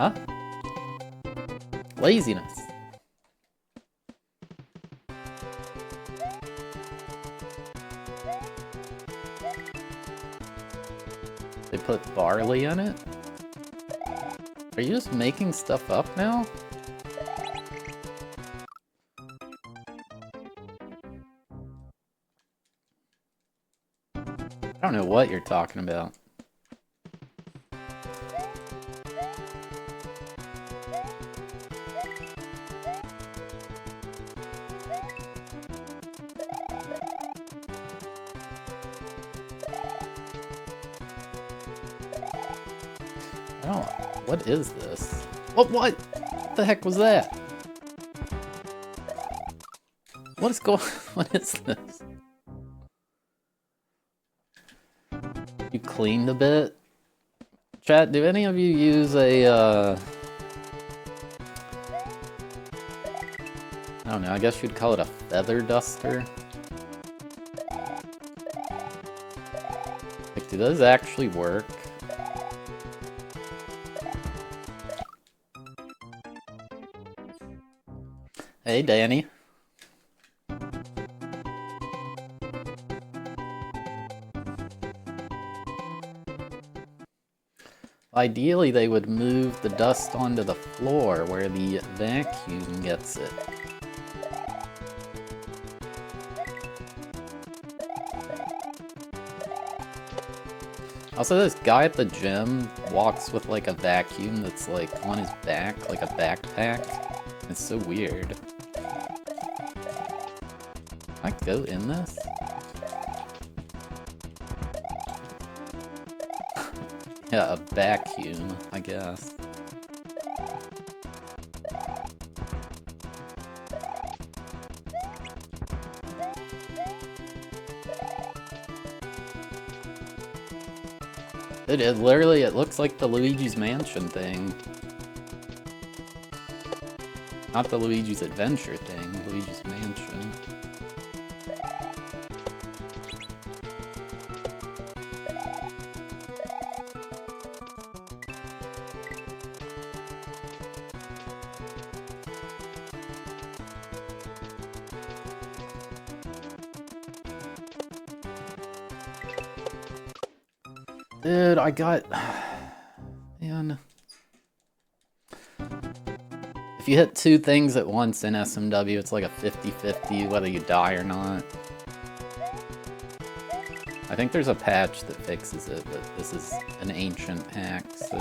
Huh? Laziness. They put barley in it? Are you just making stuff up now? I don't know what you're talking about. What is this? What the heck was that? What is going? What is this? You cleaned a bit? Chat, do any of you use a, I don't know, I guess you'd call it a feather duster? Like, do those actually work? Hey, Danny. Ideally, they would move the dust onto the floor where the vacuum gets it. Also, this guy at the gym walks with like a vacuum that's like on his back, like a backpack. It's so weird. Can I go in this? Yeah, a vacuum, I guess. It literally, it looks like the Luigi's Mansion thing. Not the Luigi's Adventure thing, Luigi's Mansion. Dude, I got... Man. If you hit two things at once in SMW, it's like a 50-50 whether you die or not. I think there's a patch that fixes it, but this is an ancient hack, so...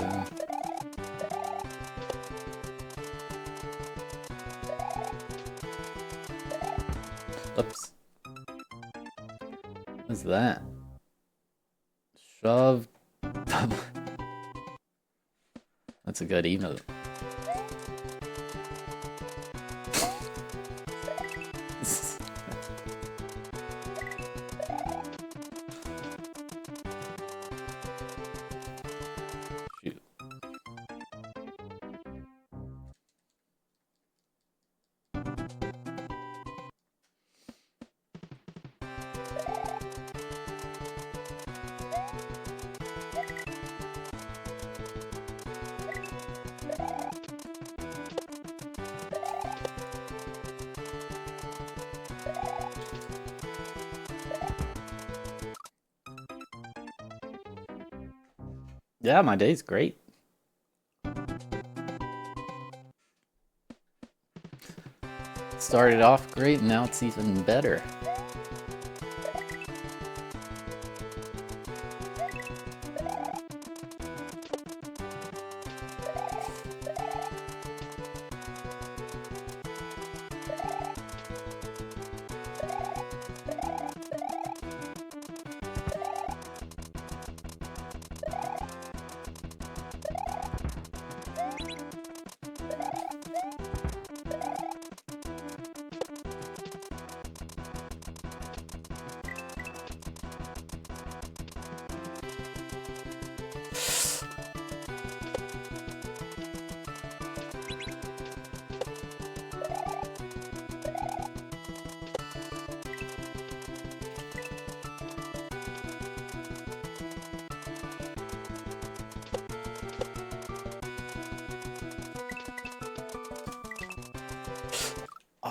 Oops. What's that? Shove. That's a good emote. Shoot. Yeah, my day's great. Started off great, and now it's even better.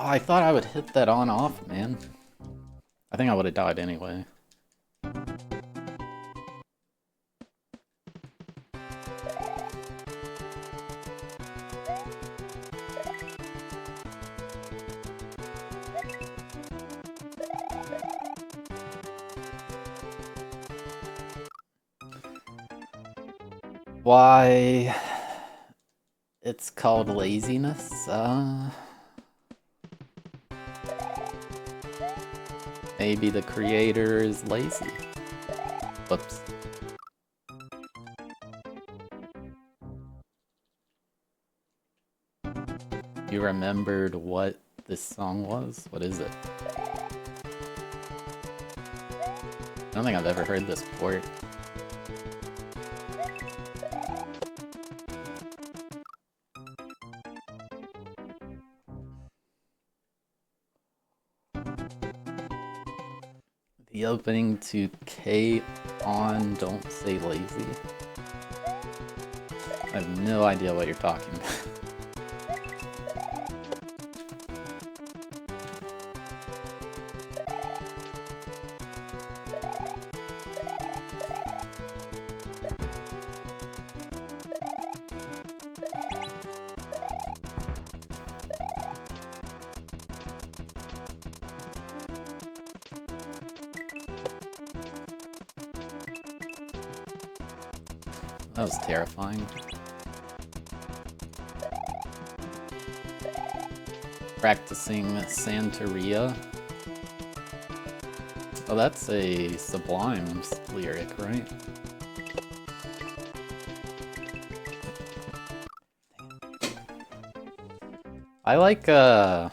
Oh, I thought I would hit that on off, man. I think I would have died anyway. Why it's called laziness? Maybe the creator is lazy. Whoops. You remembered what this song was? What is it? I don't think I've ever heard this port. The opening to K on Don't Say Lazy. I have no idea what you're talking about. That was terrifying. Practicing Santeria. Oh, that's a Sublime's lyric, right? I like, I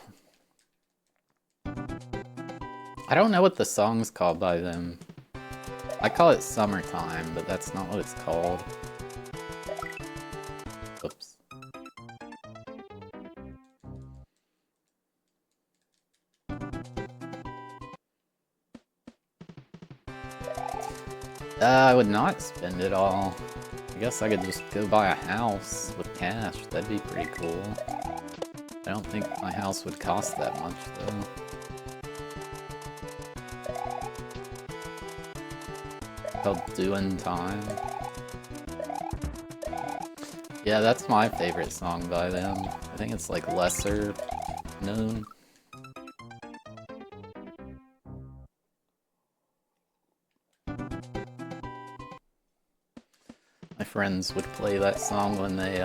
don't know what the song's called by them. I call it Summertime, but that's not what it's called. Oops. I would not spend it all. I guess I could just go buy a house with cash. That'd be pretty cool. I don't think my house would cost that much, though. Called Doing Time. Yeah, that's my favorite song by them. I think it's like lesser known. My friends would play that song when they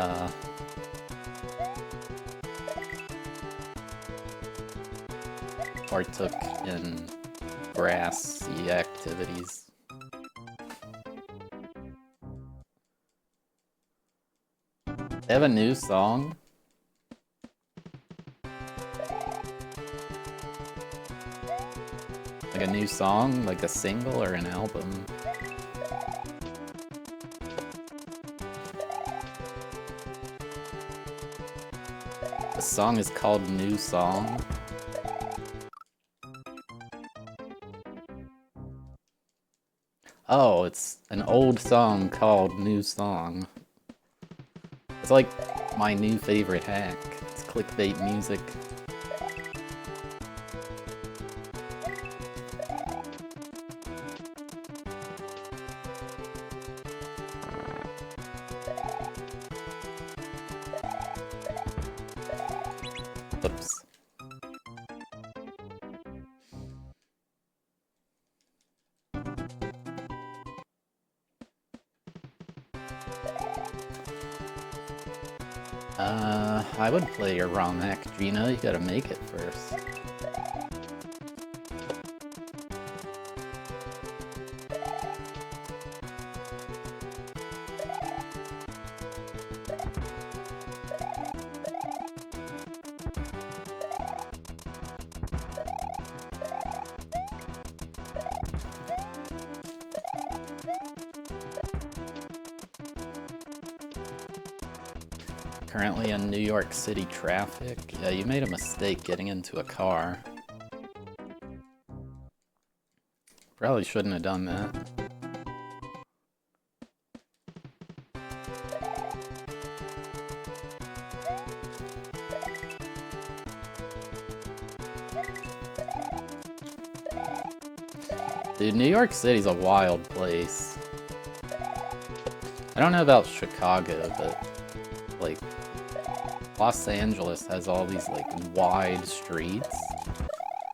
partook in grassy activities. They have a new song. Like a new song, like a single or an album. The song is called New Song. Oh, it's an old song called New Song. It's like my new favorite hack. It's clickbait music. Oops. I would play your ROM hack, Gina. You gotta make it first. Currently in New York City traffic. Yeah, you made a mistake getting into a car. Probably shouldn't have done that. Dude, New York City's a wild place. I don't know about Chicago, but, like, Los Angeles has all these, like, wide streets.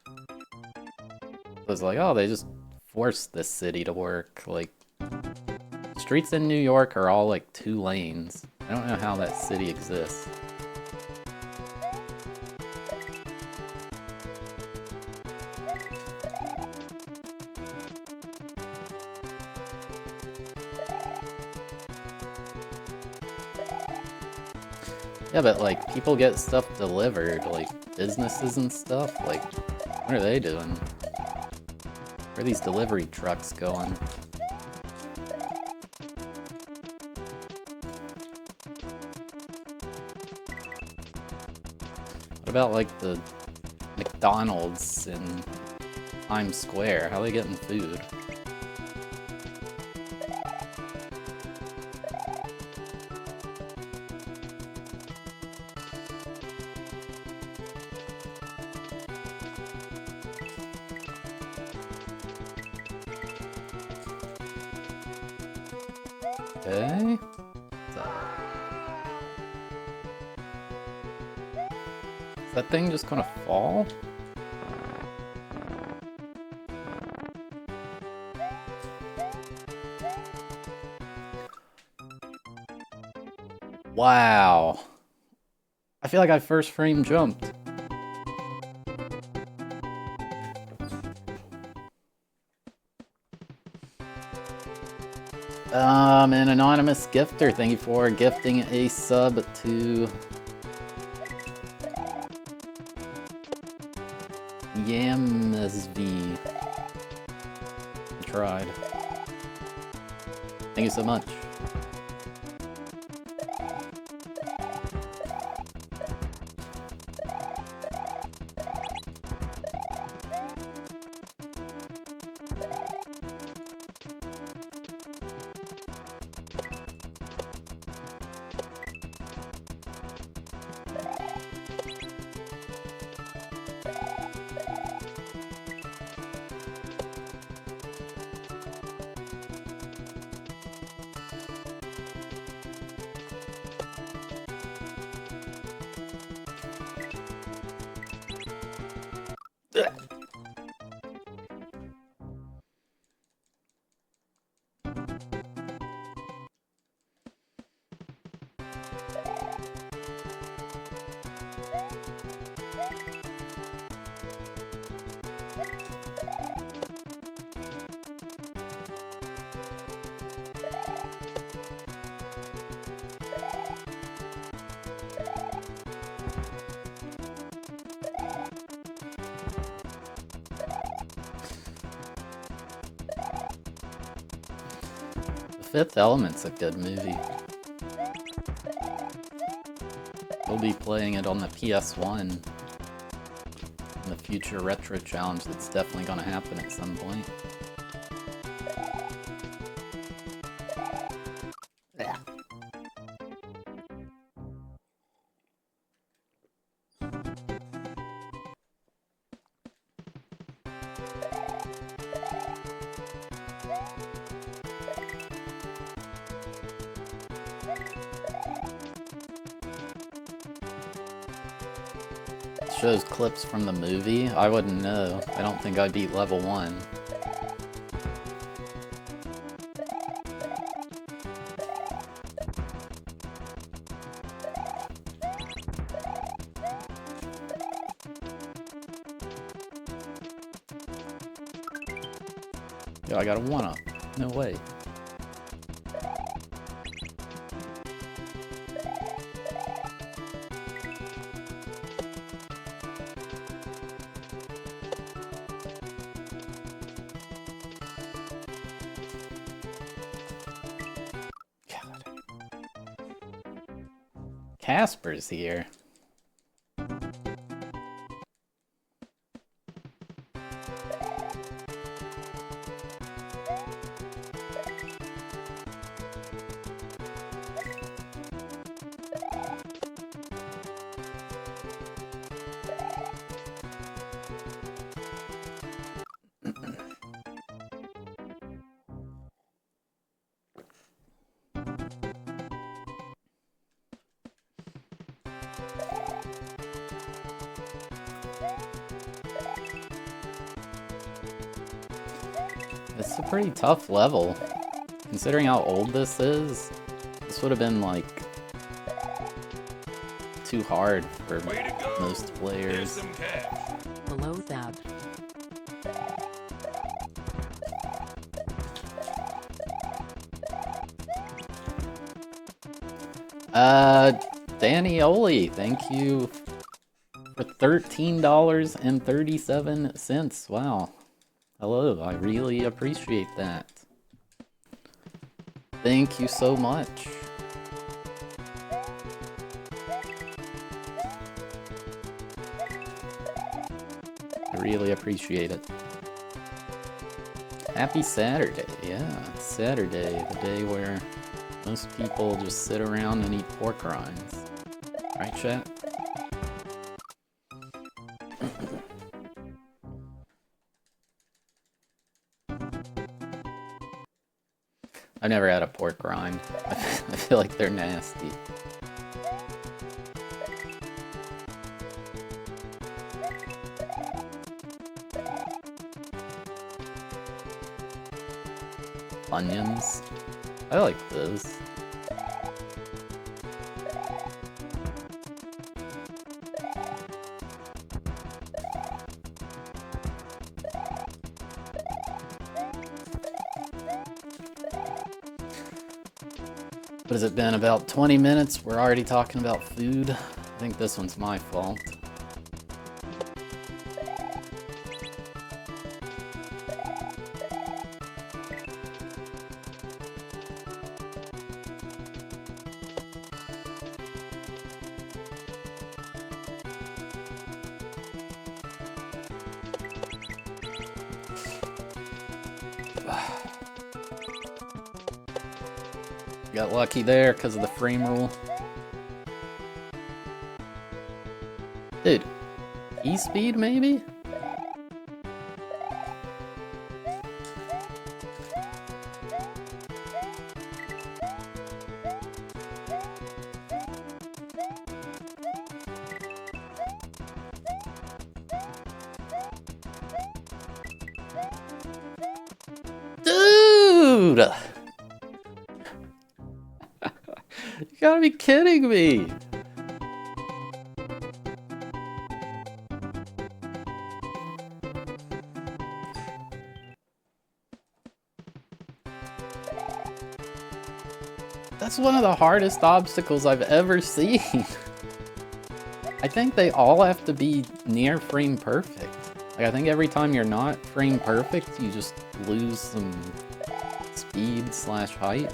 So it's like, oh, they just forced this city to work. Like, streets in New York are all, like, 2 lanes. I don't know how that city exists. Yeah, but, like, people get stuff delivered, like, businesses and stuff, like, what are they doing? Where are these delivery trucks going? What about, like, the McDonald's in Times Square? How are they getting food? Okay. Is that thing just gonna fall? Wow. I feel like I first frame jumped. An anonymous gifter, thank you for gifting a sub to Yamsv. I tried. Thank you so much. Fifth Element's a good movie. We'll be playing it on the PS1 in the future retro challenge that's definitely gonna happen at some point. Yeah. Shows clips from the movie? I wouldn't know. I don't think I beat level 1. Yo, I got a 1-up. No way. Casper's here. It's a pretty tough level. Considering how old this is, this would have been, like, too hard for most players. Below that. Danny Oli, thank you for $13.37. Wow. Hello, I really appreciate that. Thank you so much. I really appreciate it. Happy Saturday. Yeah, it's Saturday, the day where most people just sit around and eat pork rinds. Right, chat? I've never had a pork rind. I feel like they're nasty. Onions. I like those. What has it been? About 20 minutes? We're already talking about food. I think this one's my fault. Got lucky there because of the frame rule. Dude, E-speed maybe? Dude! You gotta be kidding me! That's one of the hardest obstacles I've ever seen. I think they all have to be near frame perfect. Like, I think every time you're not frame perfect, you just lose some speed slash height.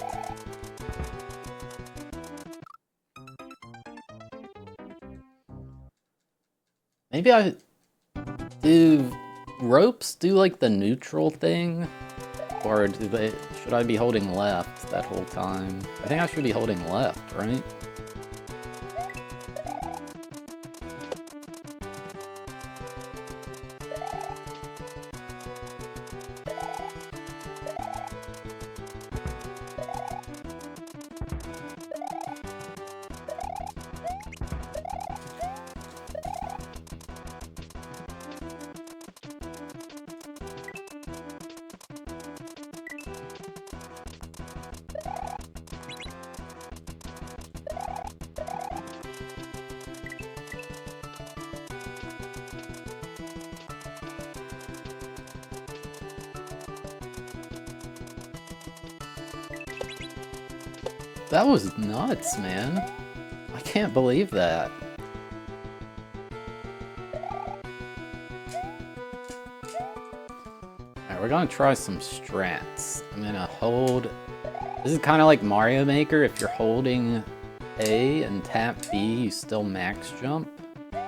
Maybe I do ropes do like the neutral thing, or should I be holding left that whole time? I think I should be holding left, right? That was nuts, man. I can't believe that. Alright, we're gonna try some strats. I'm gonna hold... This is kind of like Mario Maker. If you're holding A and tap B, you still max jump. Oh.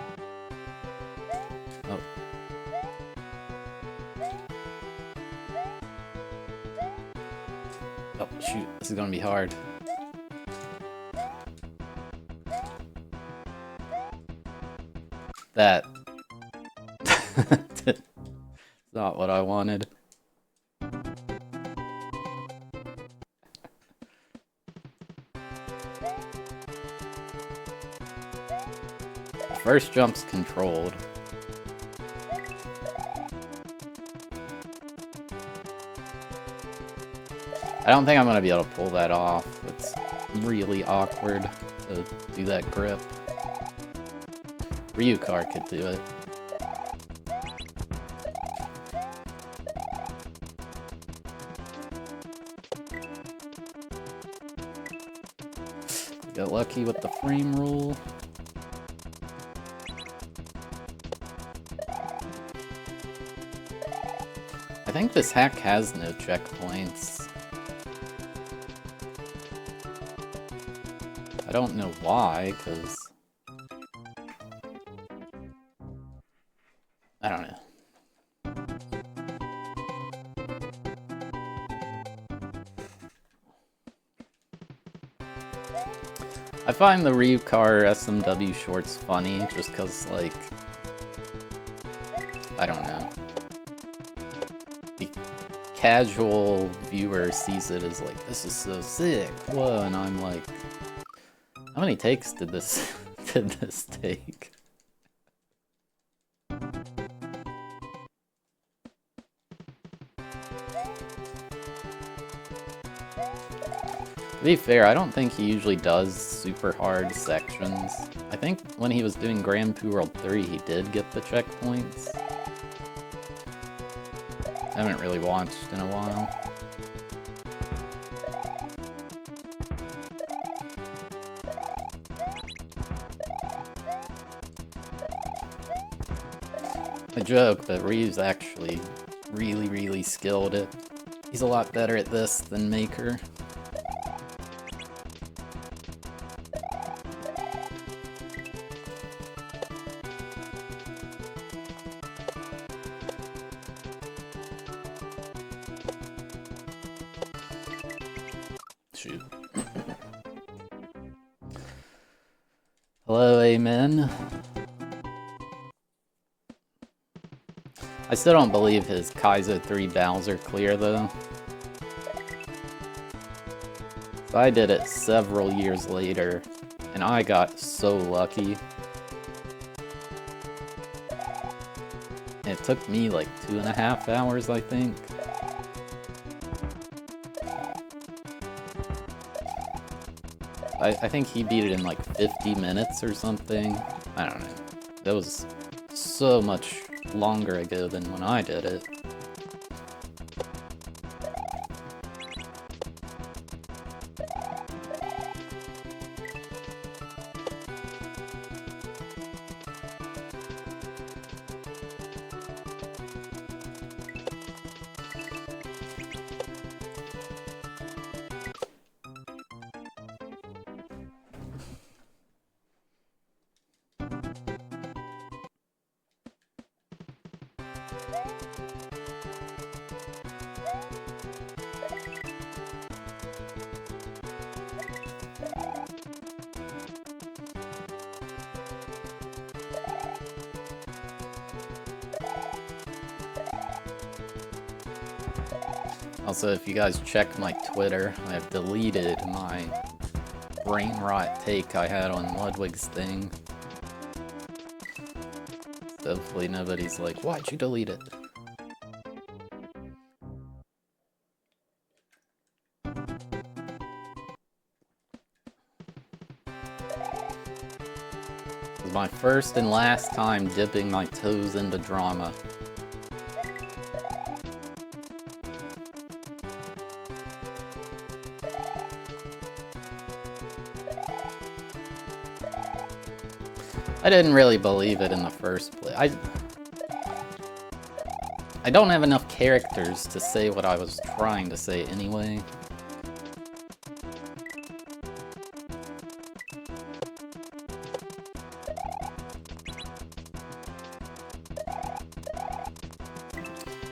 Oh, shoot. This is gonna be hard. That. It's not what I wanted. First jump's controlled. I don't think I'm gonna be able to pull that off. It's really awkward to do that grip. Ryukar could do it. Got lucky with the frame rule. I think this hack has no checkpoints. I don't know why, because... I don't know. I find the Ryukar SMW shorts funny, just because, like... I don't know. The casual viewer sees it as like, this is so sick, whoa, and I'm like... How many takes did this take? To be fair, I don't think he usually does super hard sections. I think when he was doing Grand Prix World 3, he did get the checkpoints. I haven't really watched in a while. A joke, but Ryu's actually really skilled at... He's a lot better at this than Maker. Shoot. Hello, Amen. I still don't believe his Kaizo 3 Bowser clear, though. So I did it several years later, and I got so lucky. It took me like 2.5 hours, I think. I think he beat it in like 50 minutes or something. I don't know. That was so much longer ago than when I did it. Also, if you guys check my Twitter, I have deleted my brain rot take I had on Ludwig's thing. So hopefully nobody's like, why'd you delete it? This is my first and last time dipping my toes into drama. I didn't really believe it in the first place. I don't have enough characters to say what I was trying to say anyway.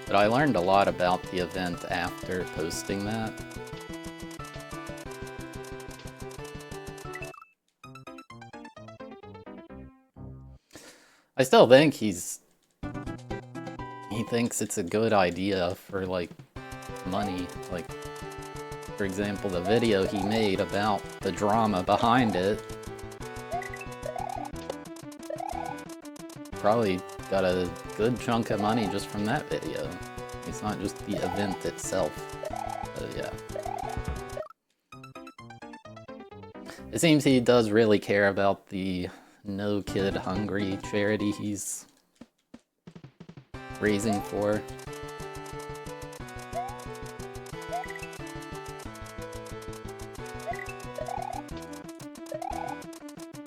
But I learned a lot about the event after posting that. I still think he thinks it's a good idea for, like, money. Like, for example, the video he made about the drama behind it. probably got a good chunk of money just from that video. It's not just the event itself. So yeah. It seems he does really care about the No Kid Hungry charity he's raising for.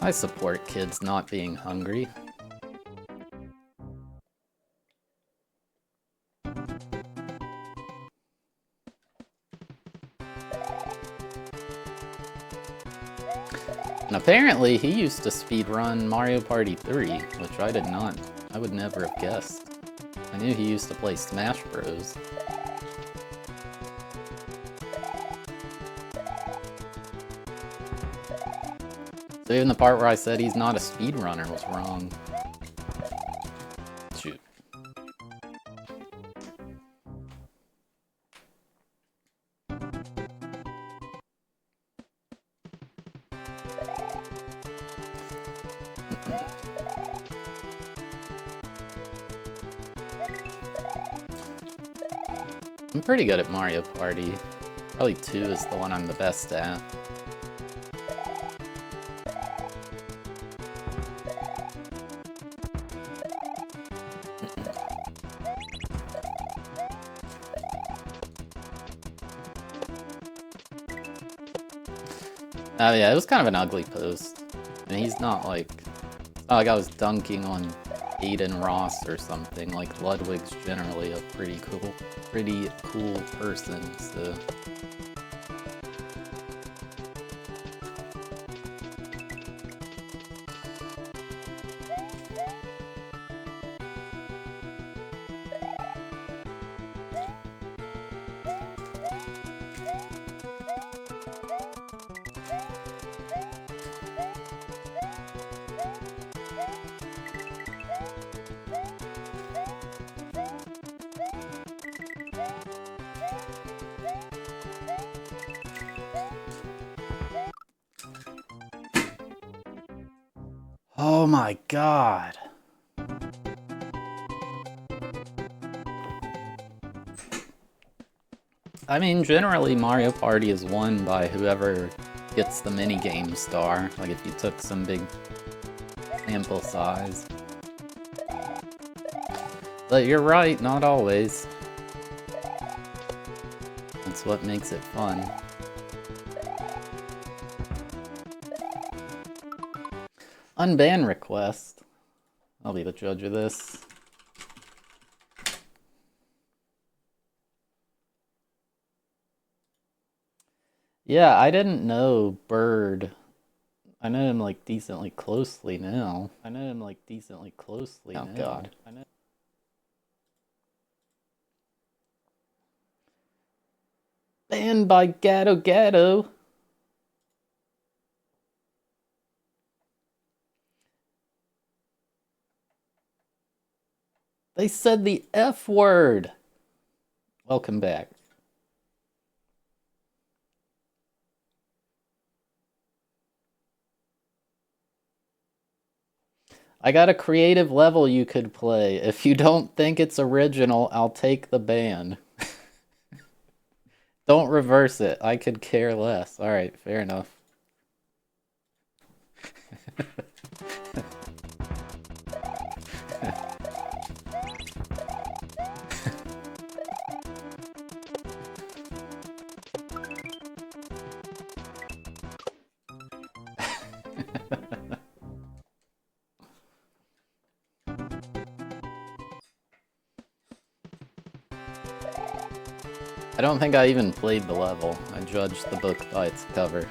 I support kids not being hungry. And apparently he used to speedrun Mario Party 3, which I did not. I would never have guessed. I knew he used to play Smash Bros. So even the part where I said he's not a speedrunner was wrong. Shoot. I'm pretty good at Mario Party. Probably 2 is the one I'm the best at. Oh yeah, it was kind of an ugly post. And he's not like... It's not like I was dunking on Aiden Ross or something. Like, Ludwig's generally a pretty cool person, so... Oh my god. I mean, generally Mario Party is won by whoever gets the minigame star. Like if you took some big sample size. But you're right, not always. That's what makes it fun. Unban request. I'll be the judge of this. Yeah, I didn't know Bird. I know him like decently closely now. Oh god. Banned by Gatto Gatto. They said the F word. Welcome back. I got a creative level you could play. If you don't think it's original, I'll take the ban. Don't reverse it. I could care less. Alright, fair enough. I don't think I even played the level. I judged the book by its cover.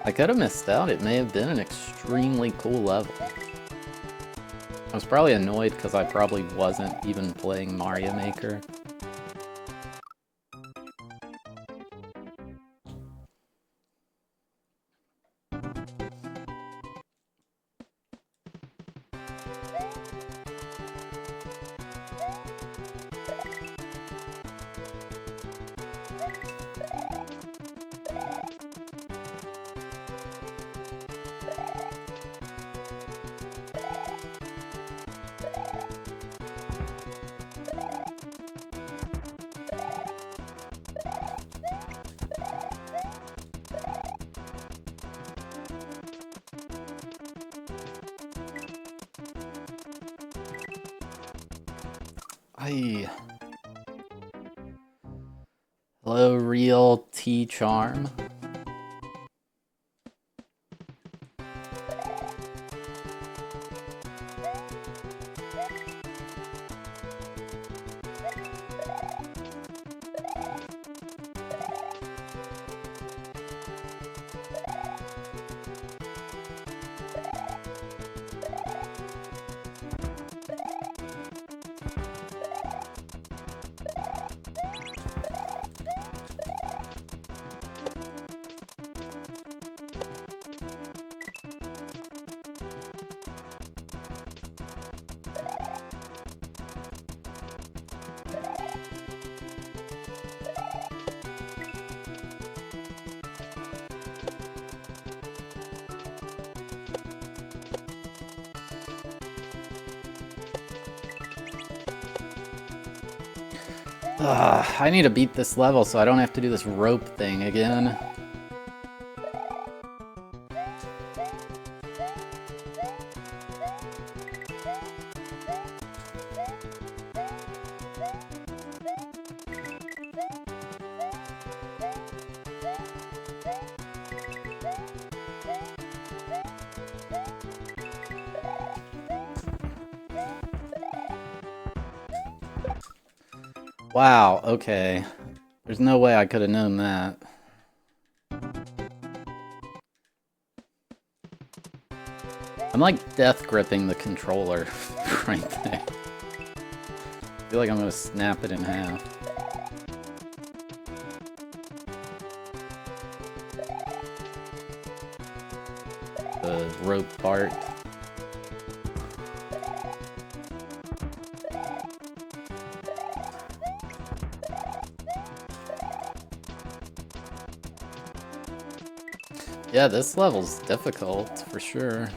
I could have missed out. It may have been an extremely cool level. I was probably annoyed because I probably wasn't even playing Mario Maker. Aye. Hello, real T-Charm. I need to beat this level so I don't have to do this rope thing again. Wow, okay. There's no way I could have known that. I'm like death gripping the controller right there. I feel like I'm gonna snap it in half. The rope part. Yeah, this level's difficult, for sure.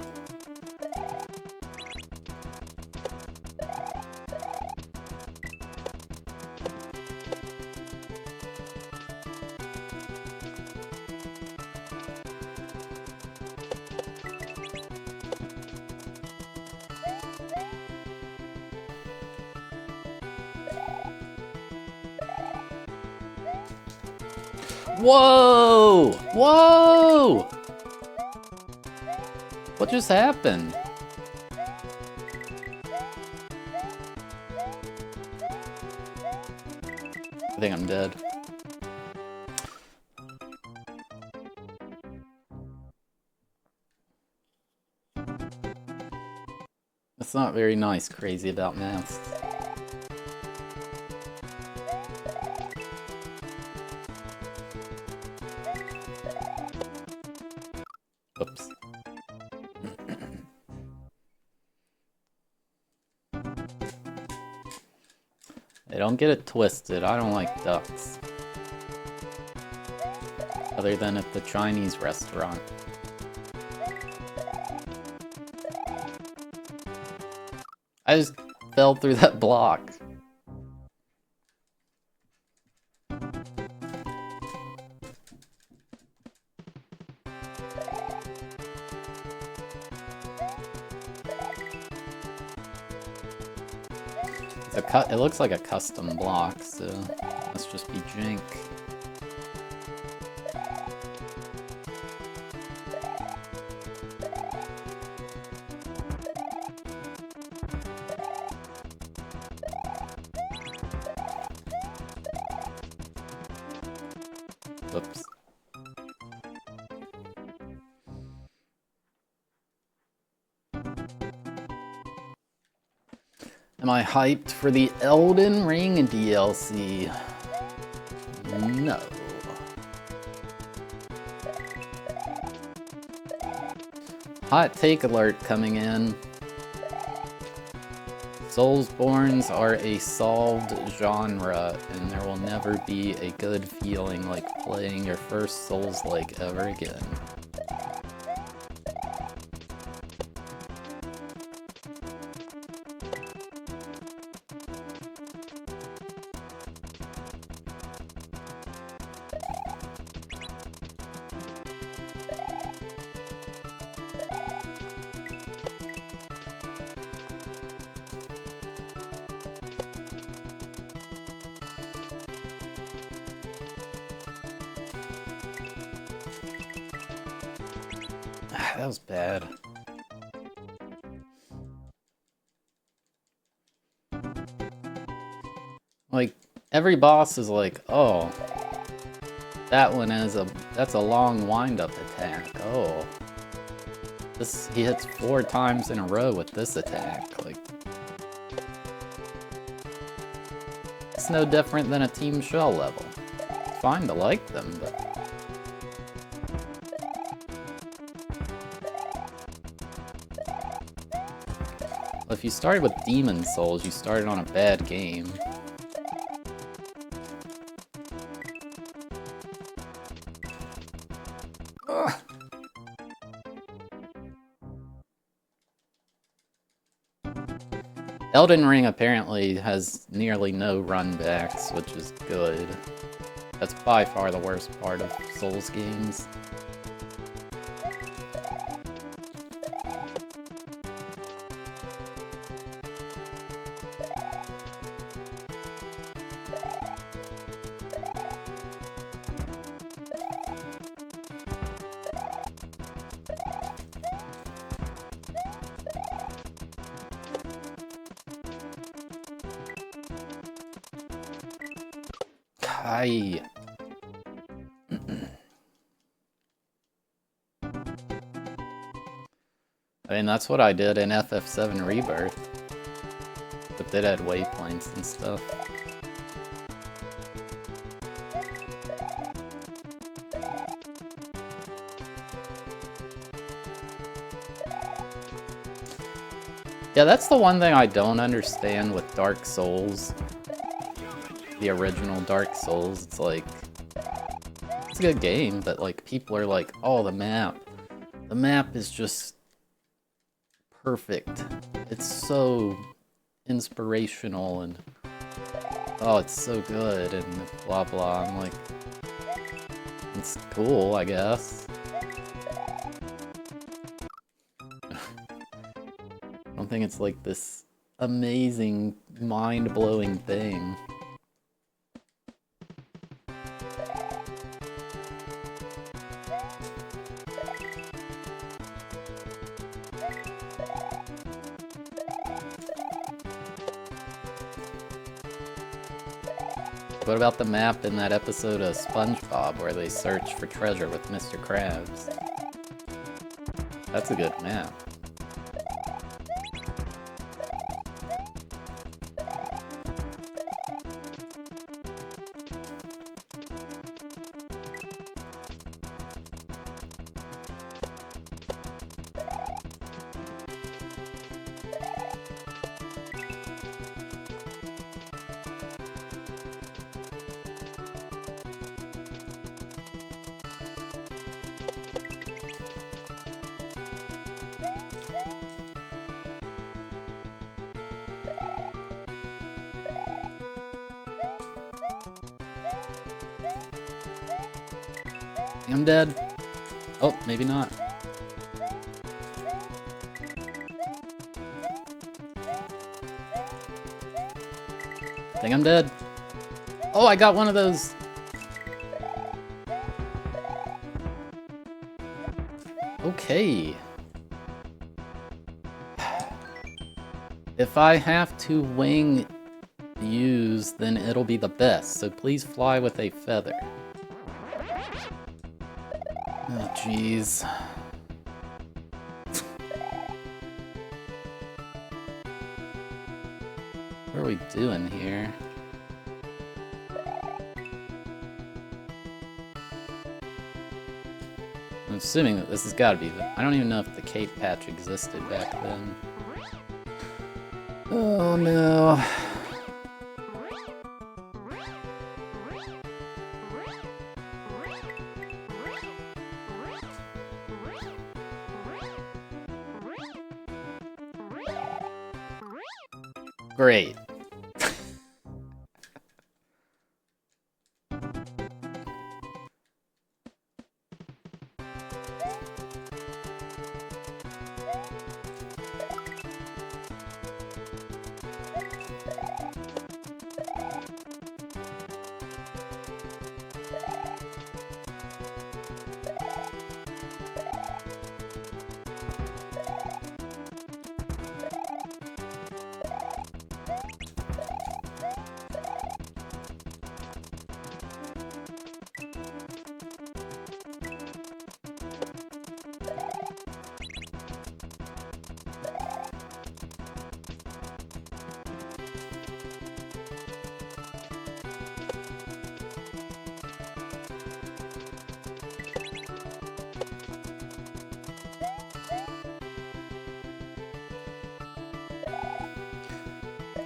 Whoa! Whoa! What just happened? I think I'm dead. That's not very nice, crazy about maths. Oops. Hey, don't get it twisted. I don't like ducks. Other than at the Chinese restaurant. I just fell through that block. It looks like a custom block, so must just be jank. Whoops. Am I hyped for the Elden Ring DLC? No. Hot take alert coming in. Soulsborns are a solved genre, and there will never be a good feeling like playing your first Souls-like ever again. That was bad. Like, every boss is like, oh, that one that's a long wind-up attack. Oh. He hits 4 times in a row with this attack. Like, it's no different than a Team Shell level. It's fine to like them, but... If you started with Demon Souls, you started on a bad game. Ugh. Elden Ring apparently has nearly no runbacks, which is good. That's by far the worst part of Souls games. Hi. I mean, that's what I did in FF7 Rebirth. But they had waypoints and stuff. Yeah, that's the one thing I don't understand with Dark Souls. The original Dark Souls, it's like... It's a good game, but like, people are like, oh, the map. The map is just... perfect. It's so inspirational and oh, it's so good and blah blah. I'm like, it's cool, I guess. I don't think it's like this amazing, mind-blowing thing. What about the map in that episode of SpongeBob where they search for treasure with Mr. Krabs? That's a good map. I'm dead. Oh, maybe not. I think I'm dead. Oh, I got one of those. Okay. If I have to wing use, then it'll be the best. So please fly with a feather. Oh, jeez. What are we doing here? I'm assuming that this has got to be the... I don't even know if the Cape Patch existed back then. Oh, no. Great.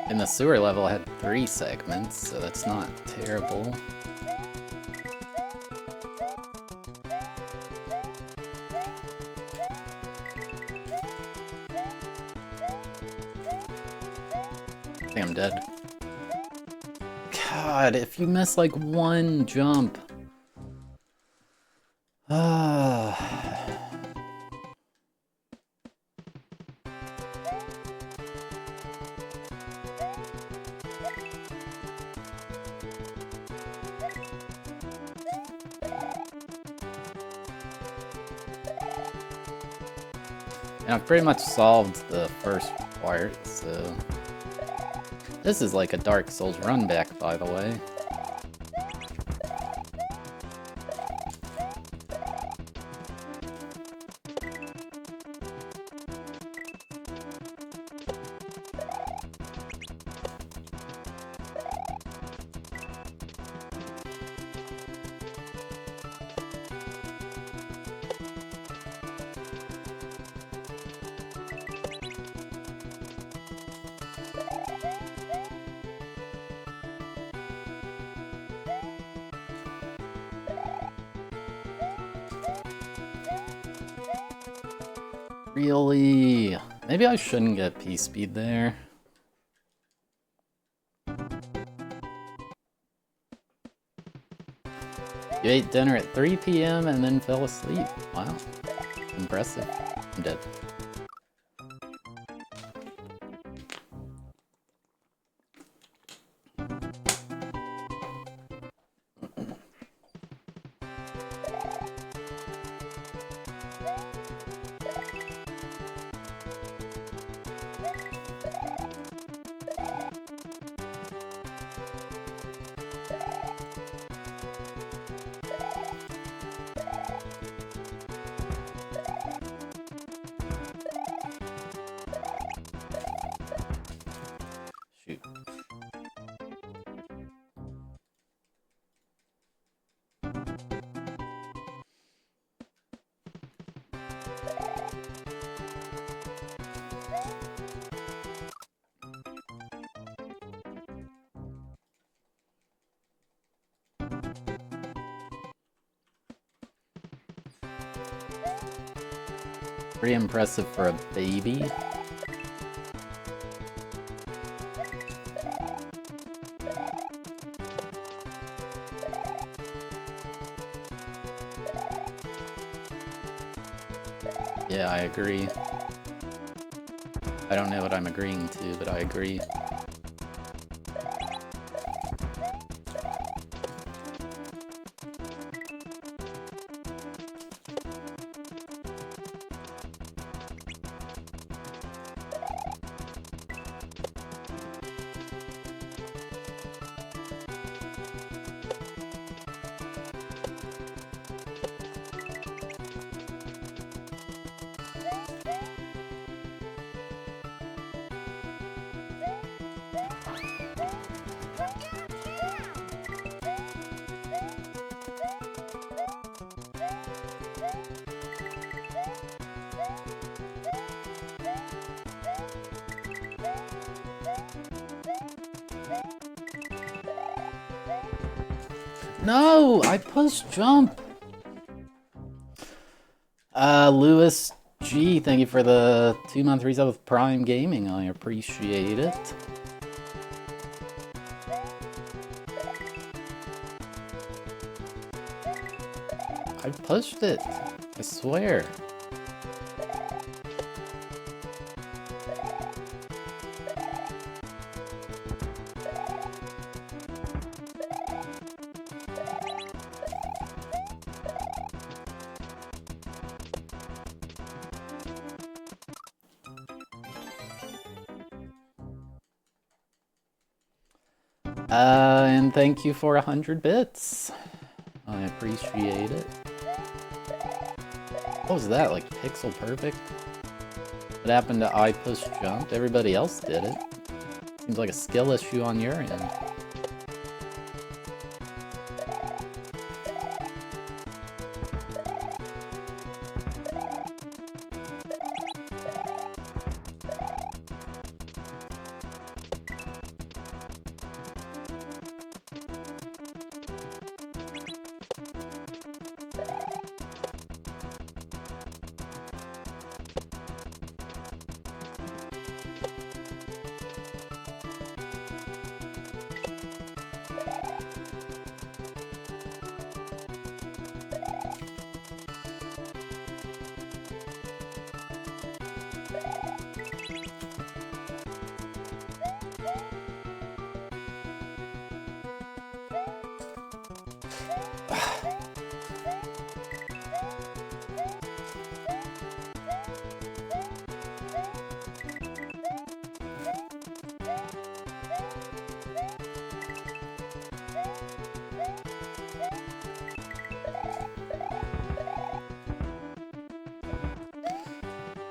In the sewer level, I had 3 segments, so that's not terrible. I think I'm dead. God, if you miss like one jump. And I've pretty much solved the first part, so... This is like a Dark Souls run back, by the way. Really? Maybe I shouldn't get P-Speed there. You ate dinner at 3 p.m. and then fell asleep. Wow. Impressive. I'm dead. Shoot. Pretty impressive for a baby. Yeah, I agree. I don't know what I'm agreeing to, but I agree. No, I pushed jump. Lewis G, thank you for the 2-month resub with Prime Gaming. I appreciate it. I pushed it. I swear. And thank you for 100 bits. I appreciate it. What was that, like pixel perfect? What happened to I push jump? Everybody else did it. Seems like a skill issue on your end.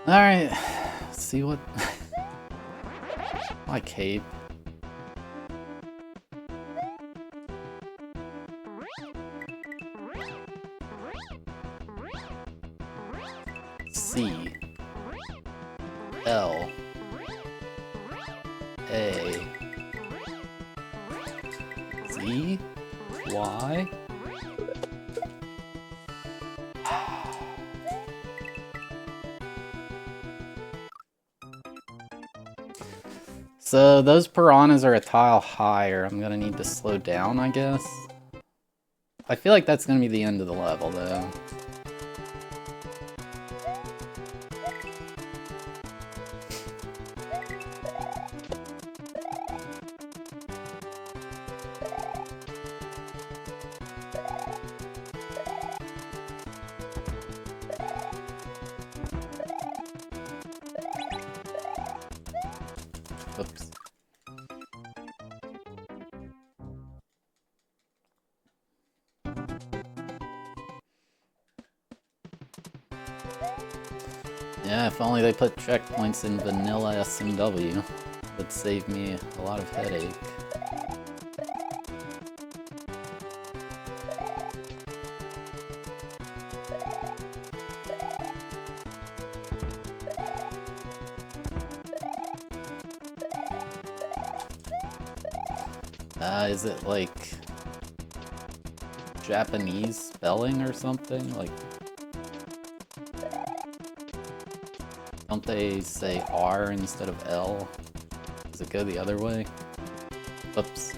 Alright, let's see what... My cape. C. L. A. Z. Y. So those piranhas are a tile higher. I'm gonna need to slow down, I guess. I feel like that's gonna be the end of the level, though. Oops. Yeah, if only they put checkpoints in vanilla SMW, it would save me a lot of headache. Is it like Japanese spelling or something? Like, don't they say R instead of L? Does it go the other way? Oops.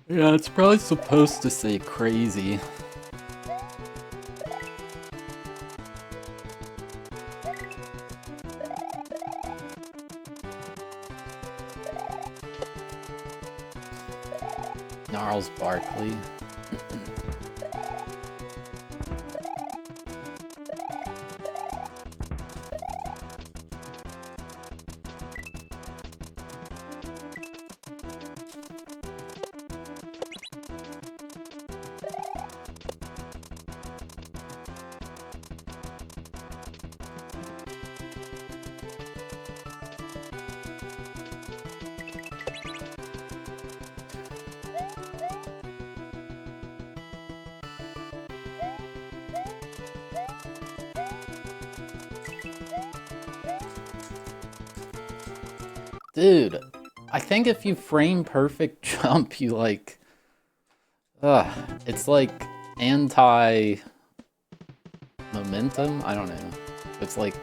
Yeah, it's probably supposed to say crazy. Gnarls Barkley. Dude, I think if you frame perfect jump, you like... it's like anti-momentum? I don't know. It's like...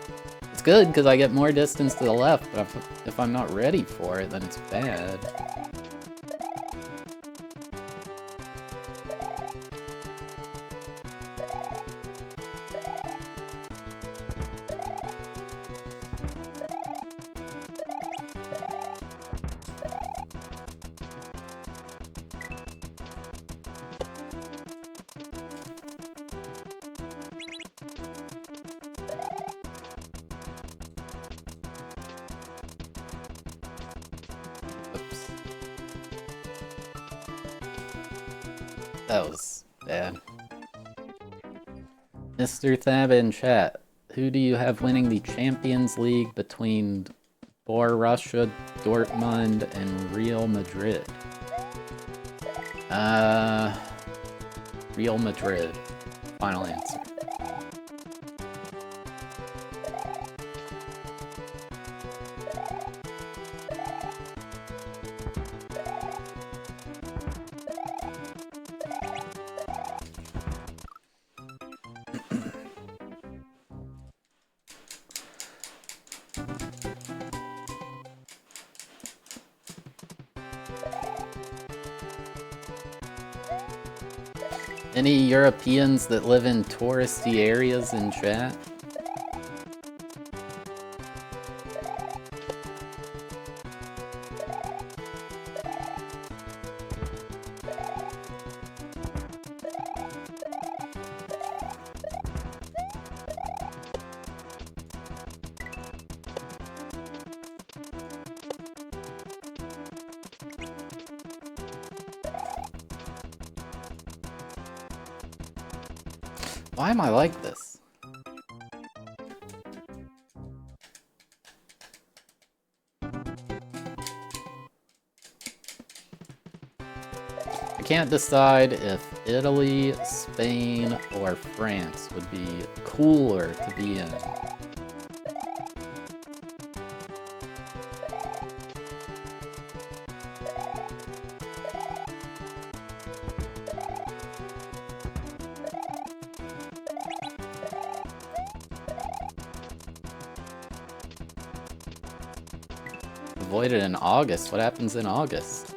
It's good because I get more distance to the left, but if I'm not ready for it, then it's bad. That was bad. Mr. Thab in chat, who do you have winning the Champions League between Borussia Dortmund and Real Madrid? Real Madrid. Final answer. Any Europeans that live in touristy areas in chat? Why am I like this? I can't decide if Italy, Spain, or France would be cooler to be in. Avoided in August. What happens in August?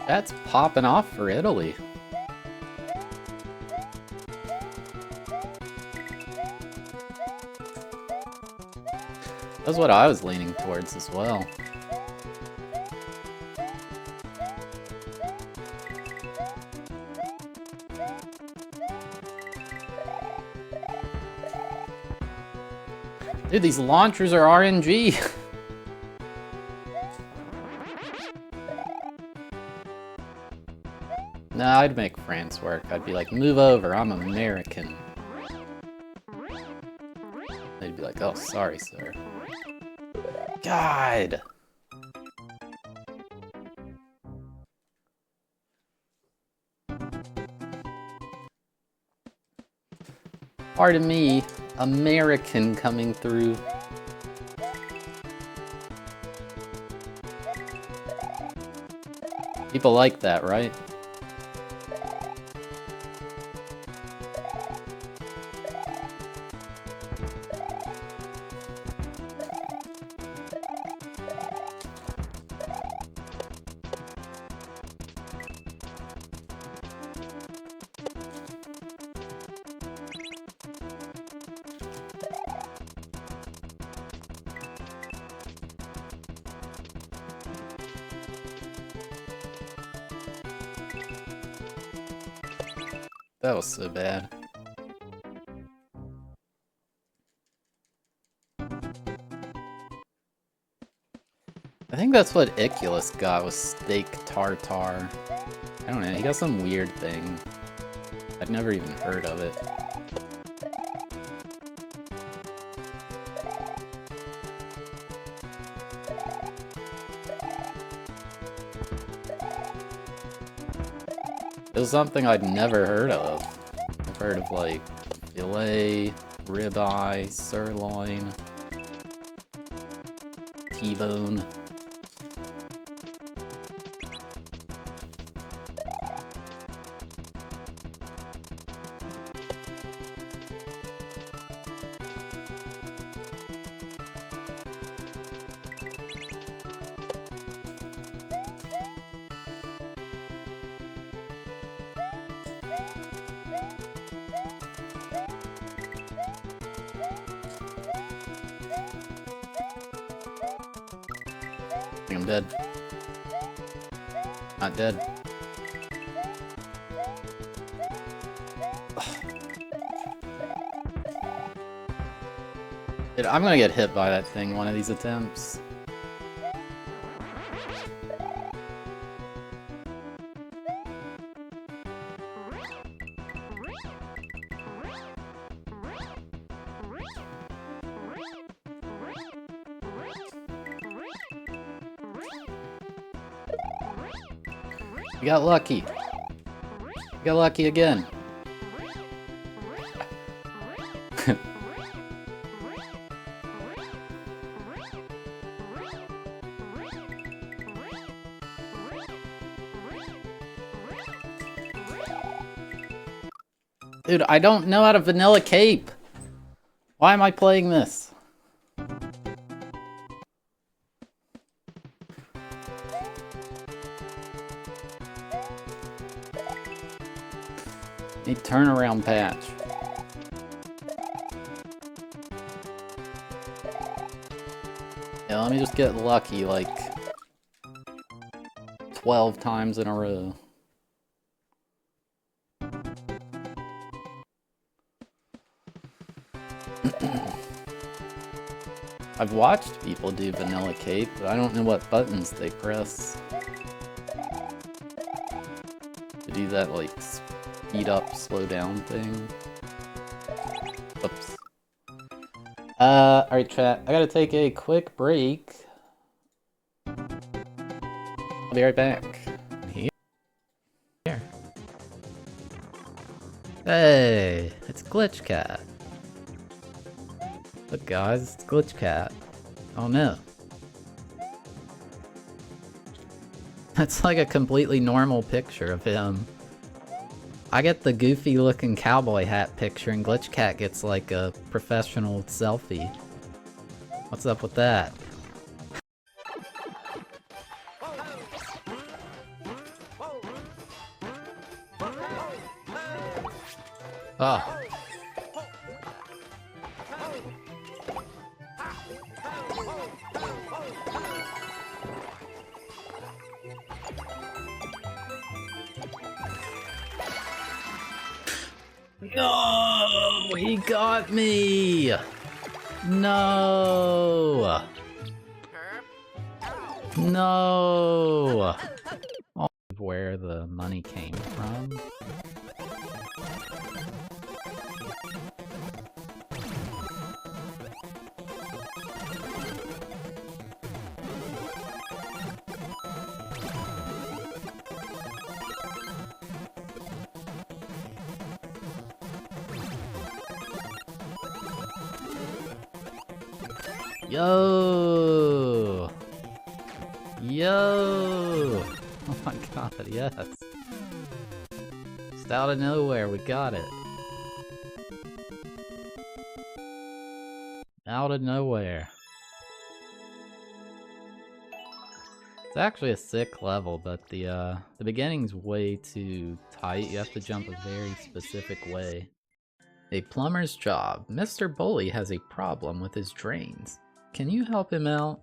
That's popping off for Italy. That's what I was leaning towards as well. Dude, these launchers are RNG. Nah, I'd make France work. I'd be like, move over, I'm American. They'd be like, oh, sorry, sir. God! Pardon me, American coming through. People like that, right? That was so bad. I think that's what Iculus got, was steak tartare. I don't know, he got some weird thing. I'd never even heard of it. It was something I'd never heard of. I've heard of like filet, ribeye, sirloin, T-bone. I'm dead. Not dead. Dude, I'm gonna get hit by that thing one of these attempts. You got lucky. You got lucky again. Dude, I don't know how to vanilla cape. Why am I playing this? Need turnaround patch. Yeah, let me just get lucky like 12 times in a row. I've watched people do vanilla cape, but I don't know what buttons they press. To do that, like, speed up, slow down thing. Oops. Alright chat, I gotta take a quick break. I'll be right back. Here. Hey, it's Glitch Cat. Look guys, it's Glitch Cat. Oh no. That's like a completely normal picture of him. I get the goofy looking cowboy hat picture and Glitch Cat gets like a professional selfie. What's up with that? Oh. No, he got me. No. No. Where the money came from. Yo! Yo! Oh my god, yes. Just out of nowhere, we got it. Out of nowhere. It's actually a sick level, but the beginning's way too tight. You have to jump a very specific way. A plumber's job. Mr. Bully has a problem with his drains. Can you help him out?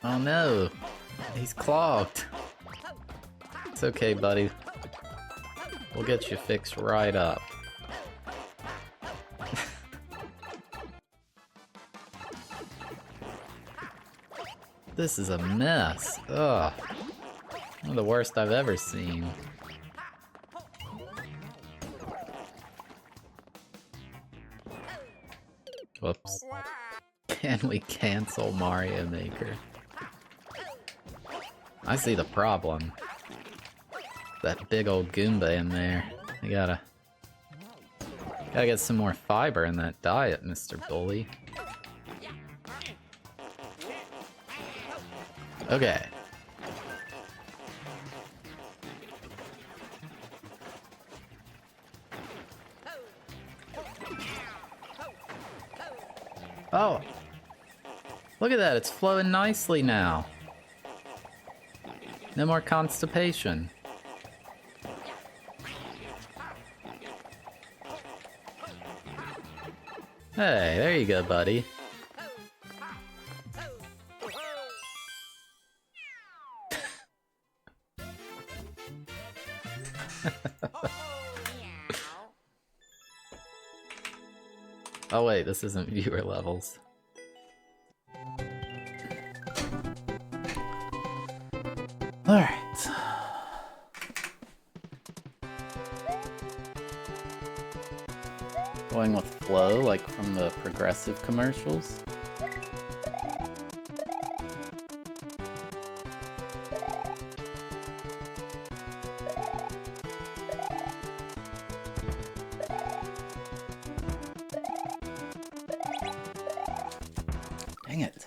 Oh no, he's clogged. It's okay, buddy. We'll get you fixed right up. This is a mess. Ugh. One of the worst I've ever seen. Whoops. Can we cancel Mario Maker? I see the problem. That big old Goomba in there. You gotta get some more fiber in that diet, Mr. Bully. Okay. Oh! Look at that, it's flowing nicely now. No more constipation. Hey, there you go, buddy. Oh wait, this isn't viewer levels. Alright. Going with flow, like from the Progressive commercials. Dang it.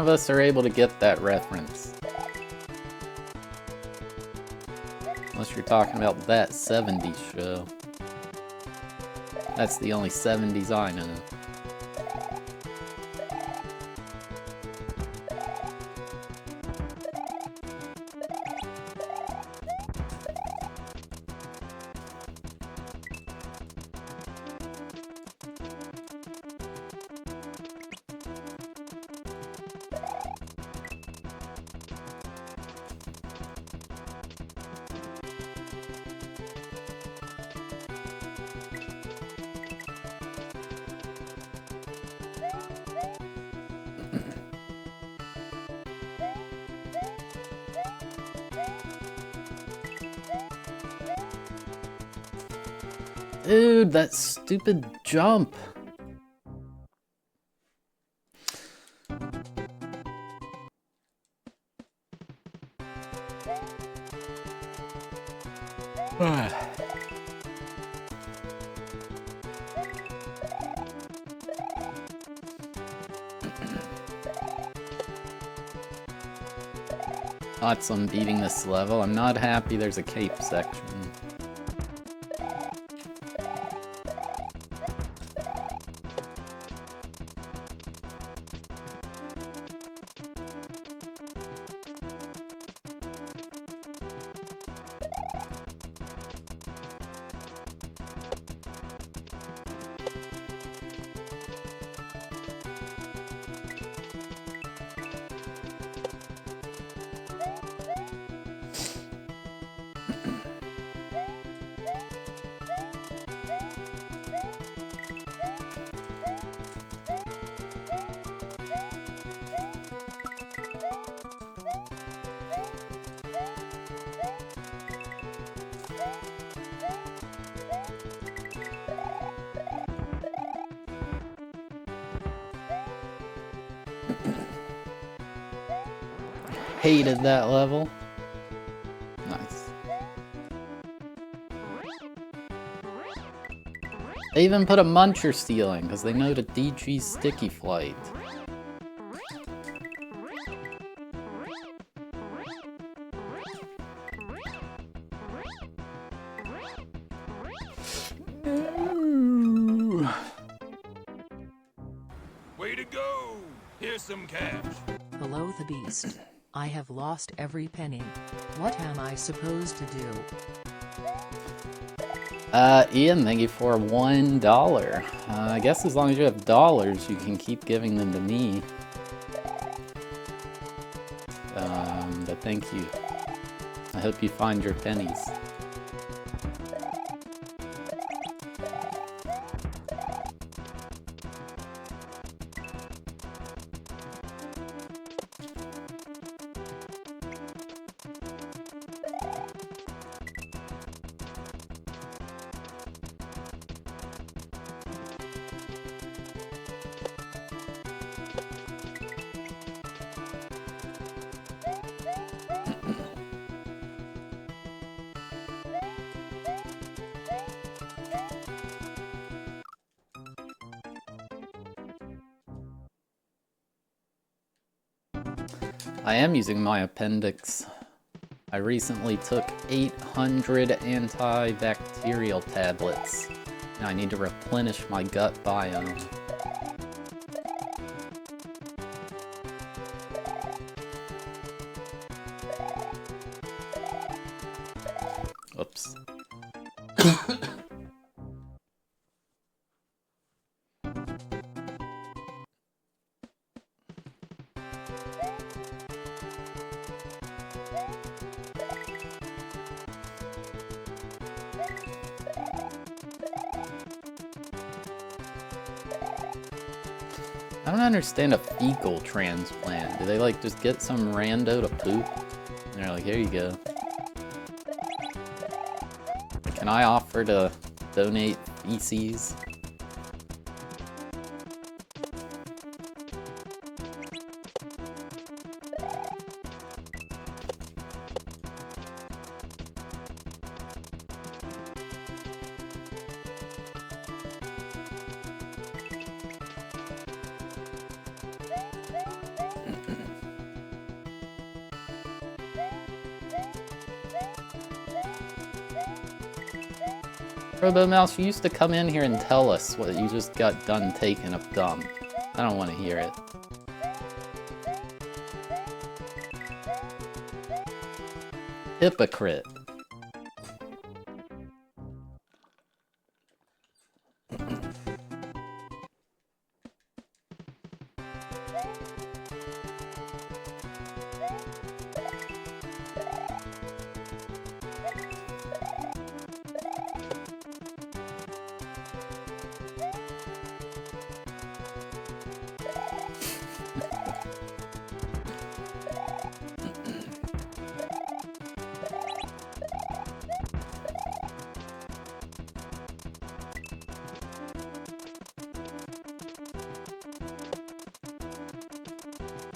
of us are able to get that reference. Unless you're talking about that 70s show. That's the only 70s I know. Dude, that stupid jump. Thoughts on beating this level? I'm not happy there's a cape section. Hated that level. Nice. They even put a muncher ceiling because they know the DG's sticky flight. Way to go! Here's some cash. Hello the beast. I have lost every penny. What am I supposed to do? Ian, thank you for $1. I guess as long as you have dollars, you can keep giving them to me. But thank you. I hope you find your pennies. I am using my appendix. I recently took 800 antibacterial tablets, and I need to replenish my gut biome. Oops. I don't understand a fecal transplant. Do they like just get some rando to poop? And they're like, here you go. Can I offer to donate feces? Robo Mouse, you used to come in here and tell us what you just got done taking a dump. I don't want to hear it. Hypocrite.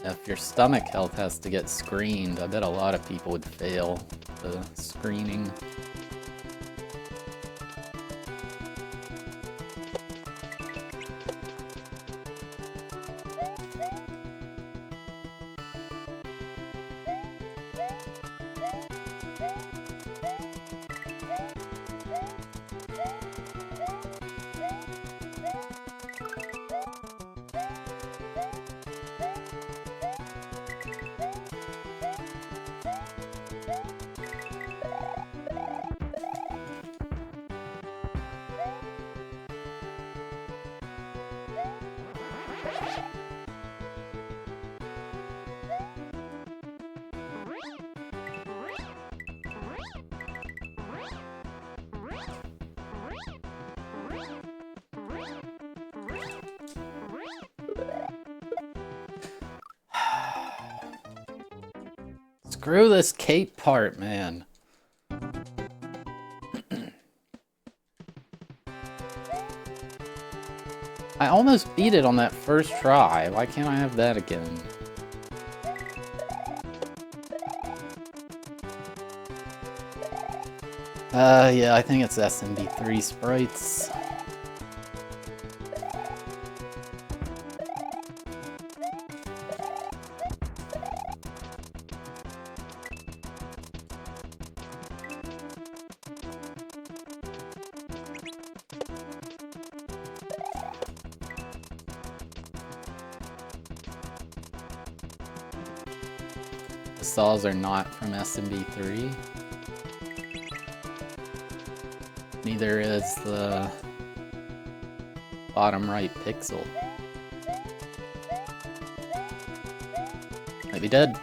If your stomach health has to get screened, I bet a lot of people would fail the screening. Screw this cape part, man. I almost beat it on that first try. Why can't I have that again? Yeah, I think it's SMB3 sprites. The saws are not from SMB3. Neither is the bottom right pixel. Might be dead.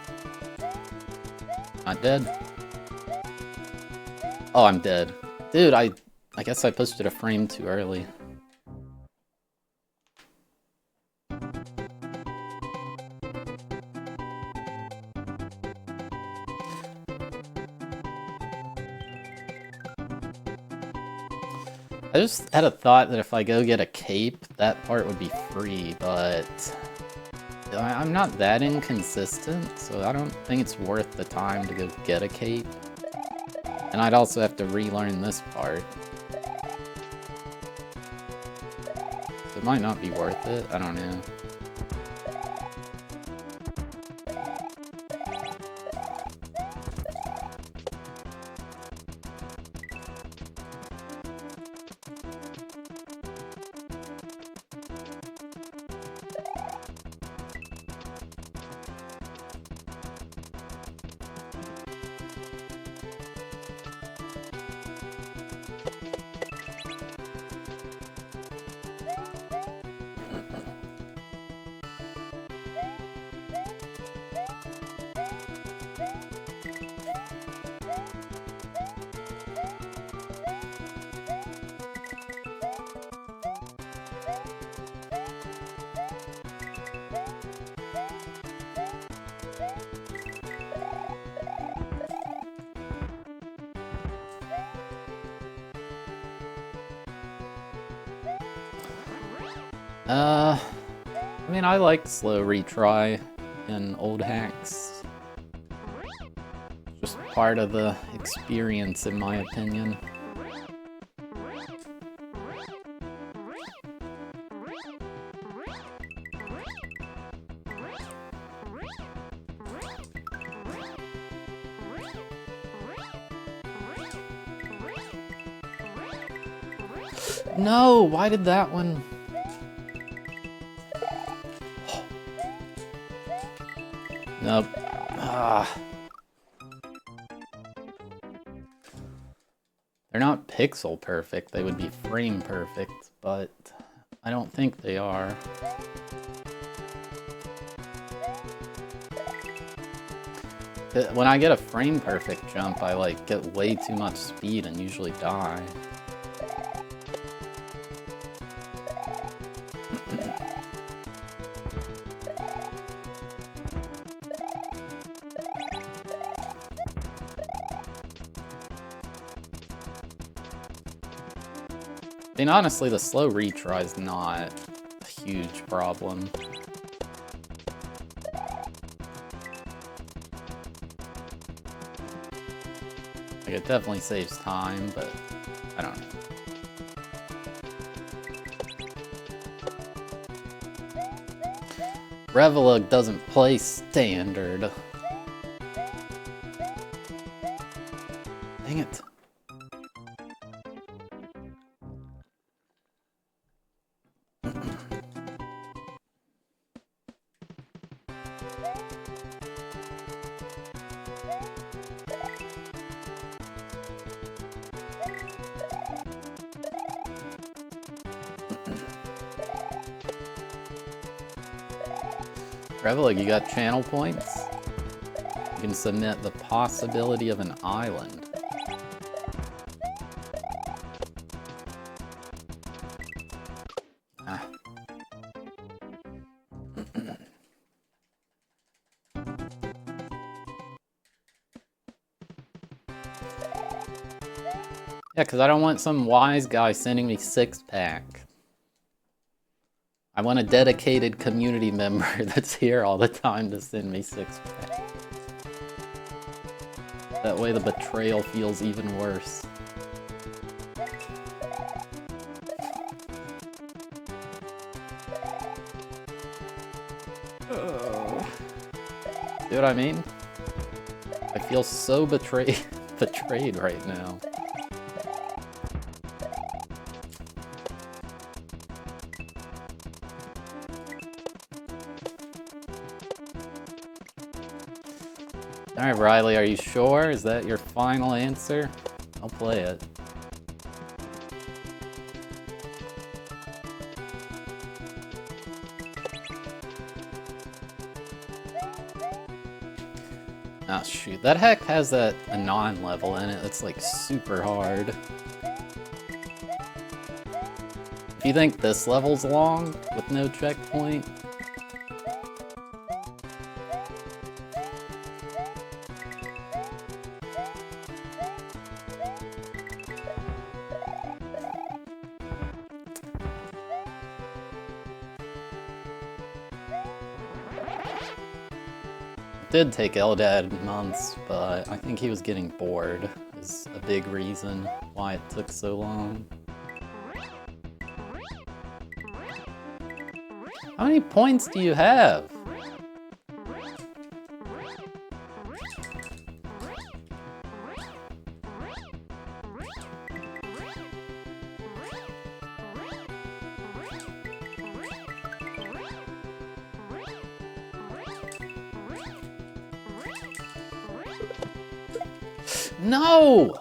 Not dead. Oh, I'm dead. Dude, I guess I pushed it a frame too early. I just had a thought that if I go get a cape, that part would be free, but I'm not that inconsistent, so I don't think it's worth the time to go get a cape. And I'd also have to relearn this part. So it might not be worth it, I don't know. I mean, I like slow retry in old hacks. Just part of the experience, in my opinion. No, why did that one... Nope. Ah. They're not pixel perfect, they would be frame perfect, but I don't think they are. When I get a frame perfect jump, I like get way too much speed and usually die. I mean, honestly, the slow retry is not a huge problem. Like, it definitely saves time, but I don't know. Revelug doesn't play standard. Dang it. Revelug, you got channel points? You can submit the possibility of an island. Ah. Yeah, because I don't want some wise guy sending me 6-pack. I want a dedicated community member that's here all the time to send me 6-pack. That way the betrayal feels even worse. See what I mean? I feel so betrayed right now. Alright, Riley, are you sure? Is that your final answer? I'll play it. Ah, shoot. That heck has that Anon level in it that's like super hard. If you think this level's long with no checkpoint, did take Eldad months, but I think he was getting bored is a big reason why it took so long. How many points do you have? No!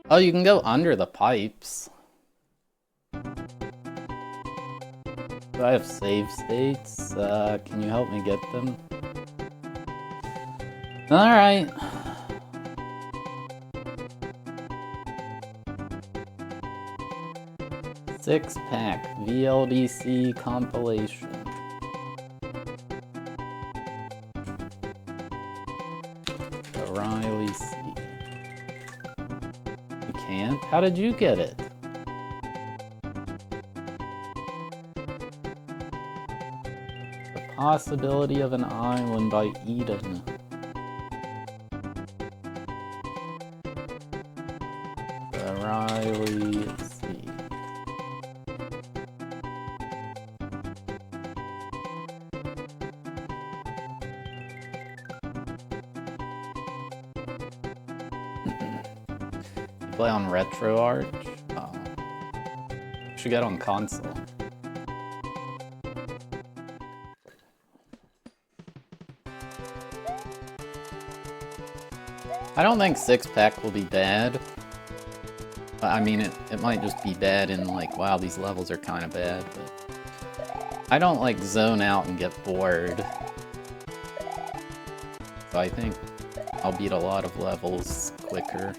Oh, you can go under the pipes. Do I have save states? Can you help me get them? Alright. Six-pack VLDC compilation. Riley C. You can't? How did you get it? The Possibility of an Island by Eden. The Riley C. Play on RetroArch? should get on console. I don't think 6-pack will be bad. I mean, it might just be bad in like, wow, these levels are kind of bad, but I don't like zone out and get bored. So I think I'll beat a lot of levels quicker.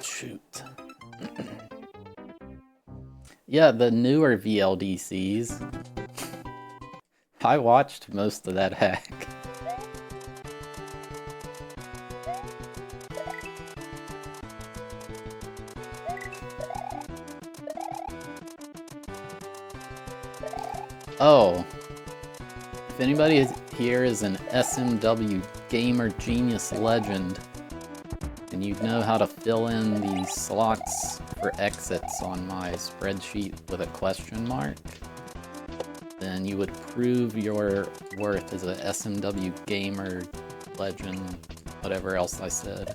Shoot. Yeah, the newer VLDCs. I watched most of that hack. Oh. If anybody here is an SMW gamer genius legend, and you know how to fill in the slots for exits on my spreadsheet with a question mark, then you would prove your worth as a SMW gamer legend, whatever else I said.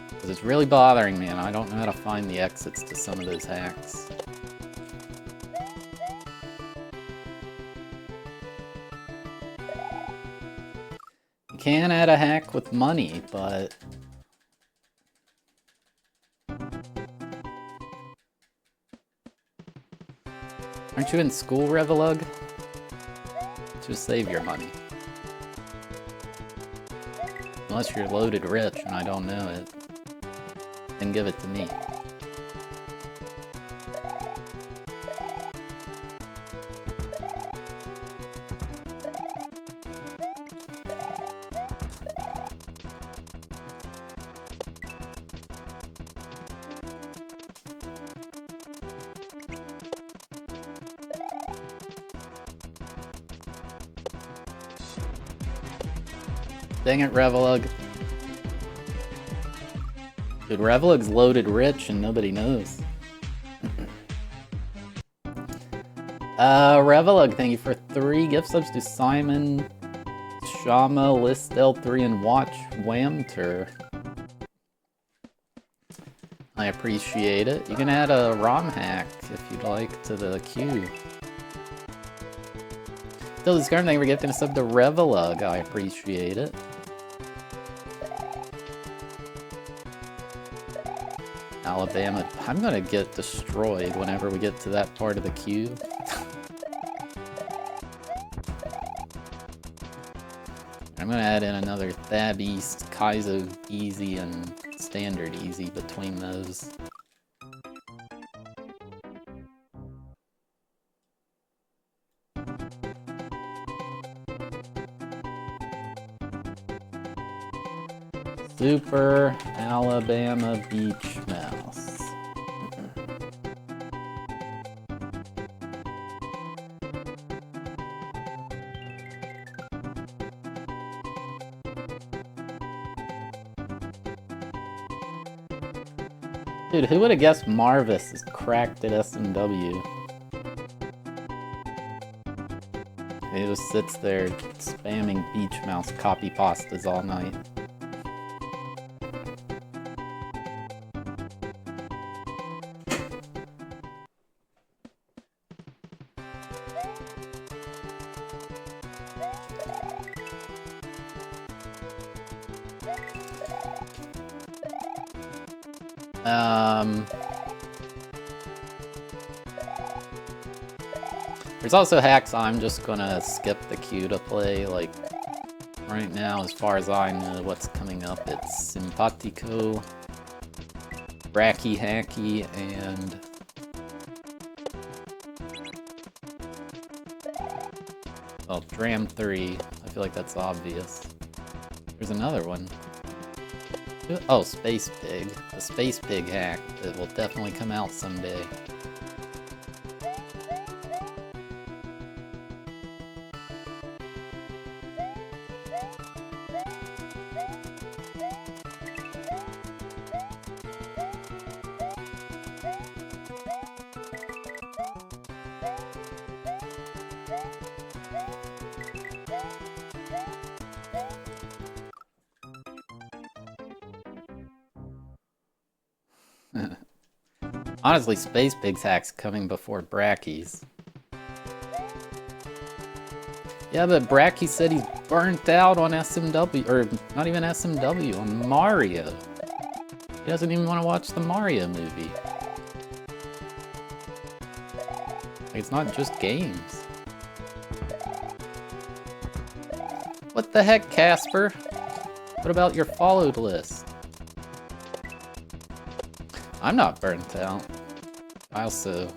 Because it's really bothering me and I don't know how to find the exits to some of those hacks. Can add a hack with money, but aren't you in school, Revelug? Just save your money. Unless you're loaded rich and I don't know it, then give it to me. Dang it, Revelug. Dude, Revelug's loaded rich and nobody knows. Revelug, thank you for 3 gift subs to Simon, Shama, Listel3, and Watch Whamter. I appreciate it. You can add a ROM hack if you'd like to the queue. Still, this current thing for gifting a sub to Revelug. I appreciate it. Alabama. I'm gonna get destroyed whenever we get to that part of the queue. I'm gonna add in another Thab East, Kaizo Easy, and Standard Easy between those. Super Alabama Beach Mouse. Dude, who would have guessed Marvis is cracked at SMW? He just sits there spamming Beach Mouse copy pastas all night. There's also hacks I'm just gonna skip the queue to play, like, right now, as far as I know what's coming up, it's Simpatico, Bracky Hacky, and well, Dram 3. I feel like that's obvious. There's another one. Oh, Space Pig. The Space Pig hack that will definitely come out someday. Honestly, Space Pig's hack's coming before Bracky's. Yeah, but Bracky said he's burnt out on SMW, or not even SMW, on Mario. He doesn't even want to watch the Mario movie. Like, it's not just games. What the heck, Casper? What about your followed list? I'm not burnt out. I also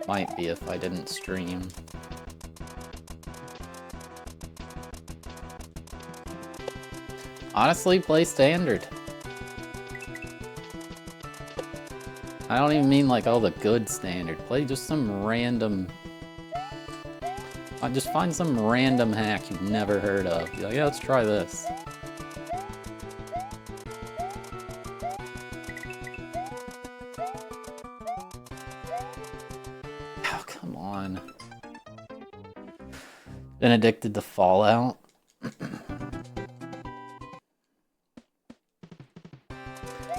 might be if I didn't stream. Honestly, play standard. I don't even mean like all the good standard. Play just some random... just find some random hack you've never heard of. Be like, yeah, let's try this. Oh, come on. Been addicted to Fallout.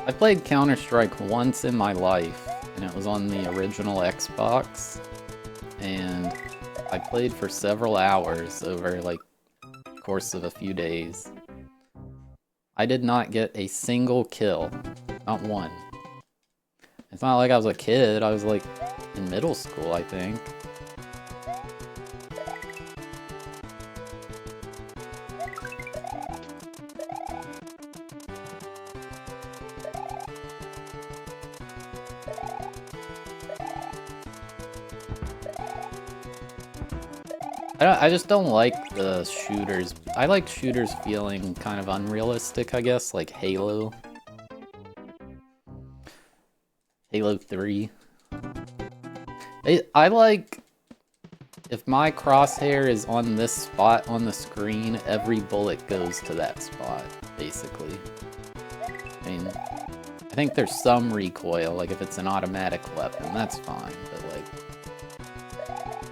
I played Counter-Strike once in my life, and it was on the original Xbox, and I played for several hours over, like, the course of a few days. I did not get a single kill. Not one. It's not like I was a kid, I was, like, in middle school, I think. I just don't like the shooters. I like shooters feeling kind of unrealistic, I guess, like Halo. Halo 3. I like... If my crosshair is on this spot on the screen, every bullet goes to that spot, basically. I mean, I think there's some recoil, like if it's an automatic weapon, that's fine, but like...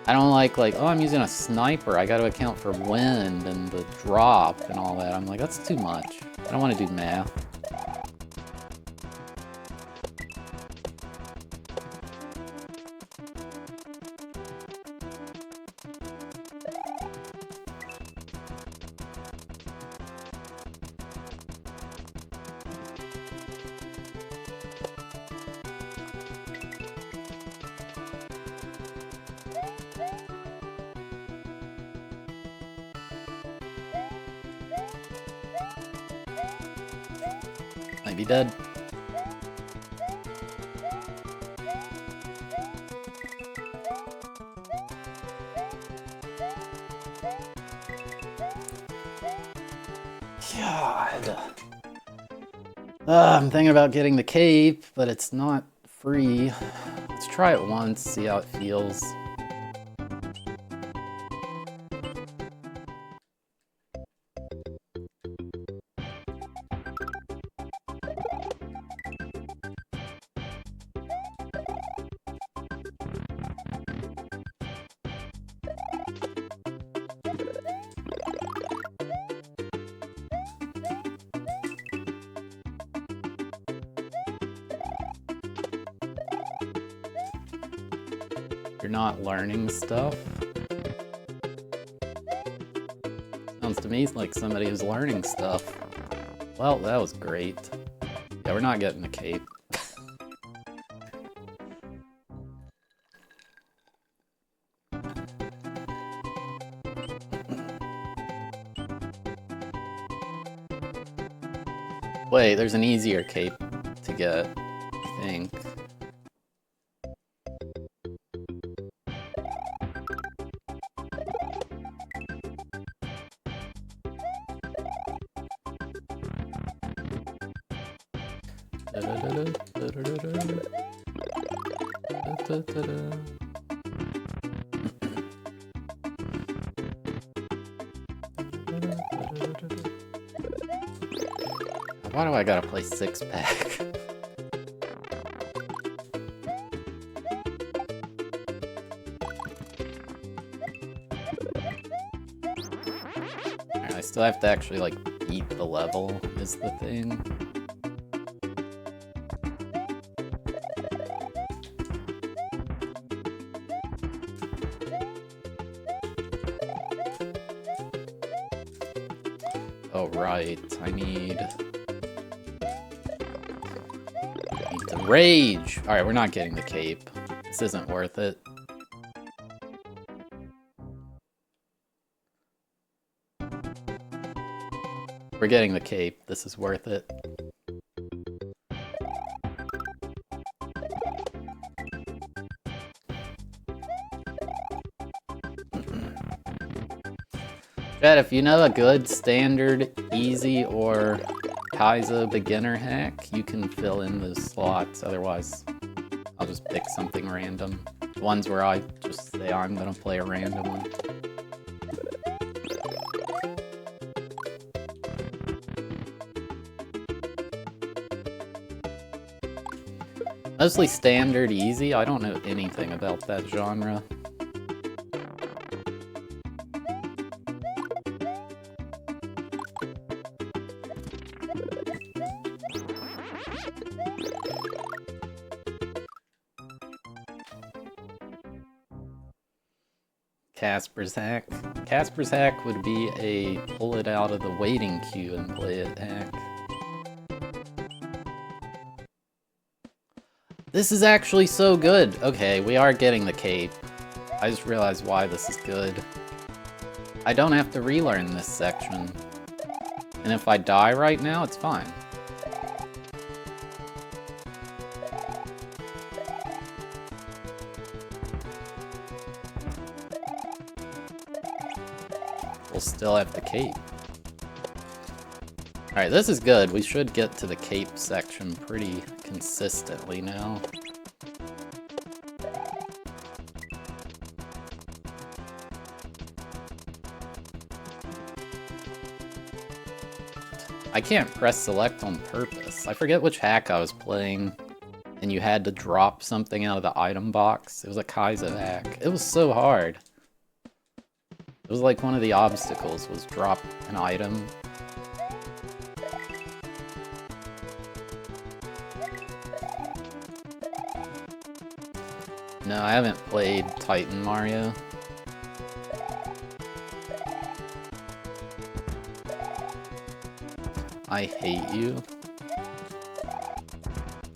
I don't like, oh, I'm using a sniper, I gotta account for wind and the drop and all that. I'm like, that's too much. I don't want to do math. Might be dead. God. I'm thinking about getting the cape, but it's not free. Let's try it once, see how it feels. You're not learning stuff? Sounds to me like somebody who's learning stuff. Well, that was great. Yeah, we're not getting the cape. Wait, there's an easier cape to get, I think. Why do I gotta play 6-pack? I still have to actually, like, beat the level, is the thing. Oh, right. I need the rage. Alright, we're not getting the cape. This isn't worth it. We're getting the cape. This is worth it. Chat, if you know a good standard, easy, or Kaizo beginner hack, you can fill in those slots. Otherwise, I'll just pick something random. The ones where I just say I'm gonna play a random one. Mostly standard, easy. I don't know anything about that genre. Casper's hack. Casper's hack would be a pull it out of the waiting queue and play it hack. This is actually so good. Okay, we are getting the cape. I just realized why this is good. I don't have to relearn this section. And if I die right now, it's fine. We'll still have the cape. Alright, this is good. We should get to the cape section pretty consistently now. I can't press select on purpose. I forget which hack I was playing, and you had to drop something out of the item box. It was a Kaizo hack. It was so hard. It was like one of the obstacles was drop an item. No, I haven't played Titan Mario. I hate you.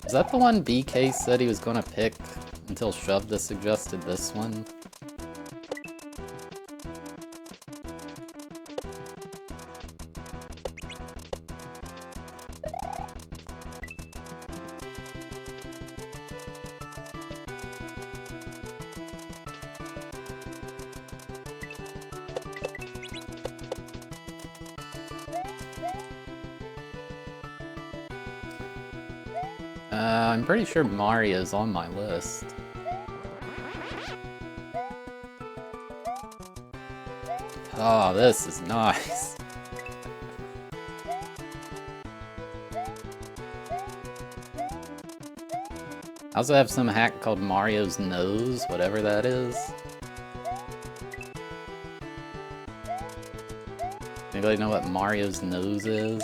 Is that the one BK said he was gonna pick until Shovda suggested this one? I'm pretty sure Mario's on my list. Oh, this is nice. I also have some hack called Mario's Nose, whatever that is. Anybody know what Mario's Nose is?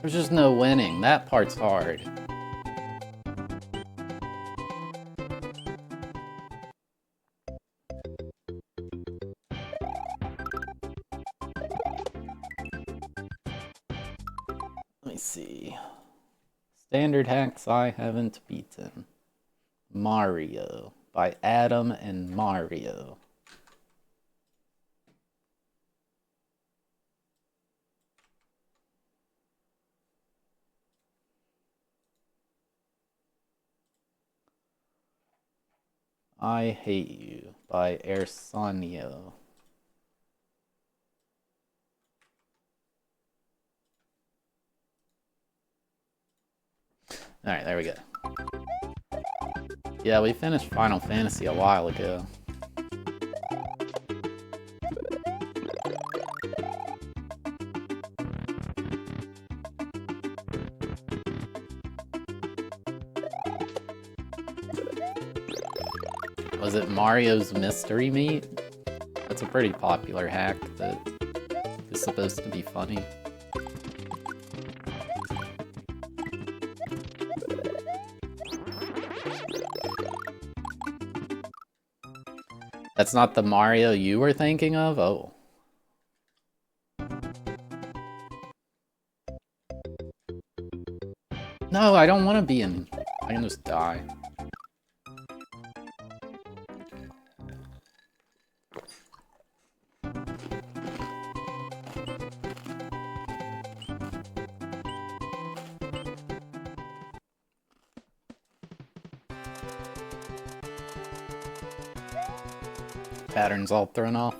There's just no winning. That part's hard. Let me see. Standard hacks I haven't beaten. Mario by Adam and Mario. I Hate You by Ersonio. Alright, there we go. Yeah, we finished Final Fantasy a while ago. Was it Mario's Mystery Meat? That's a pretty popular hack that is supposed to be funny. That's not the Mario you were thinking of? Oh. No, I don't want to be in... I can just die. Pattern's all thrown off.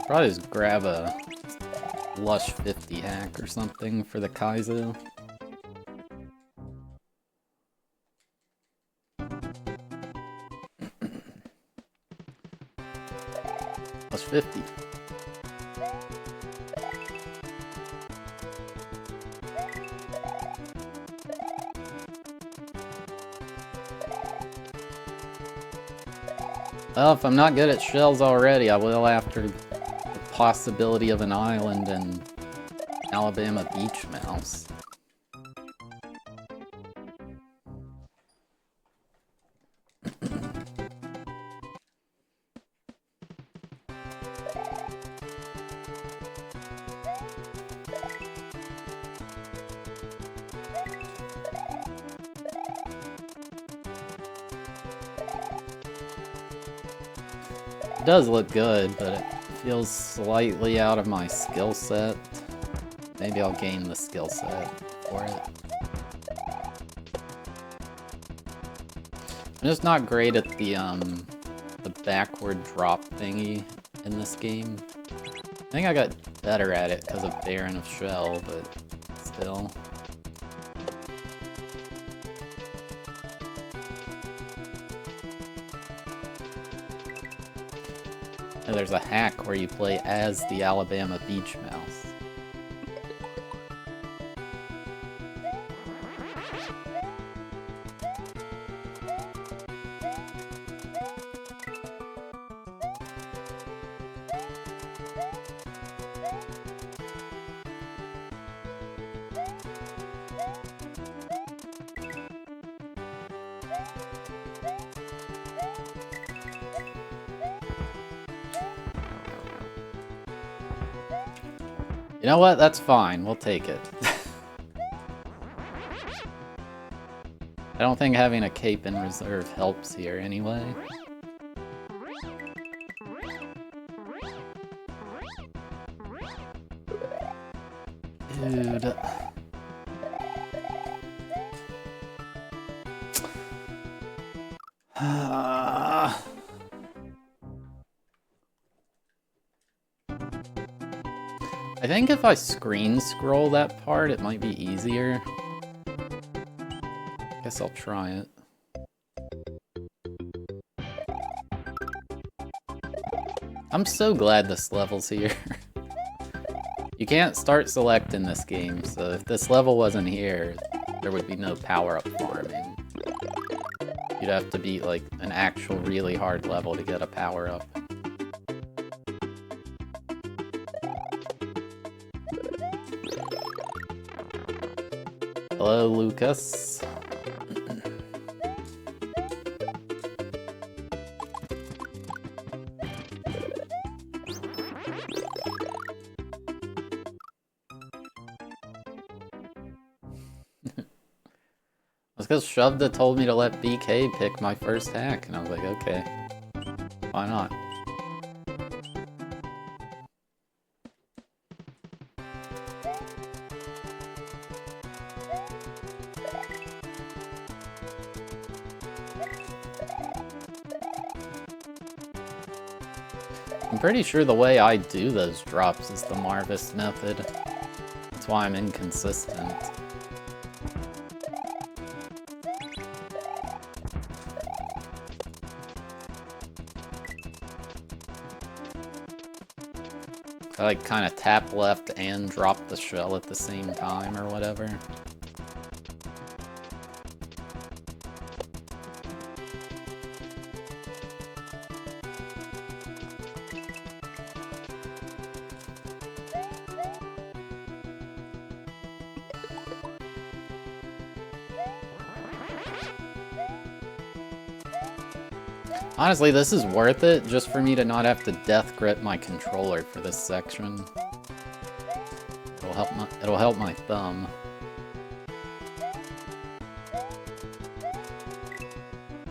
Probably just grab a Lush 50 hack or something for the Kaizo. Lush 50. Well, if I'm not good at shells already, I will after the possibility of an island and Alabama beach mouse. It does look good, but it feels slightly out of my skill set. Maybe I'll gain the skill set for it. I'm just not great at the backward drop thingy in this game. I think I got better at it because of Baron of Shell, but still. And there's a hack where you play as the Alabama beach mouse. You know what? That's fine. We'll take it. I don't think having a cape in reserve helps here anyway. Dude. I think if I screen scroll that part, it might be easier. Guess I'll try it. I'm so glad this level's here. You can't start select in this game, so if this level wasn't here, there would be no power-up farming. You'd have to beat like an actual really hard level to get a power-up. Hello, Lucas. That's because Shovda told me to let BK pick my first hack, and I was like, okay, why not? I'm pretty sure the way I do those drops is the Marvis method. That's why I'm inconsistent. I like kind of tap left and drop the shell at the same time or whatever. Honestly, this is worth it just for me to not have to death grip my controller for this section. It'll help my thumb.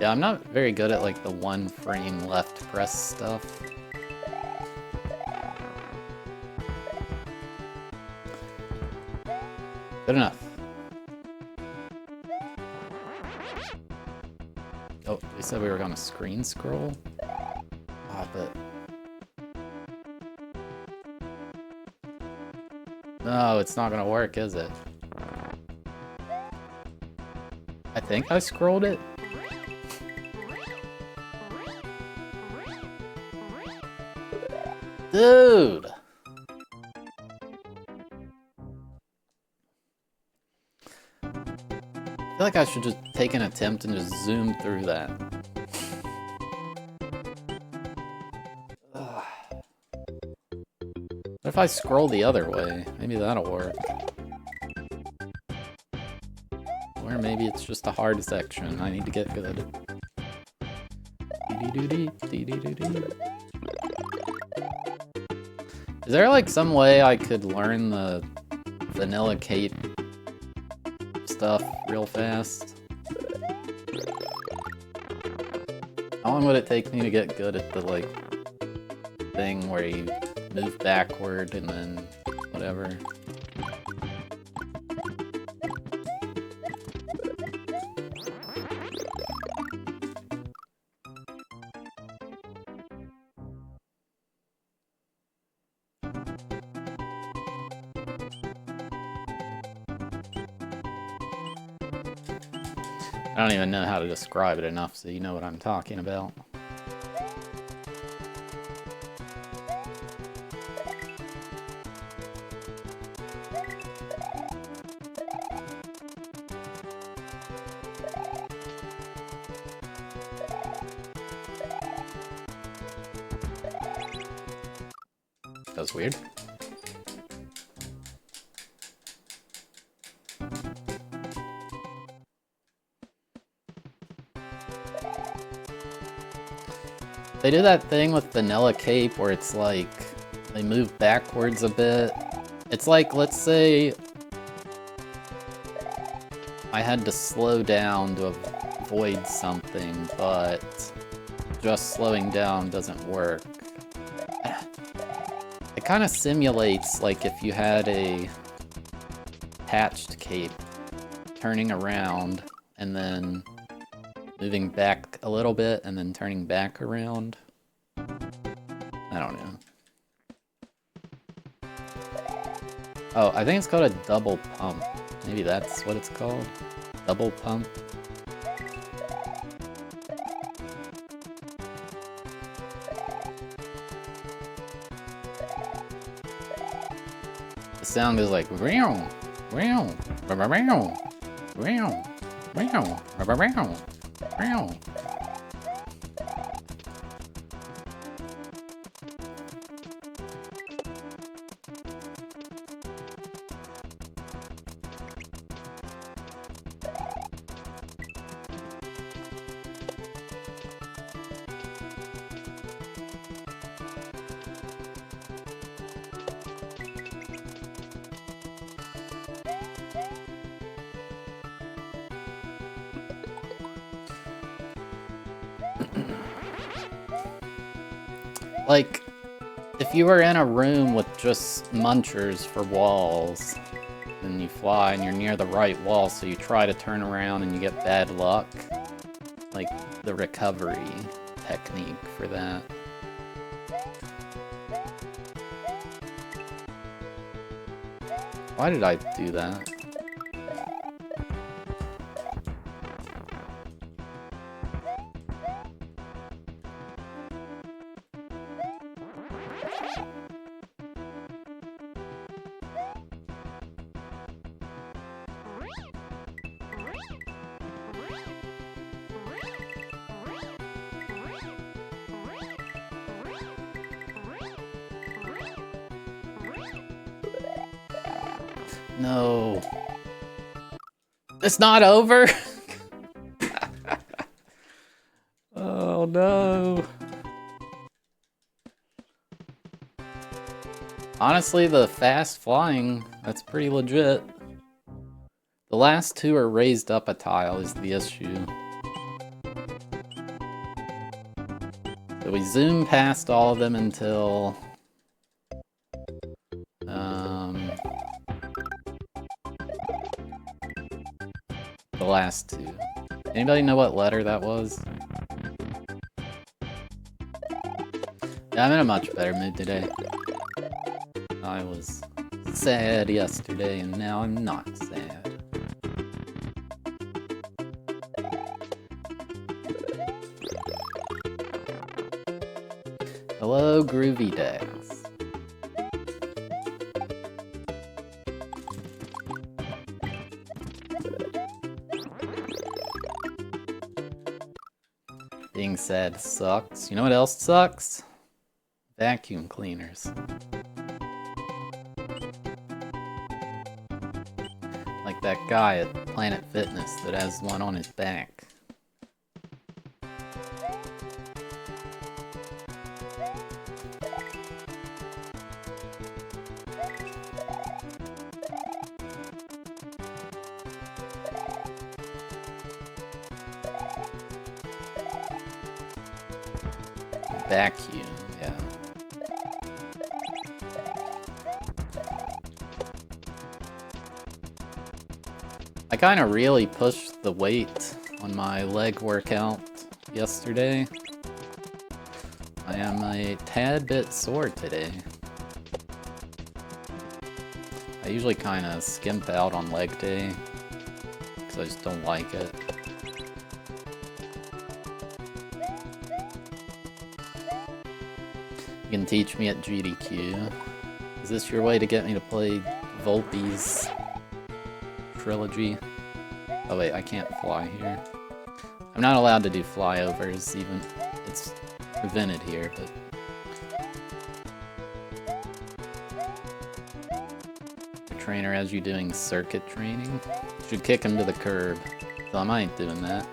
Yeah, I'm not very good at like the one frame left press stuff. Good enough. Oh, they said we were gonna screen scroll? Ah, but... No, it's not gonna work, is it? I think I scrolled it. Dude! I feel like I should just take an attempt and just zoom through that. Ugh. What if I scroll the other way? Maybe that'll work. Or maybe it's just a hard section. I need to get good. Is there like some way I could learn the vanilla cape stuff real fast? How long would it take me to get good at the like thing where you move backward and then whatever? I don't even know how to describe it enough so you know what I'm talking about. That was weird. They do that thing with Vanilla Cape where it's like, they move backwards a bit. It's like, let's say I had to slow down to avoid something, but just slowing down doesn't work. It kind of simulates like if you had a attached cape turning around and then moving back a little bit and then turning back around. I don't know. Oh, I think it's called a double pump. Maybe that's what it's called. Double pump. The sound is like meow, meow, meow, meow, meow, meow, meow. Meow. Like, if you were in a room with just munchers for walls, and you fly and you're near the right wall, so you try to turn around and you get bad luck, like the recovery technique for that. Why did I do that? No. It's not over? Oh no. Honestly, the fast flying, that's pretty legit. The last two are raised up a tile is the issue. So we zoom past all of them until... the last two. Anybody know what letter that was? Yeah, I'm in a much better mood today. I was sad yesterday, and now I'm not sad. Hello, Groovy Dax. Being sad sucks. You know what else sucks? Vacuum cleaners. Like that guy at Planet Fitness that has one on his back. Vacuum, yeah. I kind of really pushed the weight on my leg workout yesterday. I am a tad bit sore today. I usually kind of skimp out on leg day because I just don't like it. You can teach me at GDQ. Is this your way to get me to play Volpe's trilogy? Oh wait, I can't fly here. I'm not allowed to do flyovers, even. It's prevented here, but... The trainer has you doing circuit training? Should kick him to the curb. So I ain't doing that.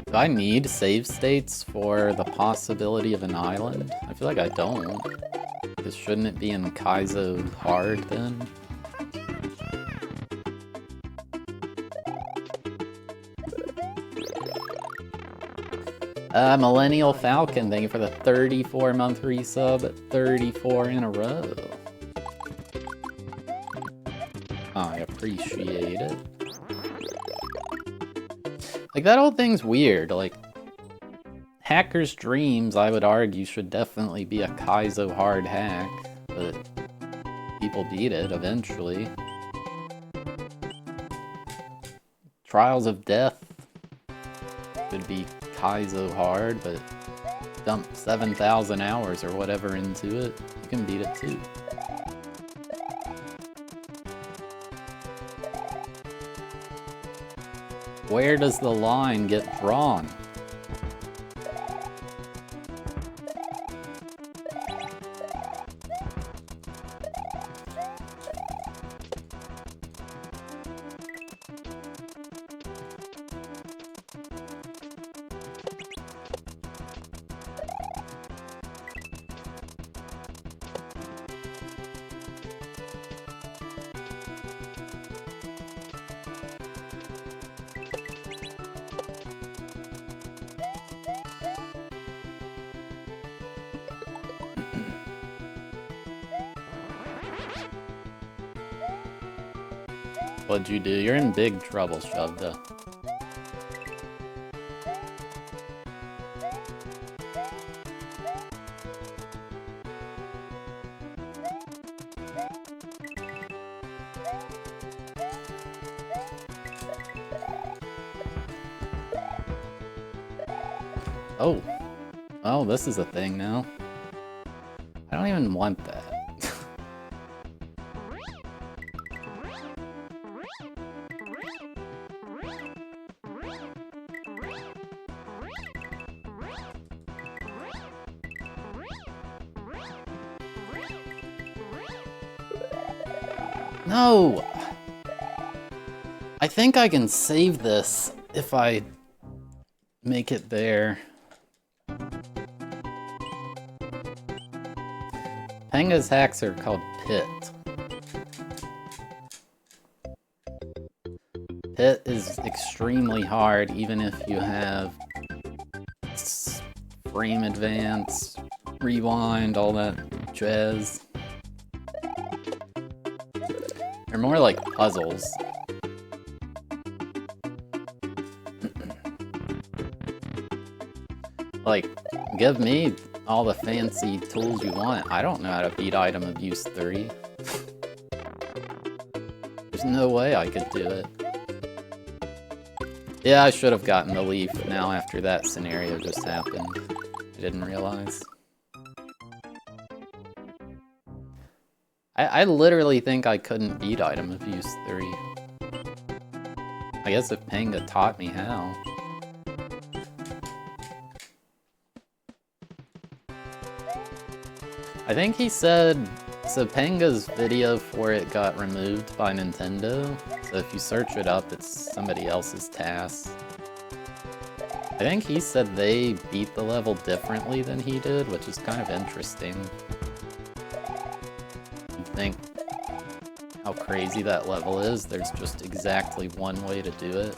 Do I need save states for the possibility of an island? I feel like I don't. Because shouldn't it be in Kaizo hard then? Millennial Falcon, thank you for the 34-month resub at 34 in a row. I appreciate it. Like, that whole thing's weird. Like, Hacker's Dreams, I would argue, should definitely be a Kaizo hard hack, but people beat it eventually. Trials of Death could be Kaizo hard, but dump 7,000 hours or whatever into it, you can beat it too. Where does the line get drawn? What'd you do? You're in big trouble, Shovda. Oh. Oh, this is a thing now. I don't even want that. No! I think I can save this if I make it there. Penga's hacks are called Pit. Pit is extremely hard even if you have frame advance, rewind, all that jazz. They're more like puzzles. Like, give me all the fancy tools you want. I don't know how to beat item abuse 3. There's no way I could do it. Yeah, I should have gotten the leaf now after that scenario just happened. I didn't realize. I literally think I couldn't beat item abuse 3. I guess if Panga taught me how. I think he said, so Panga's video for it got removed by Nintendo, so if you search it up, it's somebody else's task. I think he said they beat the level differently than he did, which is kind of interesting. You think how crazy that level is, there's just exactly one way to do it.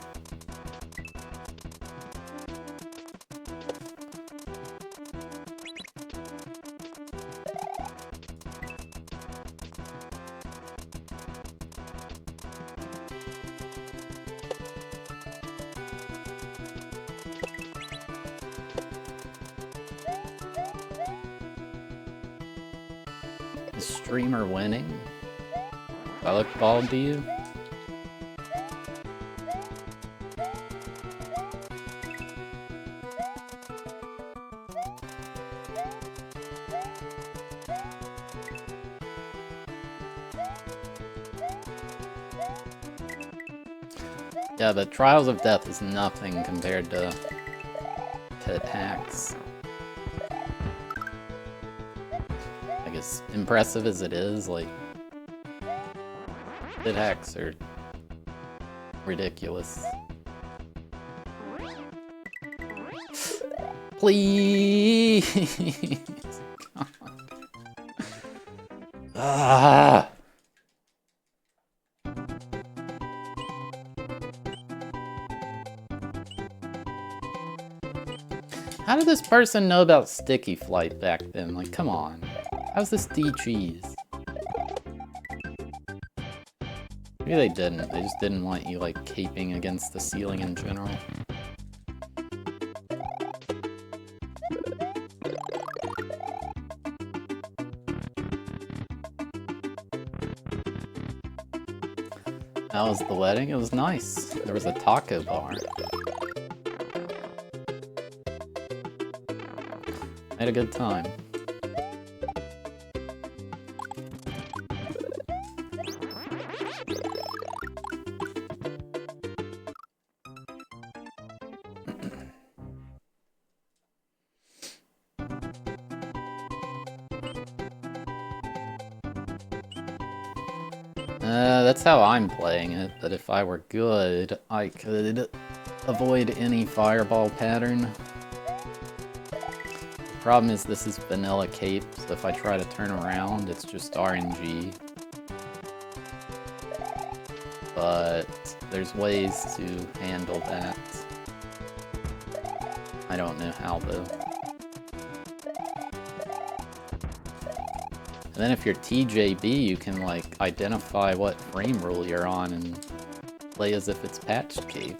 Is streamer winning? Do I look bald to you? Yeah, the Trials of Death is nothing compared to Pit hacks. Like, as impressive as it is, like, Pit hacks are ridiculous. Please! Ah! How did this person know about sticky flight back then? Like, come on. How's this D cheese? Maybe they didn't. They just didn't want you, like, caping against the ceiling in general. How was the wedding? It was nice. There was a taco bar. I had a good time. That's how I'm playing it, but if I were good, I could avoid any fireball pattern. The problem is this is vanilla cape, so if I try to turn around, it's just RNG. But there's ways to handle that. I don't know how though. And then if you're TJB, you can, like, identify what frame rule you're on and play as if it's patched cape.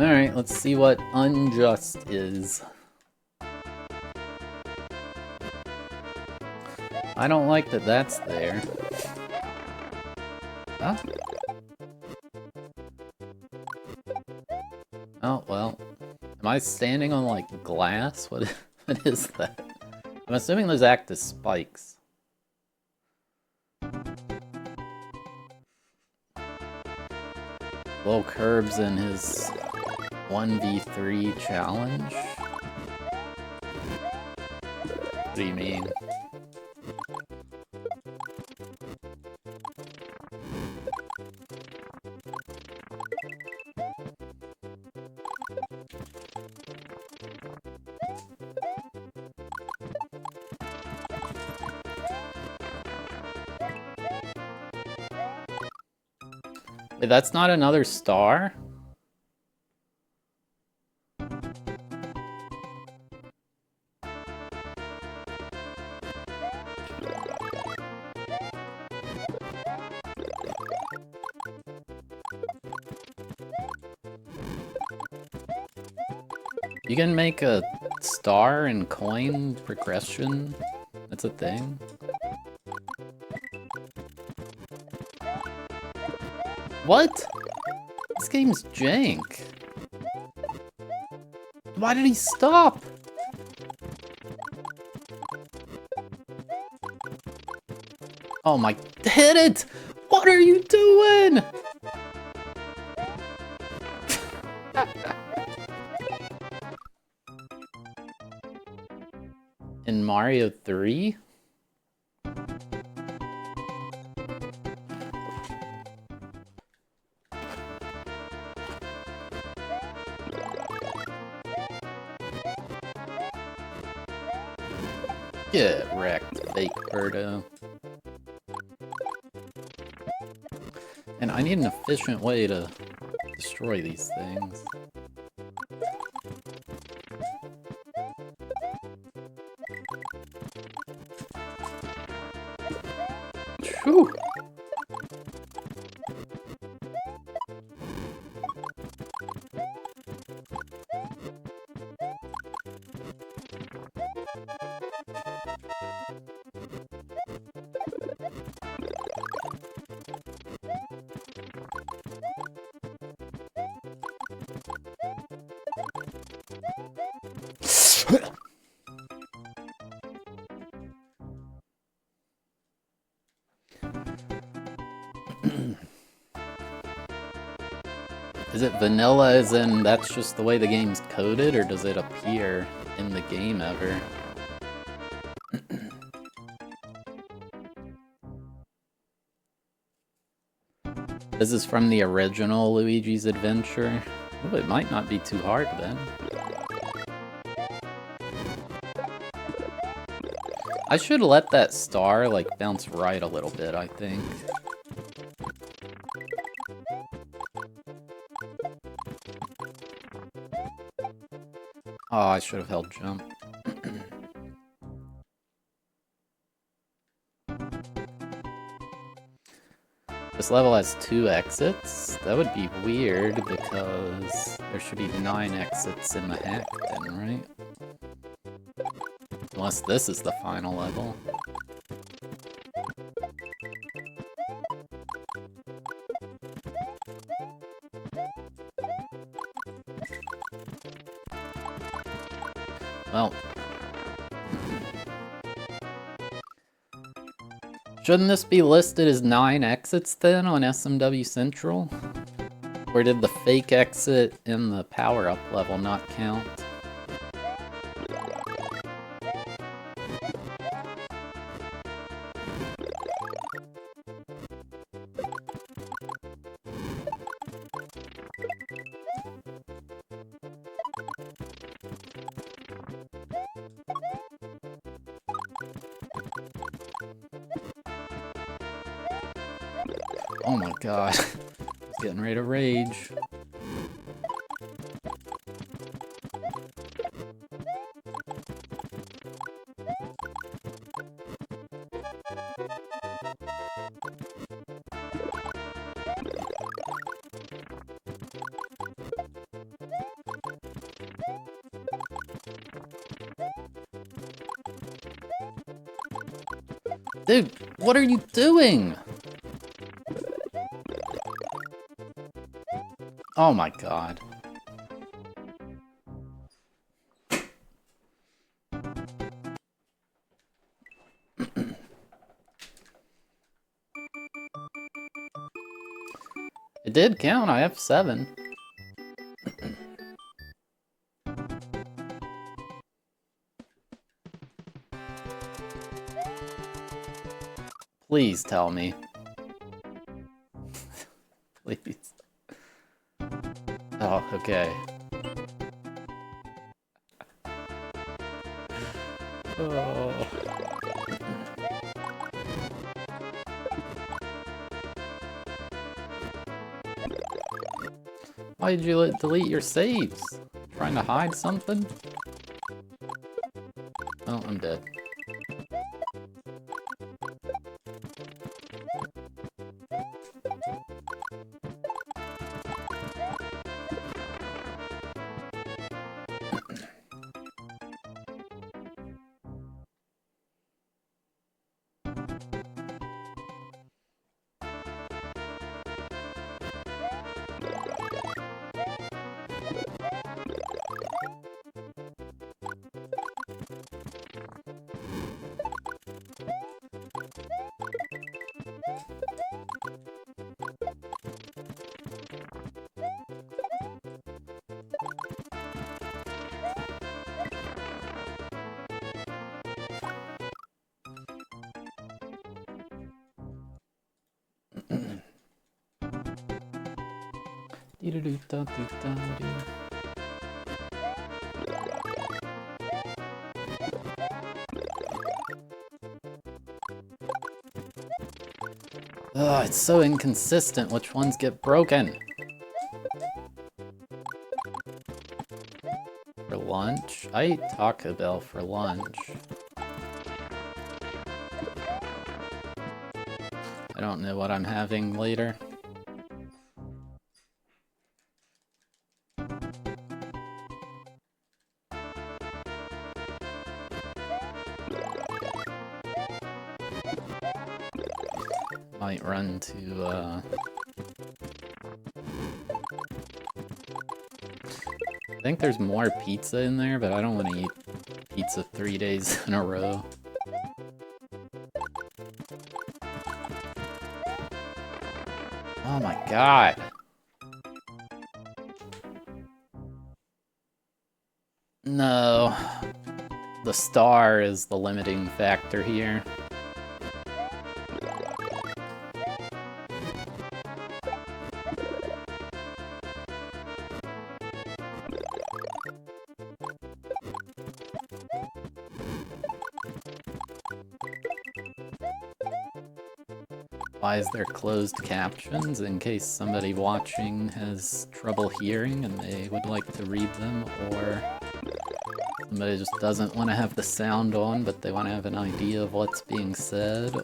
Alright, let's see what unjust is. I don't like that that's there. Huh? Oh, well. Am I standing on, like, glass? What is that? I'm assuming those act as spikes. Lil Curbs in his 1v3 challenge? What do you mean? Wait, that's not another star? You can make a star and coin progression? That's a thing? What? This game's jank. Why did he stop? Oh my... Hit it! What are you doing? In Mario 3? Get wrecked, fake Birdo. And I need an efficient way to destroy these things. Whew. Is it vanilla as in that's just the way the game's coded, or does it appear in the game ever? This is from the original Luigi's Adventure. Oh, it might not be too hard then. I should let that star, like, bounce right a little bit, I think. Oh, I should have held jump. This level has 2 exits? That would be weird, because there should be 9 exits in the hack then, right? Unless this is the final level. Well. Shouldn't this be listed as 9 exits then on SMW Central? Or did the fake exit in the power-up level not count? Oh my god. He's getting ready to rage. Dude, what are you doing? Oh my god. It did count, I have 7. Please tell me. Please. Oh, okay. Oh. Why did you delete your saves? Trying to hide something? Oh, I'm dead. Ugh, it's so inconsistent which ones get broken. For lunch? I ate Taco Bell for lunch. I don't know what I'm having later. Might run to, I think there's more pizza in there, but I don't want to eat pizza 3 days in a row. Oh my god! No. The star is the limiting factor here. Why is there closed captions in case somebody watching has trouble hearing and they would like to read them, or somebody just doesn't want to have the sound on but they want to have an idea of what's being said?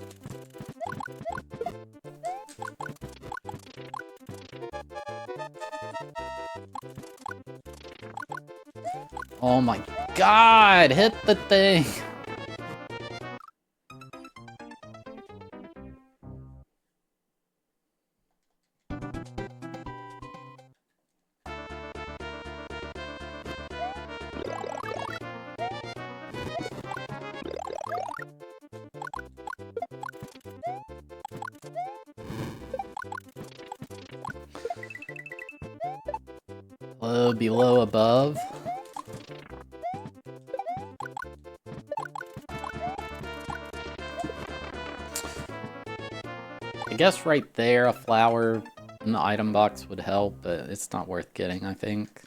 Oh my god! Hit the thing! Low, below, above. I guess right there a flower in the item box would help, but it's not worth getting, I think.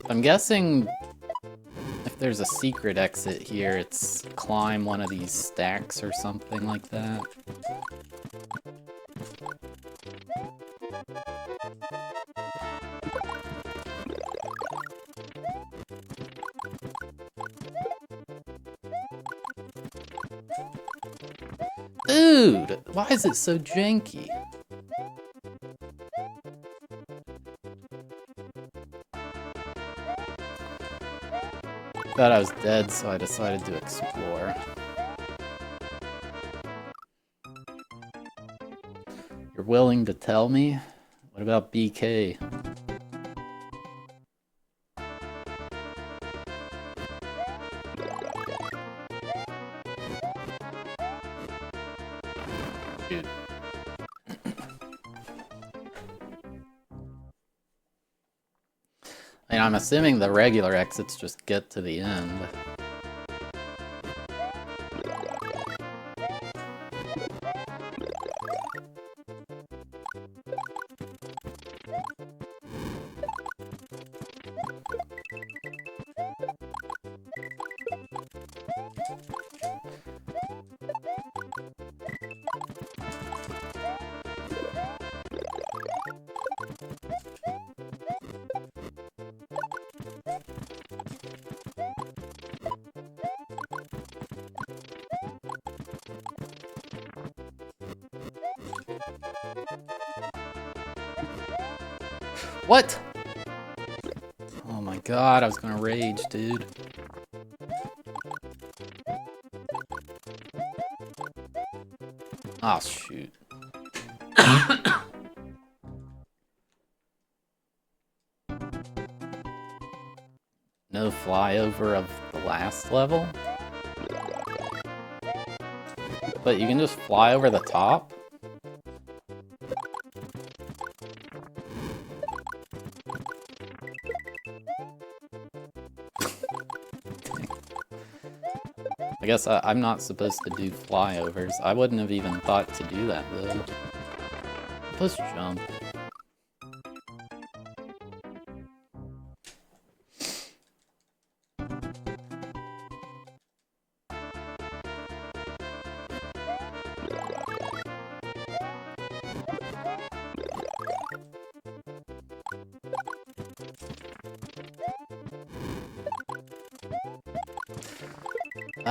I'm guessing if there's a secret exit here, it's climb one of these stacks or something like that. Dude, why is it so janky? Thought I was dead, so I decided to explore. You're willing to tell me? What about BK? Shoot. I mean, I'm assuming the regular exits just get to the end. What? Oh my god, I was gonna rage, dude. Oh, shoot. No flyover of the last level? But you can just fly over the top? I guess I'm not supposed to do flyovers. I wouldn't have even thought to do that, though. Let's jump.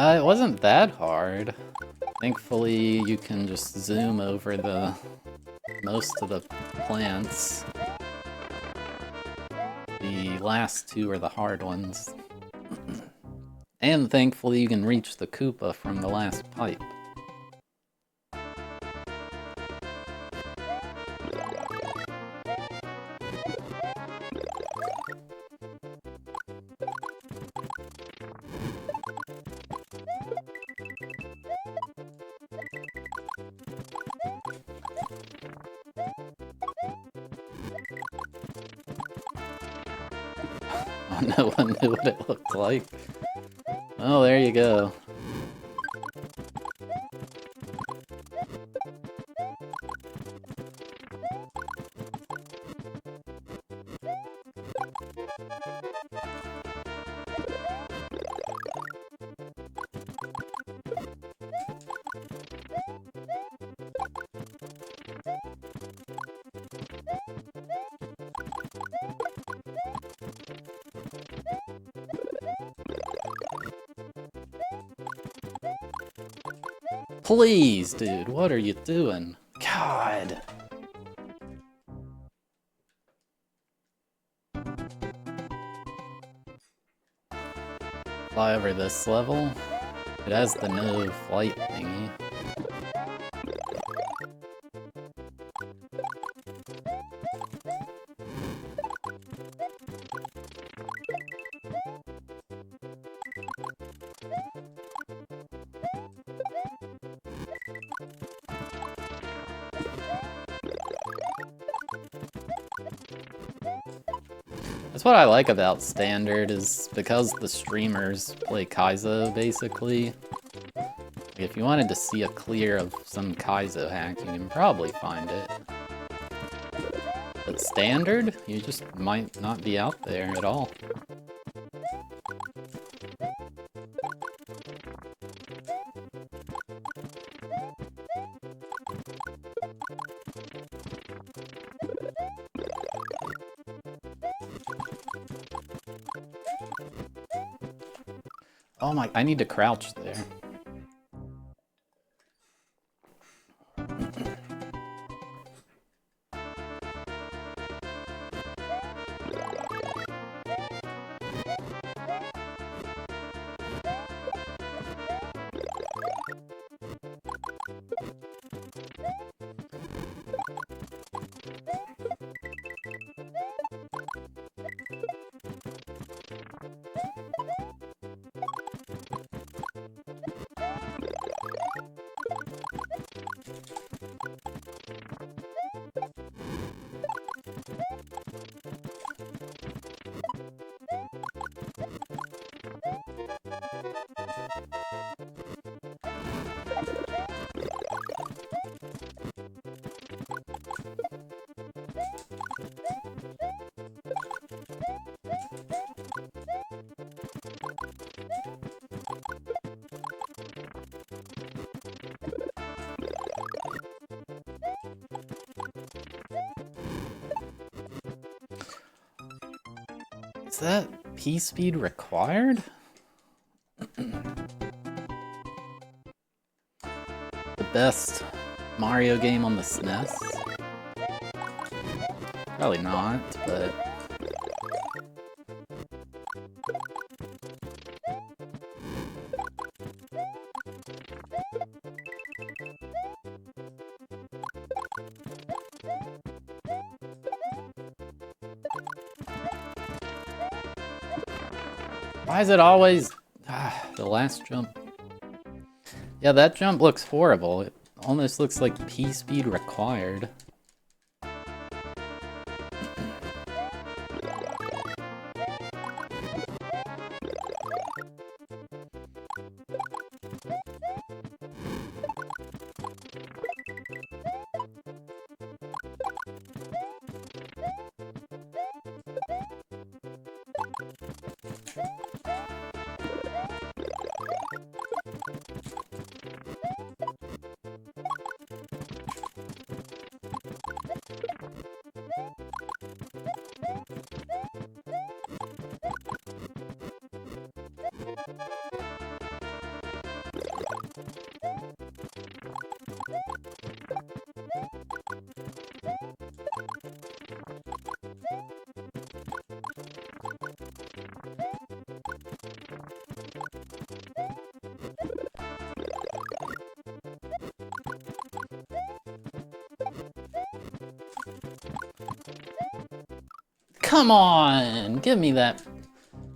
It wasn't that hard. Thankfully, you can just zoom over the most of the plants. The last two are the hard ones. And thankfully, you can reach the Koopa from the last pipe. No one knew what it looked like. Oh, there you go. Please, dude, what are you doing? God. Fly over this level. It has the no flight thingy. That's what I like about Standard, is because the streamers play Kaizo, basically. If you wanted to see a clear of some Kaizo hack, you can probably find it. But Standard, you just might not be out there at all. Oh my, I need to crouch there. Is that P-speed required? The best Mario game on the SNES? Probably not, but... Why is it always... the last jump. Yeah, that jump looks horrible. It almost looks like P-speed required. Come on! Give me that.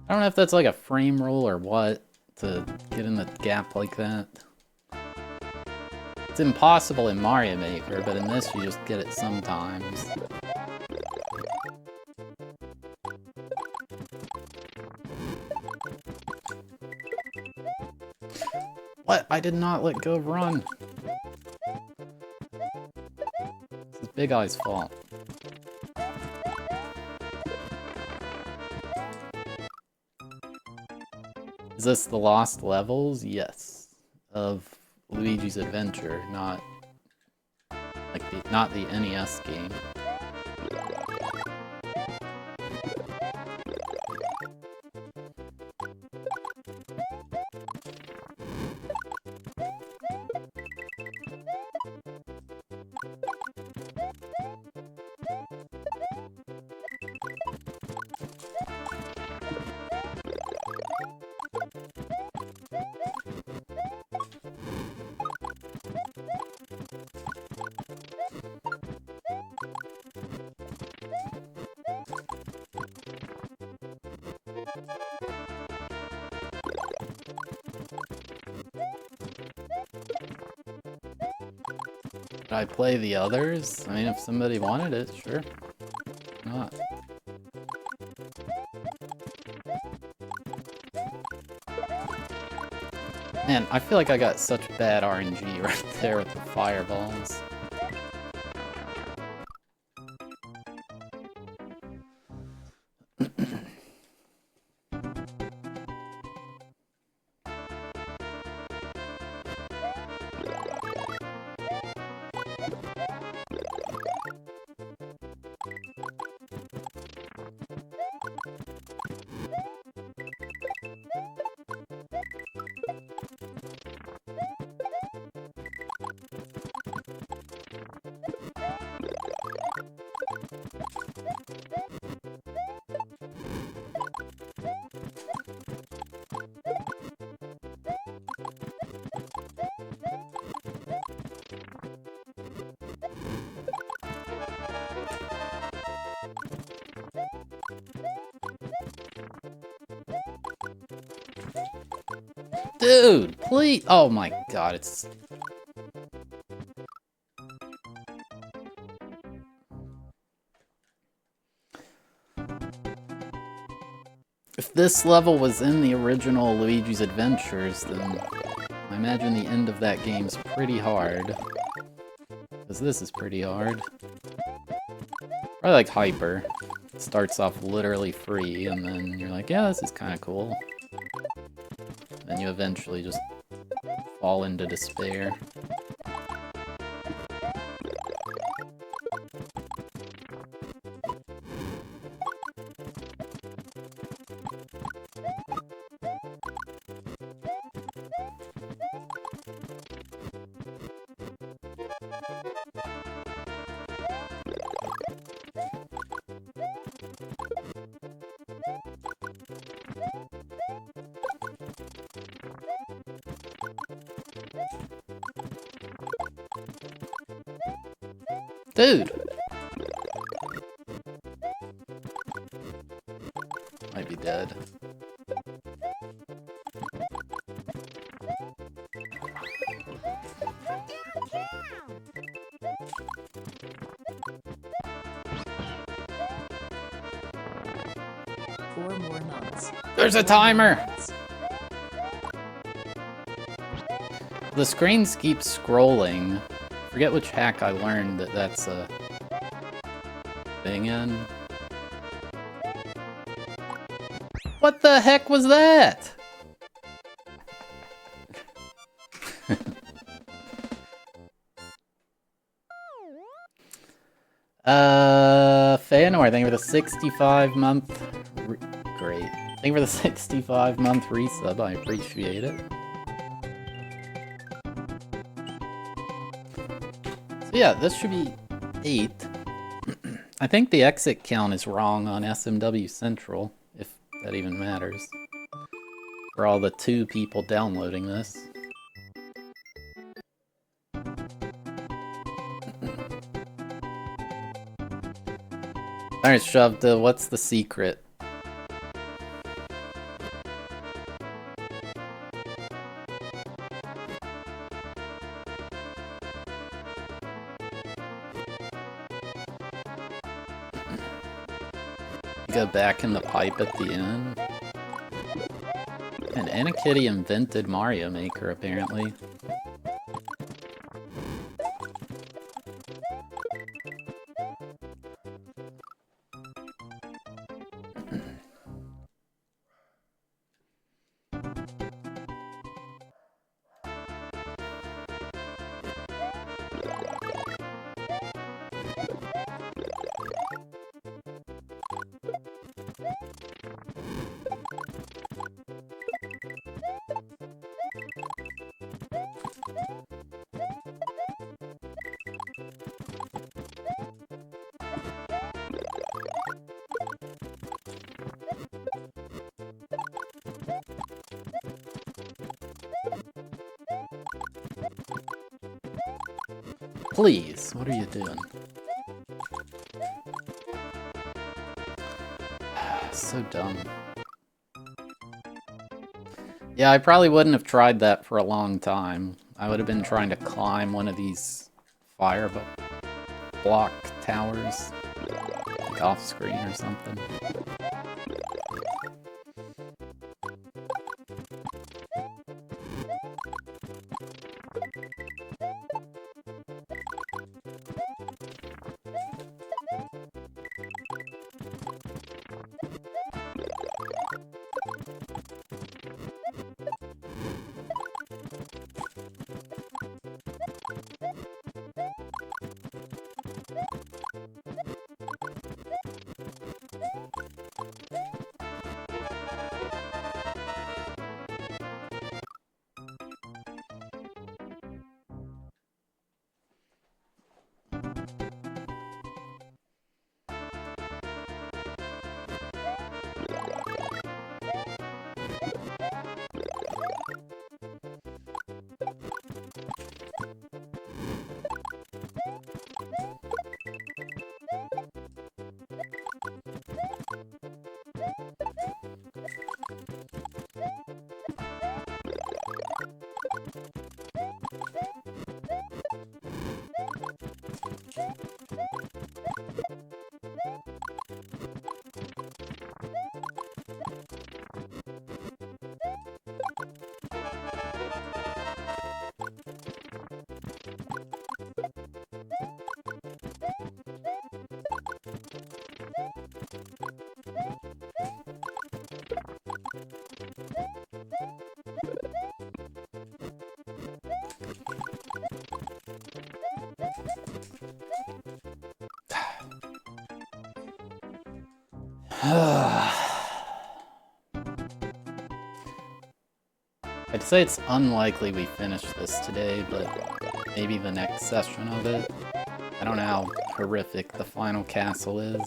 I don't know if that's like a frame rule or what, to get in the gap like that. It's impossible in Mario Maker, but in this you just get it sometimes. What? I did not let go of run. This is Big Eye's fault. Is this the Lost Levels? Yes. Of Luigi's Adventure, not the NES game. Could I play the others? I mean, if somebody wanted it, sure. Why not? Man, I feel like I got such bad RNG right there with the fireballs. Dude, please. Oh my god, it's... If this level was in the original Luigi's Adventures, then I imagine the end of that game's pretty hard. Because this is pretty hard. I like Hyper. It starts off literally free, and then you're like, yeah, this is kind of cool. Then you eventually just fall into despair. Dude! Might be dead. Four more months. There's a timer! The screens keep scrolling. Forget which hack I learned that that's a thing in. What the heck was that? Feanor, thank you for the 65-month... Great. Thank you for the 65-month resub, I appreciate it. So yeah, this should be 8. I think the exit count is wrong on SMW Central, if that even matters. For all the 2 people downloading this. Alright, Shoved, what's the secret? Go back in the pipe at the end. And Anakitty invented Mario Maker, apparently. Please, what are you doing? So dumb. Yeah, I probably wouldn't have tried that for a long time. I would have been trying to climb one of these fire block towers, like off screen or something. I'd say it's unlikely we finish this today, but maybe the next session of it. I don't know how horrific the final castle is.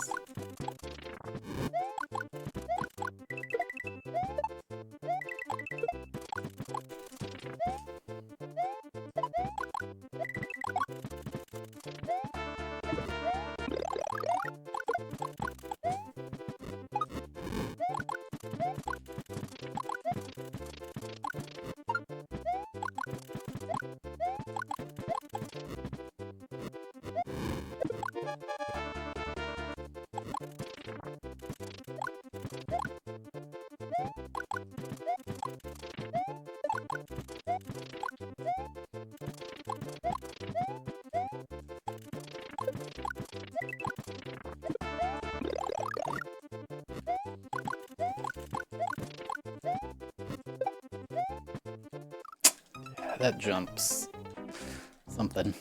That jumps something.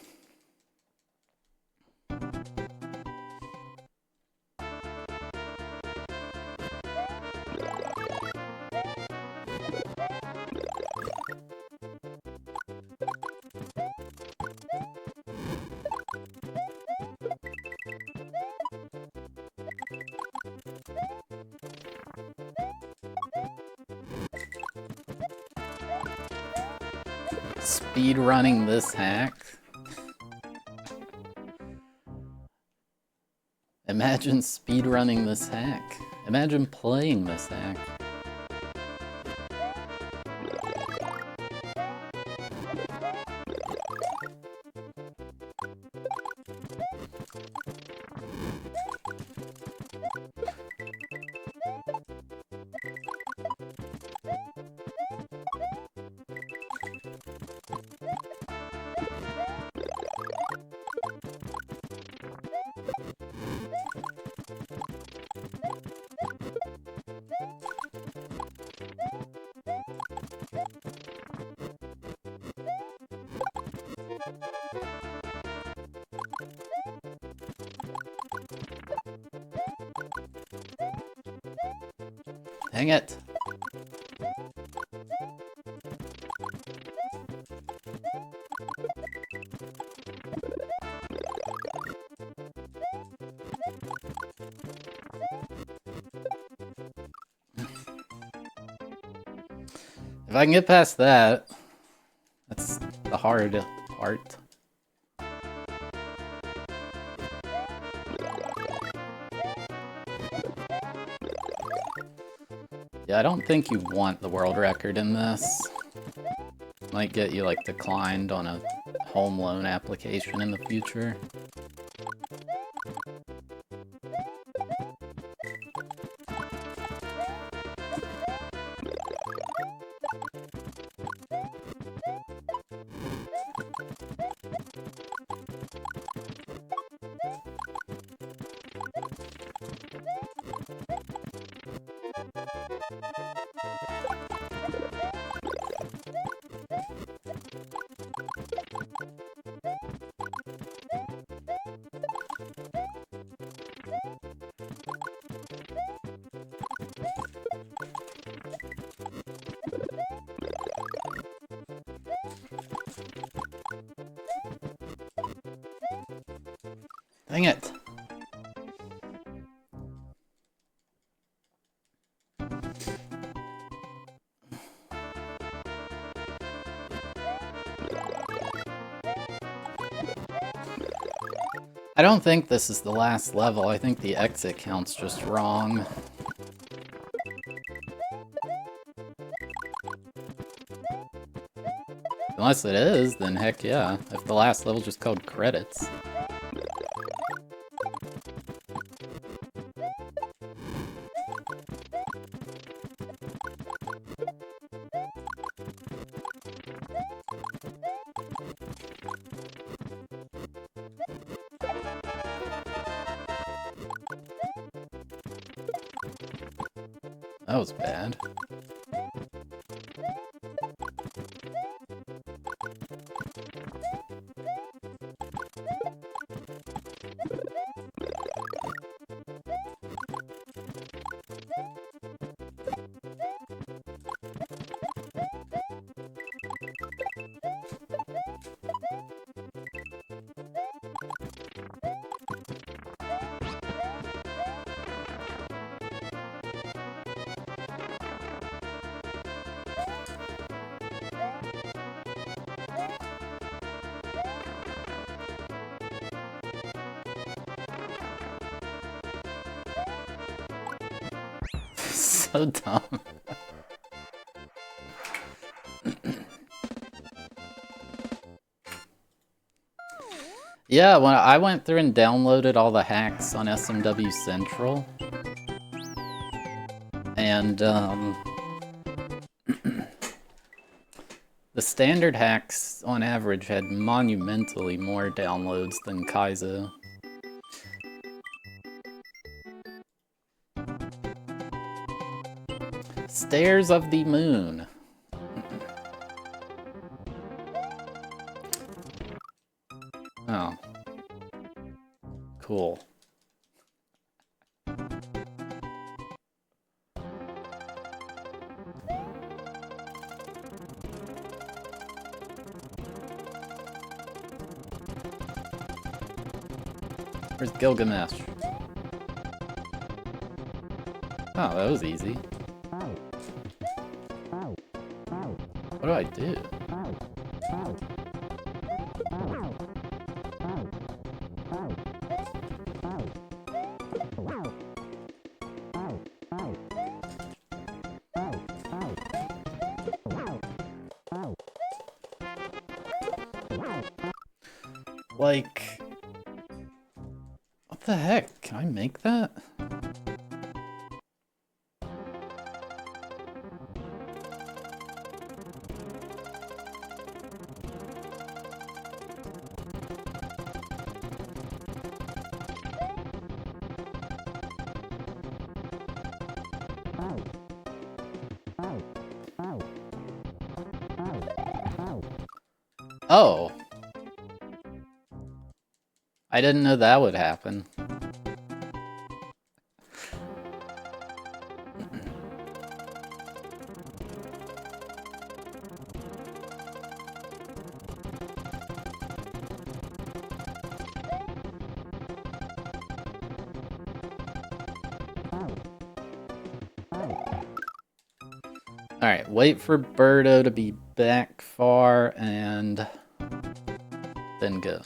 Speed running this hack. Imagine speed running this hack. Imagine playing this hack. Dang it. If I can get past that, that's the hard part. Yeah, I don't think you want the world record in this. Might get you, like, declined on a home loan application in the future. Dang it! I don't think this is the last level. I think the exit count's just wrong. Unless it is, then heck yeah. If the last level's just called credits. That was bad. so dumb. Yeah, when I went through and downloaded all the hacks on SMW Central, and the standard hacks on average had monumentally more downloads than Kaizo. Stairs of the Moon. Oh. Cool. Where's Gilgamesh? Oh, that was easy. What do I do? Like, what the heck? Can I make that? Oh. I didn't know that would happen. Alright, wait for Birdo to be back far and then go.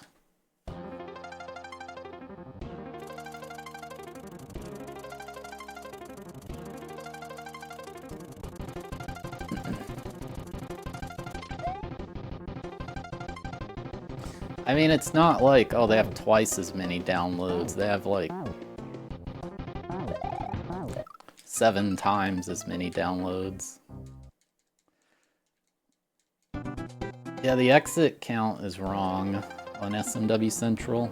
I mean, it's not like, oh, they have twice as many downloads. They have like 7 times as many downloads. Yeah, the exit count is wrong on SMW Central.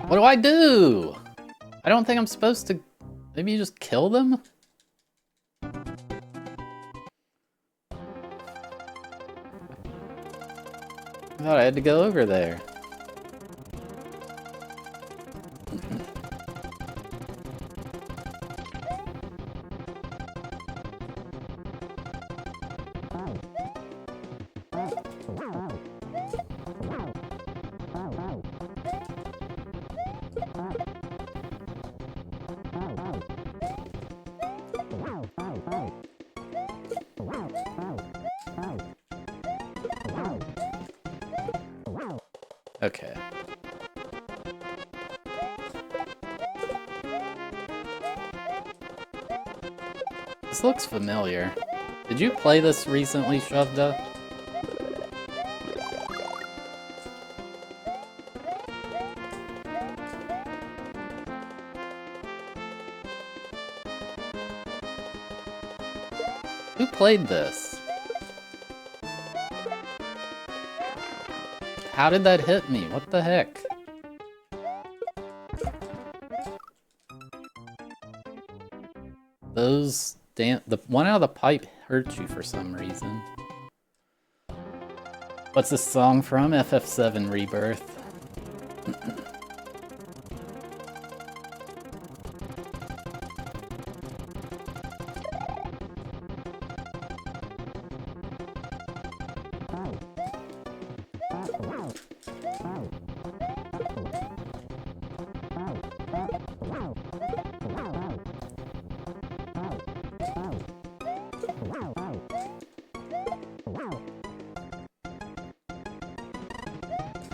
What do I do? I don't think I'm supposed to... Maybe you just kill them? I thought I had to go over there. Okay. This looks familiar. Did you play this recently, Shavda? Who played this? How did that hit me? What the heck? Those the one out of the pipe hurt you for some reason. What's this song from? FF7 Rebirth.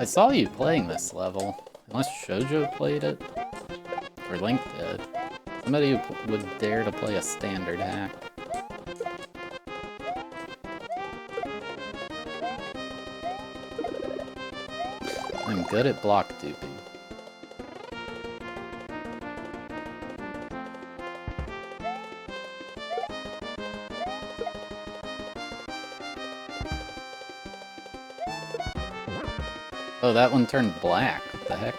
I saw you playing this level. Unless Shoujo played it. Or Link did. Somebody who would dare to play a standard hack. I'm good at block duping. Oh, that one turned black. What the heck?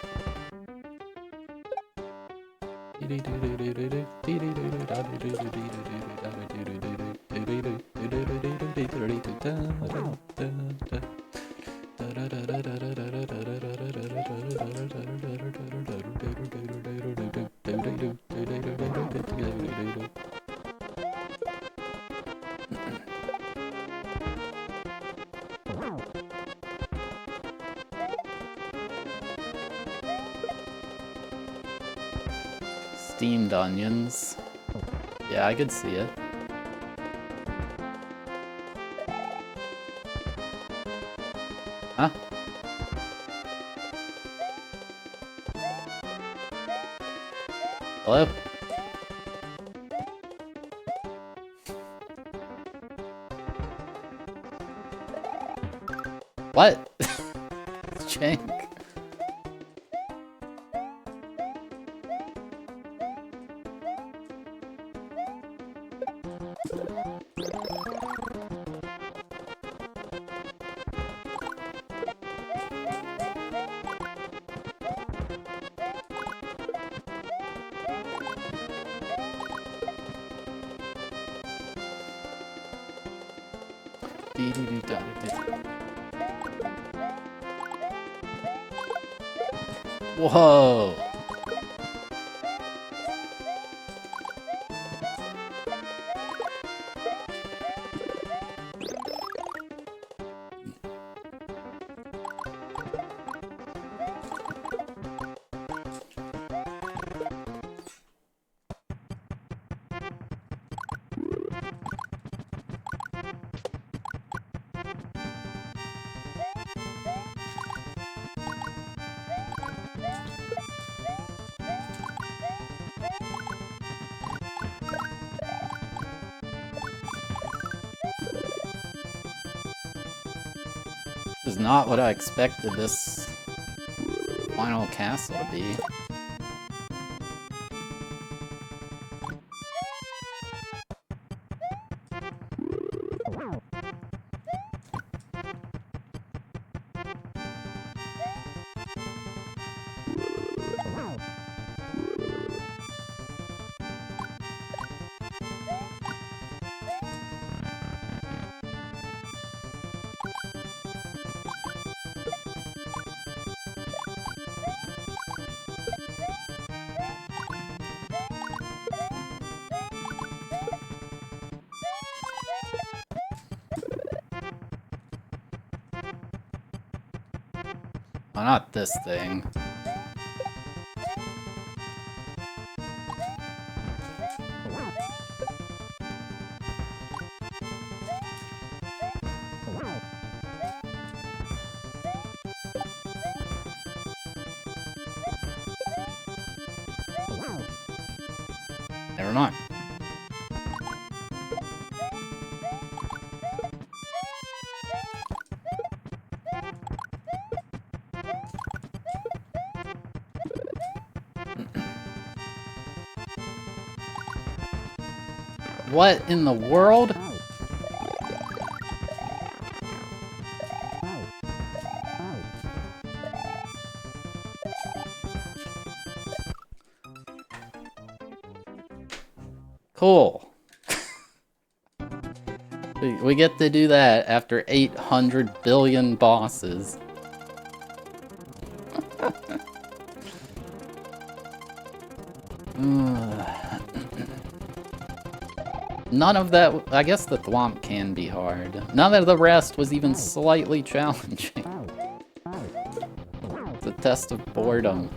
Steamed onions. Yeah, I could see it. Huh? Hello? What? Shank. Whoa! This is not what I expected this final castle to be. Oh, not this thing. Never mind. What in the world? Cool. We get to do that after 800 billion bosses. None of that, I guess the thwomp can be hard. None of the rest was even slightly challenging. It's a test of boredom.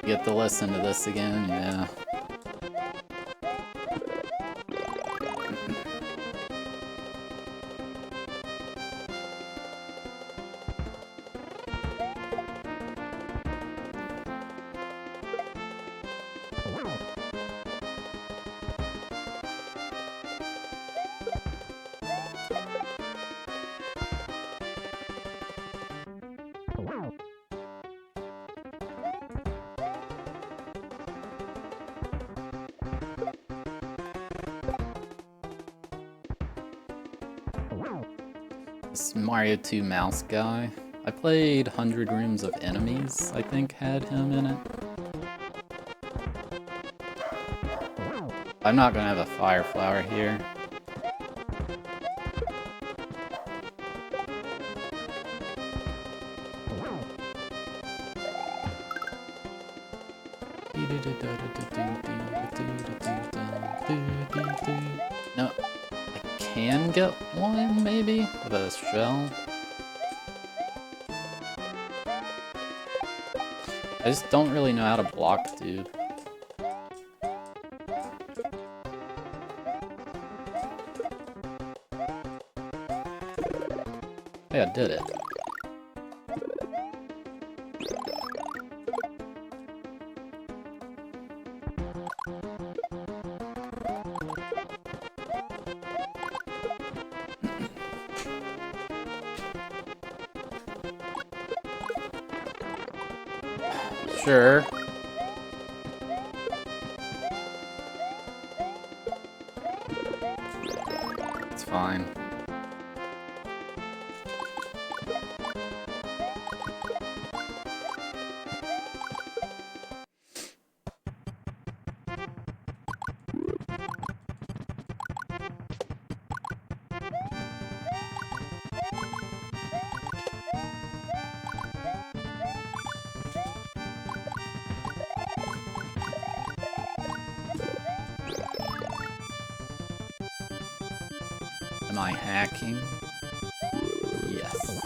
Get to listen to this again, yeah. This Mario 2 mouse guy. I played 100 Rooms of Enemies, I think had him in it. I'm not gonna have a fire flower here. No, I can get one maybe with a shell. I just don't really know how to block, dude. Hey, I did it. Sure. It's fine. Am I hacking? Yes.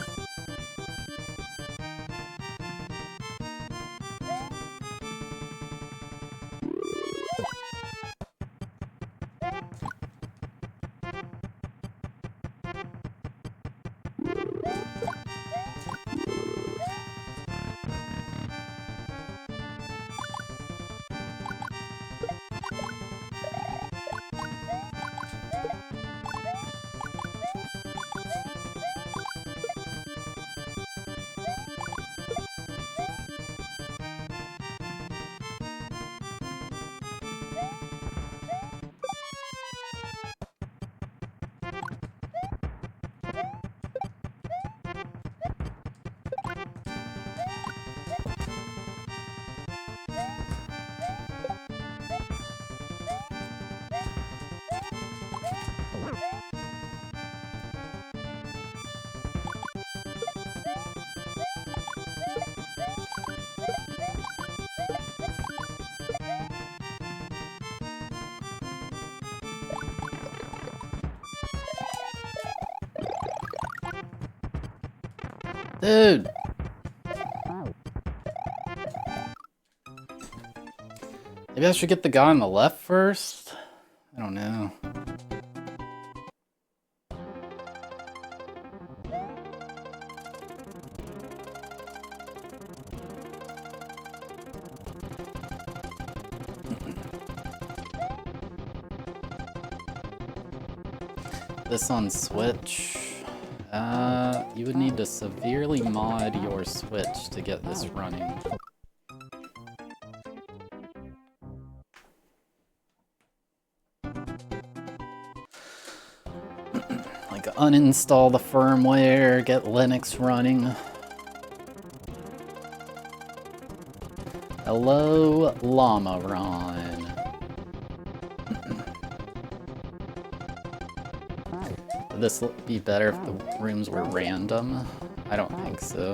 Dude! Maybe I should get the guy on the left first? I don't know. This on Switch. You would need to severely mod your Switch to get this running. Like uninstall the firmware, get Linux running. Hello, Llama Ron. Would this be better if the rooms were random? I don't think so.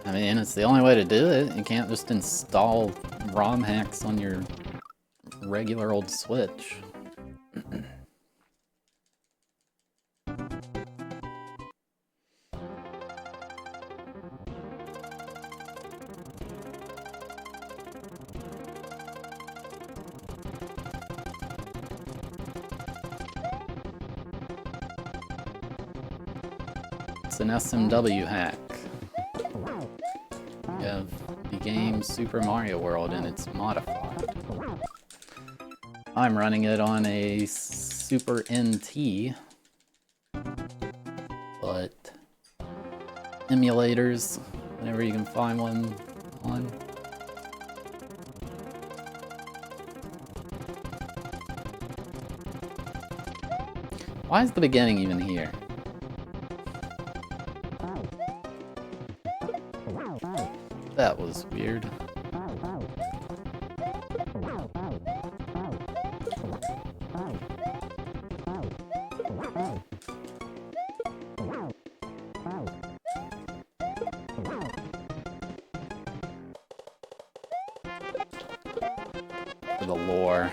I mean, it's the only way to do it. You can't just install ROM hacks on your regular old Switch. It's an SMW hack. You have the game Super Mario World and it's modified. I'm running it on a Super NT, but emulators, whenever you can find one on. Why is the beginning even here? That was weird. For the lore.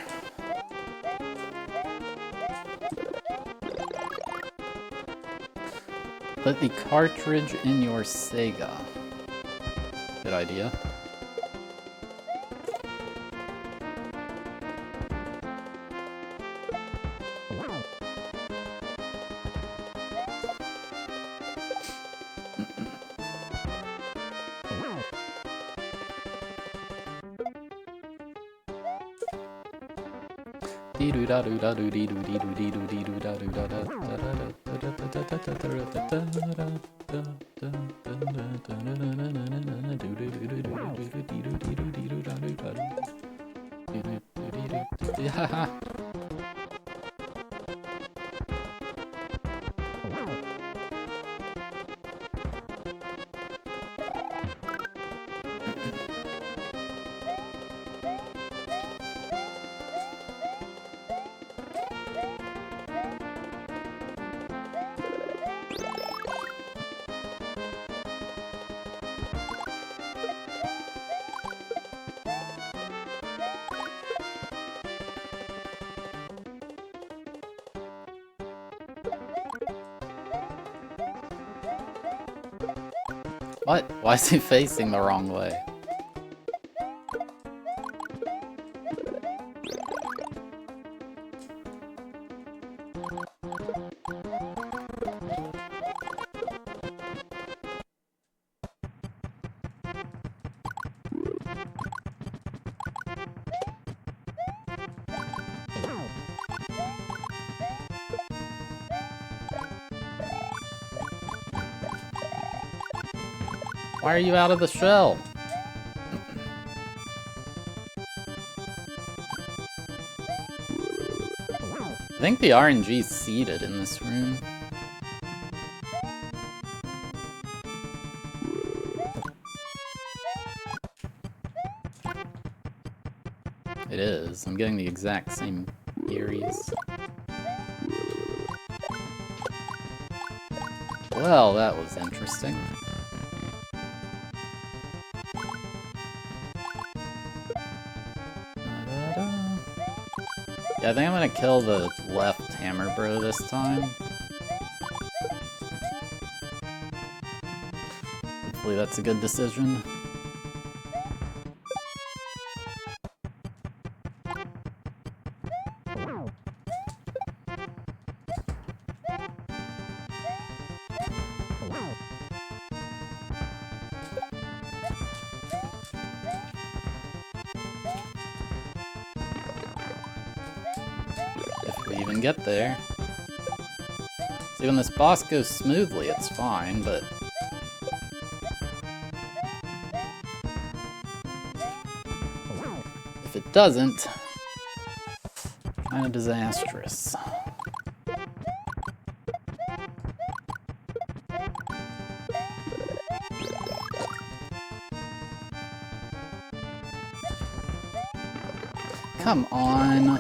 Put the cartridge in your Sega. Good idea. What? Why is he facing the wrong way? Why are you out of the shell? I think the RNG's seeded in this room. It is. I'm getting the exact same theories. Well, that was interesting. Yeah, I think I'm gonna kill the left hammer bro this time. Hopefully that's a good decision. Get there. See, when this boss goes smoothly, it's fine, but if it doesn't, kind of disastrous. Come on.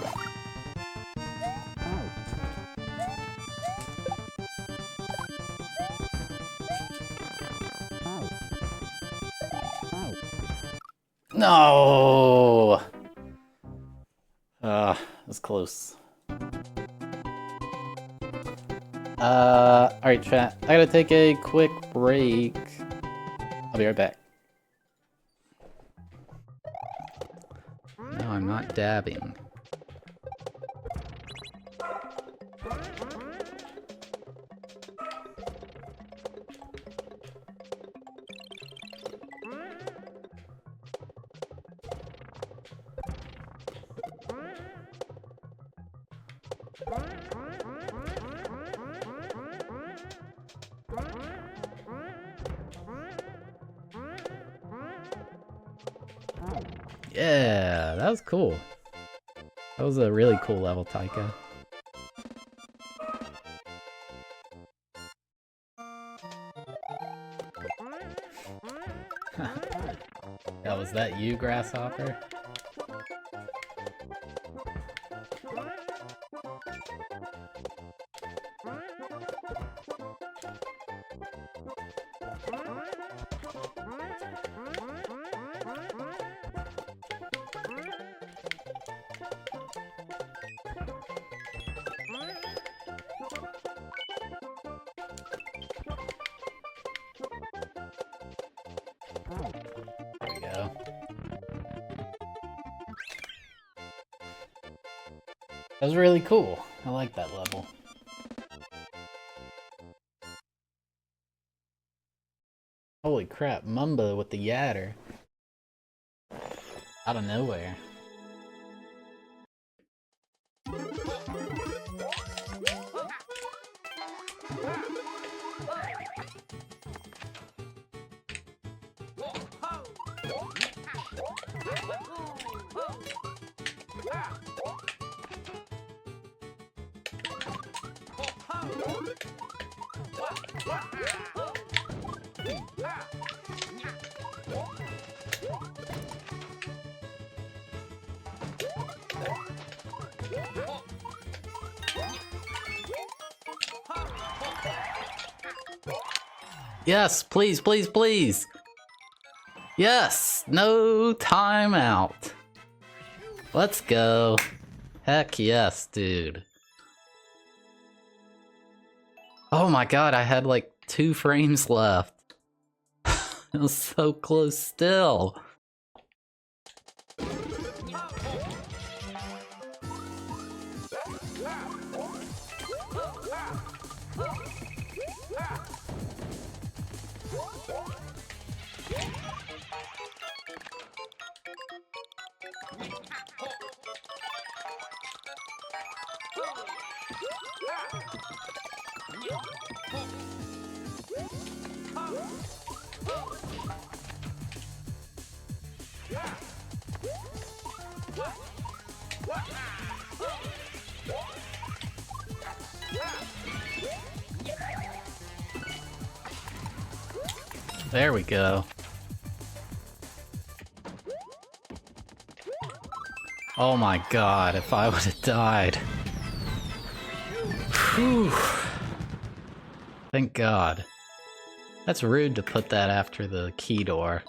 No! That's close. Alright chat, I gotta take a quick break. I'll be right back. No, I'm not dabbing. Yeah, that was cool. That was a really cool level, Taika. Yeah, was that you, Grasshopper? There we go. That was really cool. I like that level. Holy crap, Mumba with the Yatter. Out of nowhere. Yes, please, please, please! Yes! No timeout! Let's go! Heck yes, dude. Oh my god, I had like 2 frames left. It was so close still. There we go. Oh my god, if I would have died. Whew. Thank god. That's rude to put that after the key door.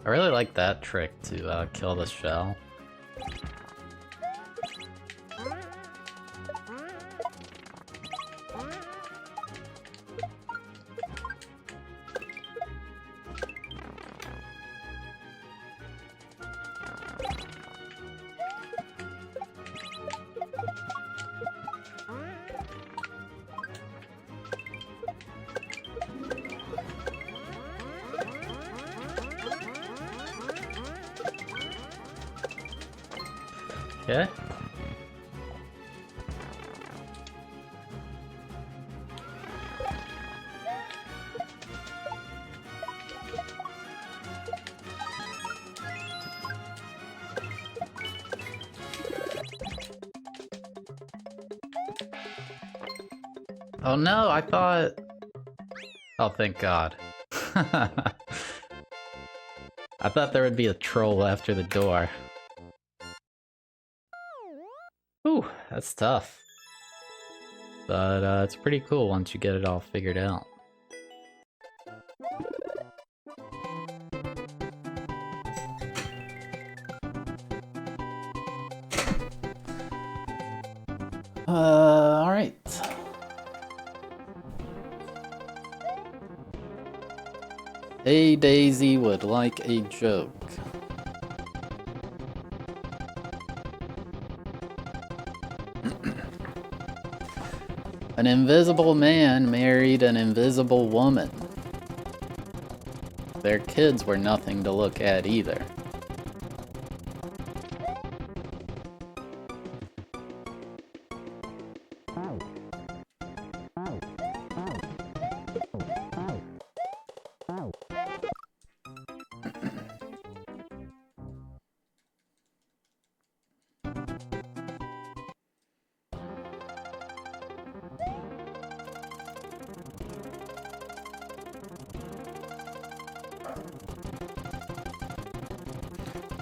I really like that trick to kill the shell. Okay. Oh no, I thought... Oh, thank God. I thought there would be a troll after the door. Ooh, that's tough. but it's pretty cool once you get it all figured out. Alright. Hey Daisy would like a joke. An invisible man married an invisible woman. Their kids were nothing to look at either.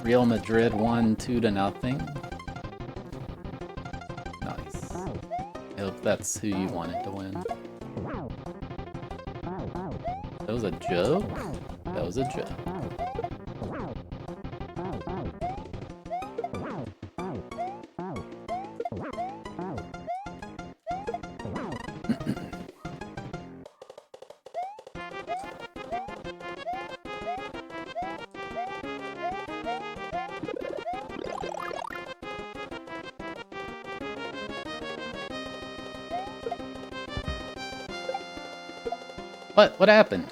Real Madrid won 2-0. Nice. I hope that's who you wanted to win. That was a joke? That was a joke. What happened?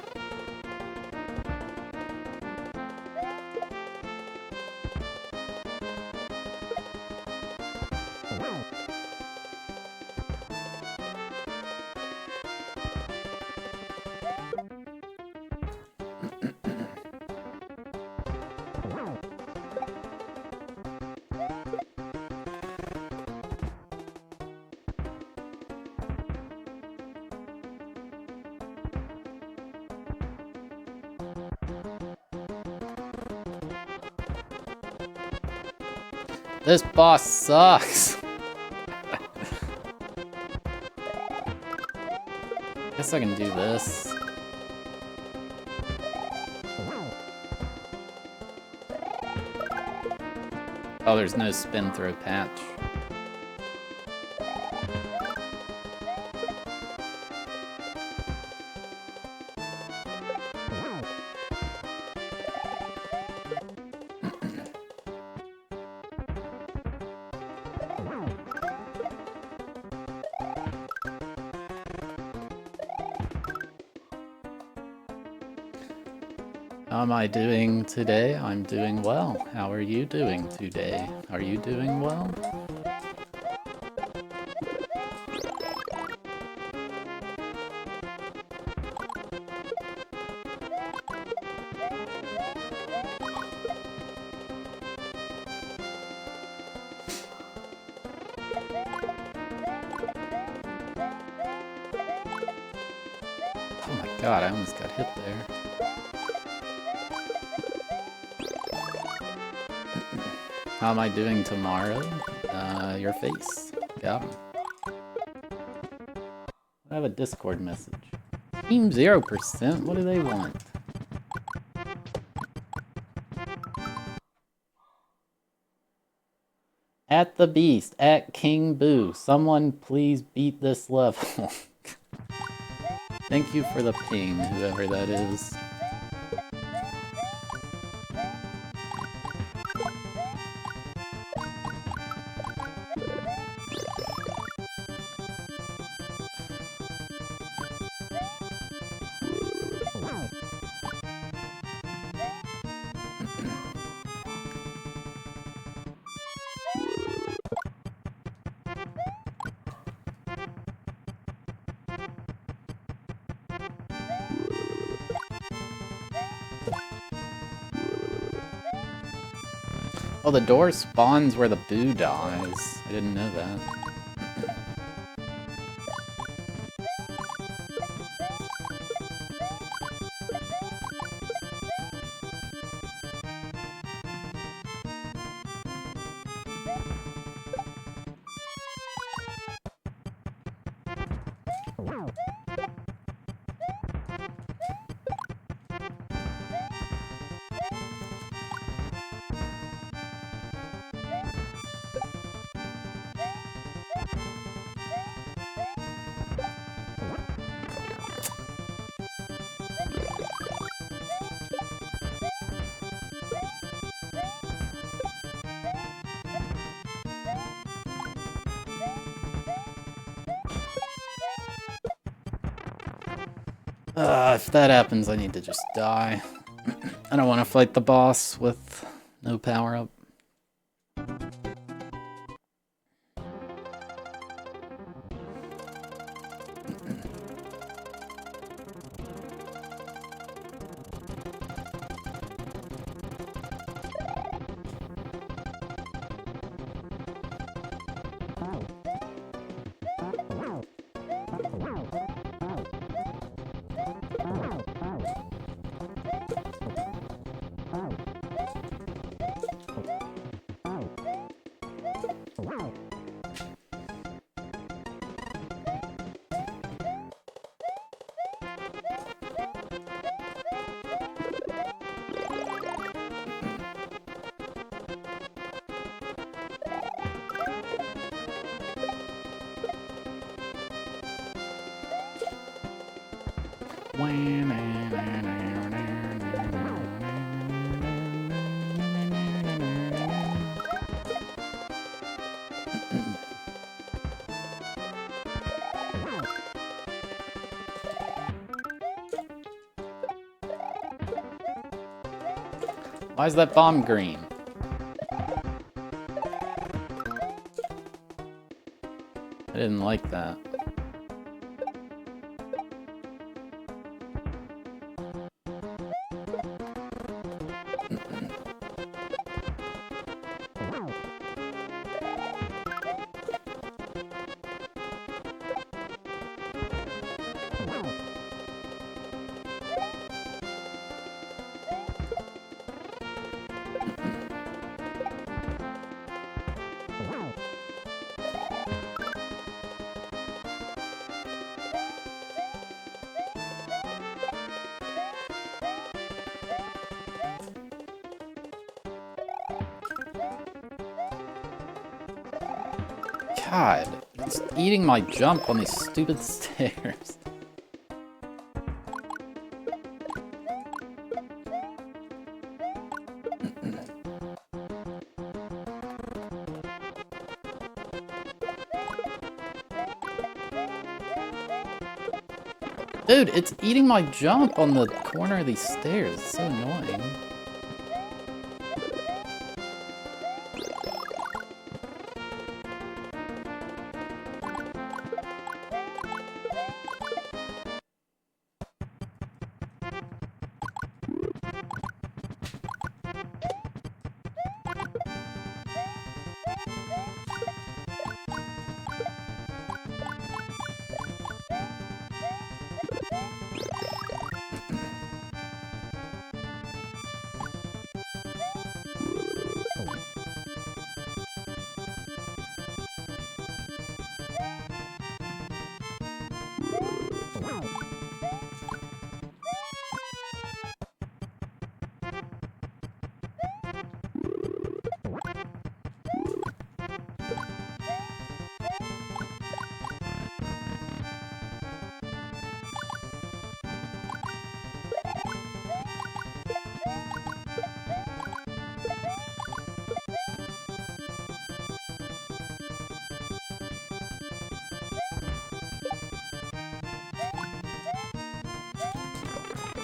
This boss sucks. Guess I can do this. Oh, there's no spin throw patch. How am I doing today? I'm doing well. How are you doing today? Are you doing well? Oh my god, I almost got hit there. How am I doing tomorrow? Your face. Got him. I have a Discord message. Team 0%? What do they want? At the Beast, at King Boo. Someone please beat this level. Thank you for the ping, whoever that is. Oh, the door spawns where the Boo dies. I didn't know that. If that happens, I need to just die. I don't want to fight the boss with no power-up. Why is that bomb green? I didn't like that. God, it's eating my jump on these stupid stairs. Dude, it's eating my jump on the corner of these stairs. It's so annoying.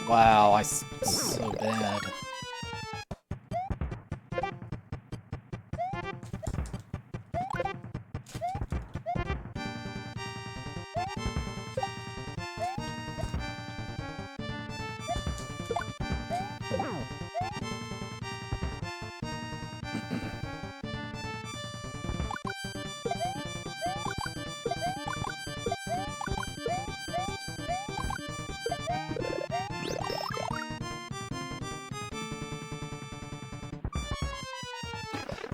Wow, so bad.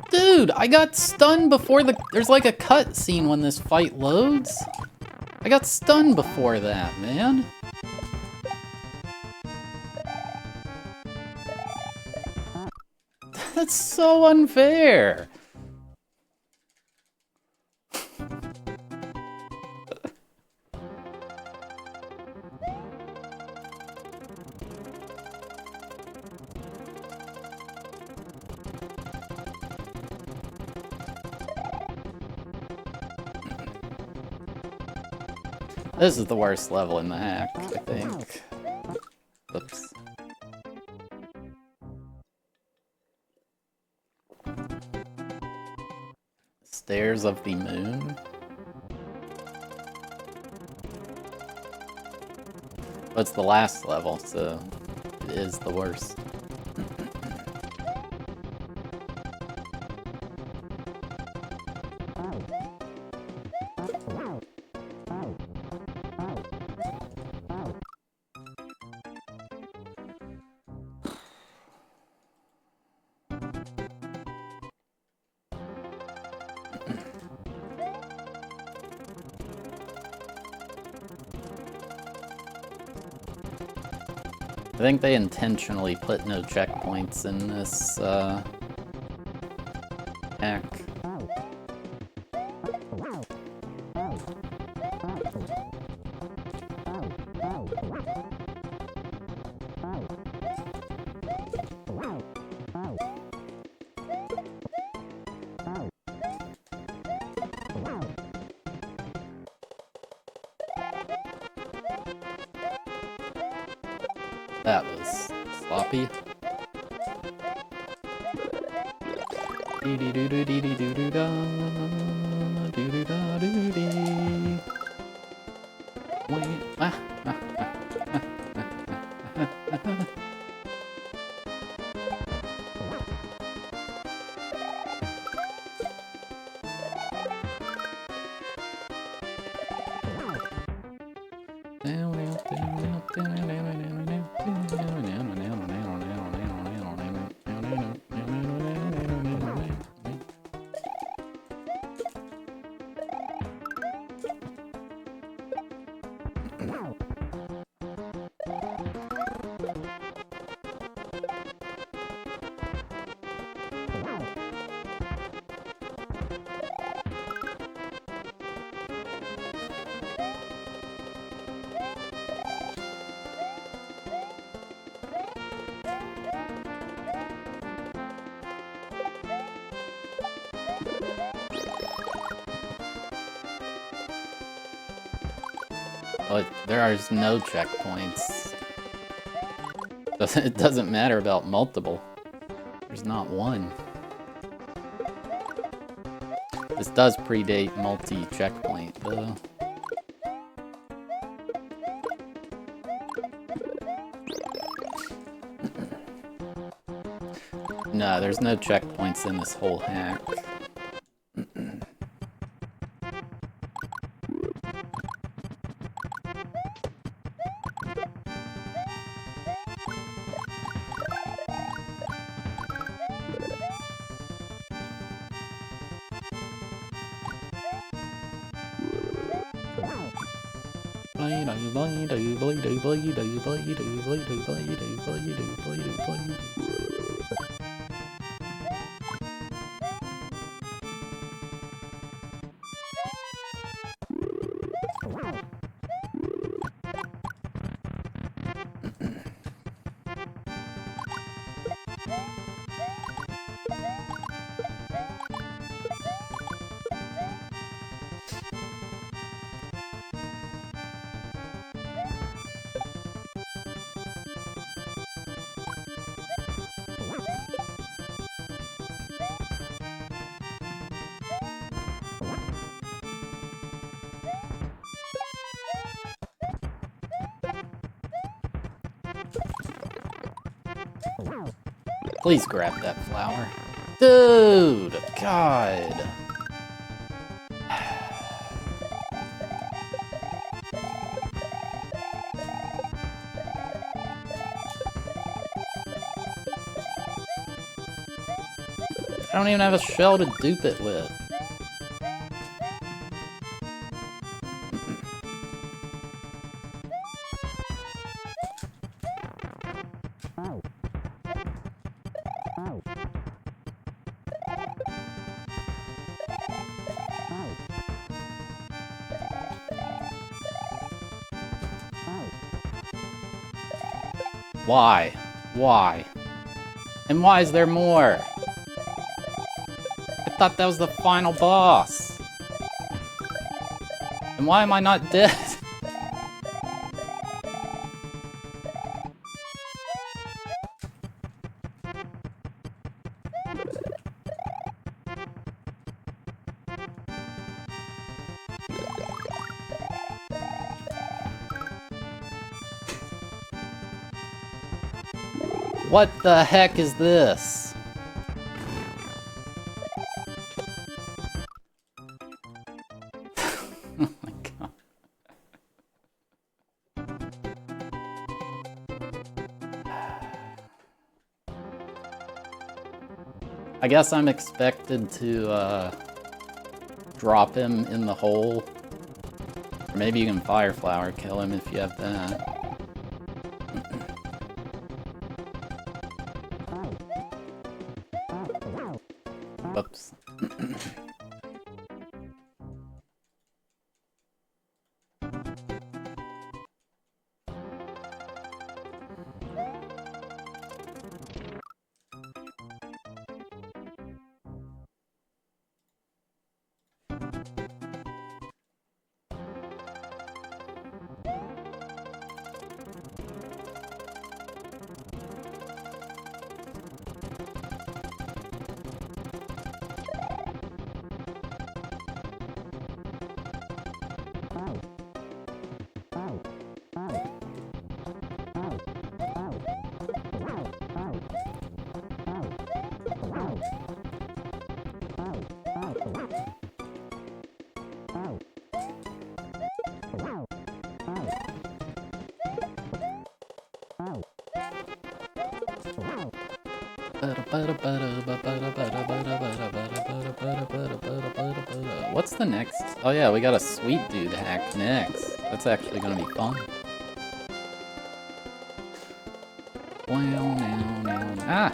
Dude, I got stunned before there's like a cut scene when this fight loads. I got stunned before that, man. That's so unfair. This is the worst level in the hack, I think. Oops. Stairs of the Moon? But it's the last level, so it is the worst. I think they intentionally put no checkpoints in this, hack. That was sloppy. Wait. But there are no checkpoints. It doesn't matter about multiple. There's not one. This does predate multi-checkpoint, though. No, there's no checkpoints in this whole hack. Please grab that flower. Dude! God! I don't even have a shell to dupe it with. Why? Why? And why is there more? I thought that was the final boss. And why am I not dead? What the heck is this? Oh my god. I guess I'm expected to drop him in the hole. Or maybe you can fire flower kill him if you have that. Whoops. What's the next? Oh yeah, we got a sweet dude hack next. That's actually gonna be fun. Ah!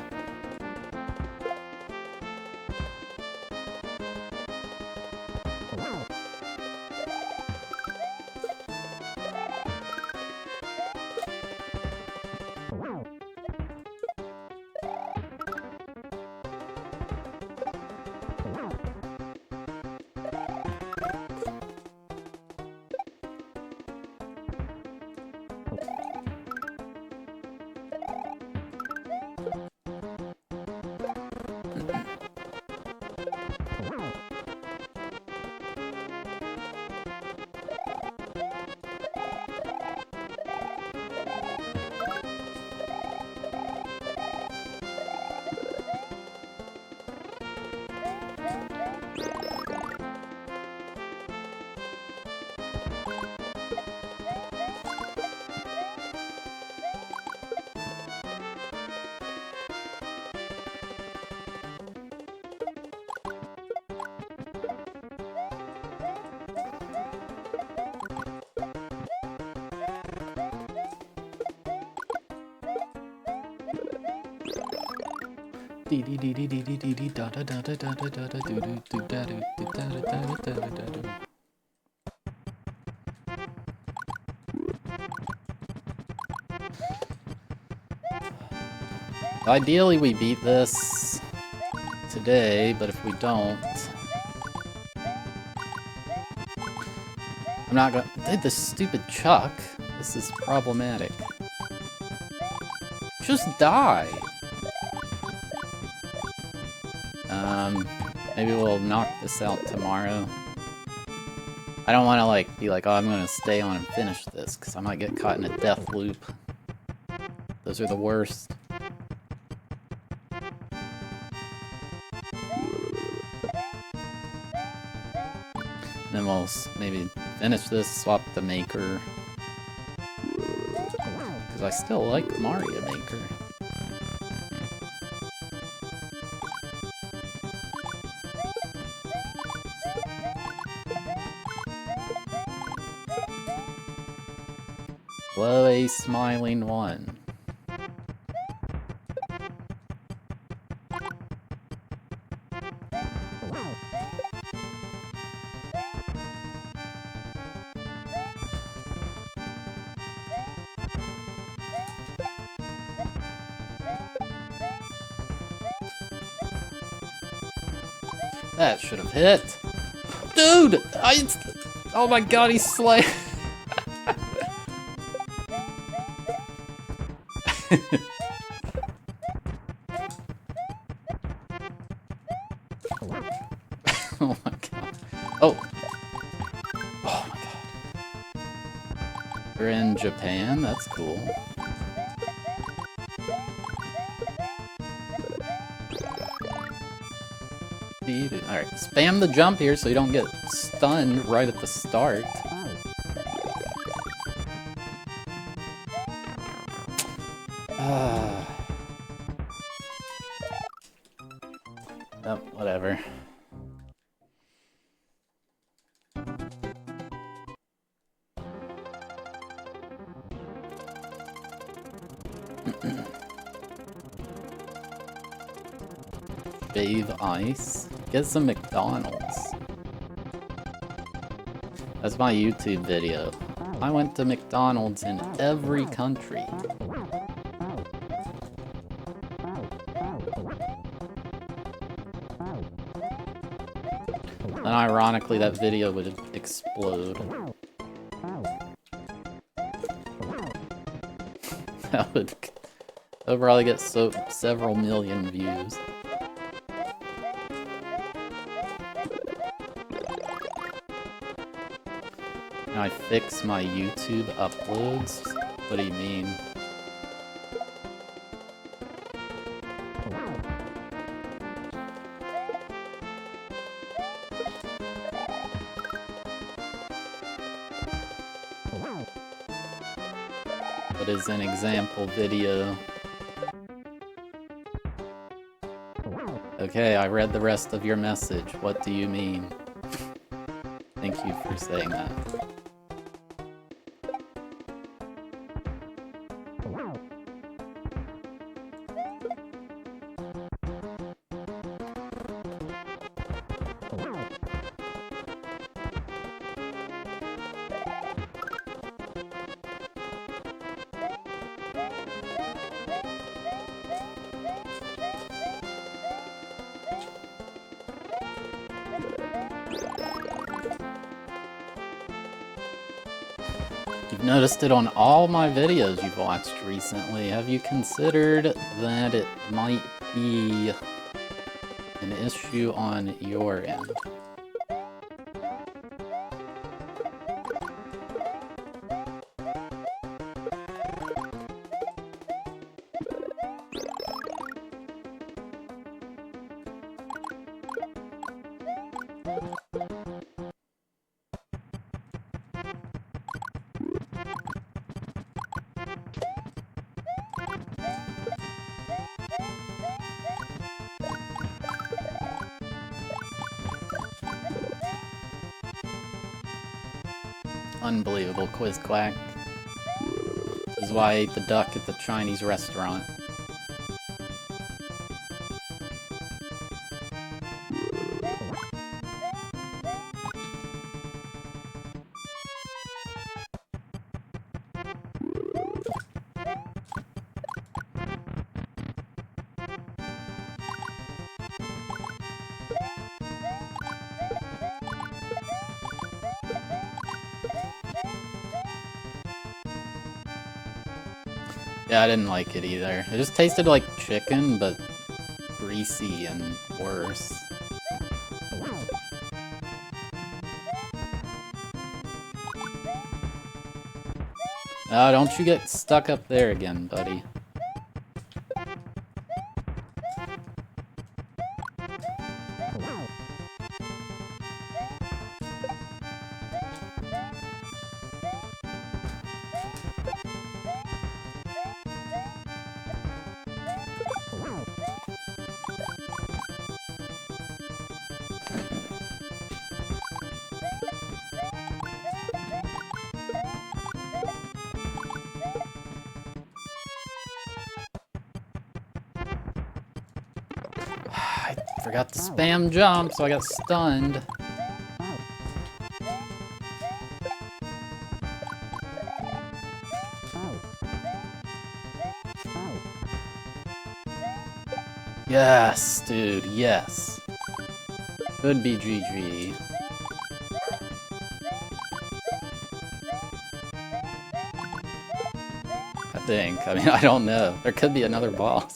Ideally we beat this today, but if we don't, I'm not gonna— Dude, this stupid Chuck. This is problematic. Just die! Maybe we'll knock this out tomorrow. I don't want to, like, be like, oh, I'm gonna stay on and finish this, because I might get caught in a death loop. Those are the worst. Then we'll maybe finish this, swap the Maker. Because I still like Mario Maker. Hello, a smiling one. That should have hit. Dude! Oh my god, he's slaying. Oh my god. Oh! Oh my god. We're in Japan? That's cool. speed. Alright, spam the jump here so you don't get stunned right at the start. Oh, whatever. Shave ice. Get some McDonald's. That's my YouTube video. I went to McDonald's in every country. And ironically, that video would explode. That would probably get several million views. Can I fix my YouTube uploads? What do you mean? What is an example video? Okay, I read the rest of your message. What do you mean? Thank you for saying that. You've noticed it on all my videos you've watched recently. Have you considered that it might be an issue on your end? Unbelievable, Quiz Quack. This is why I ate the duck at the Chinese restaurant. Yeah, I didn't like it either. It just tasted like chicken, but greasy and worse. Oh, don't you get stuck up there again, buddy. I forgot to spam jump, so I got stunned. Yes, dude, yes. Should be GG. I think. I mean, I don't know. There could be another boss.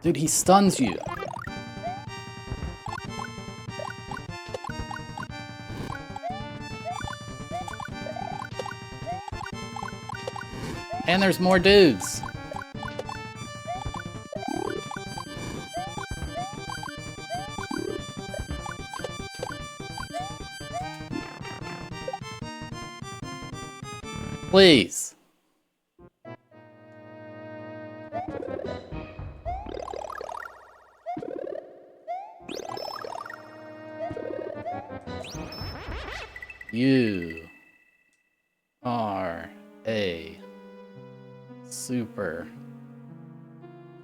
Dude, he stuns you. And there's more dudes. Please. You are a super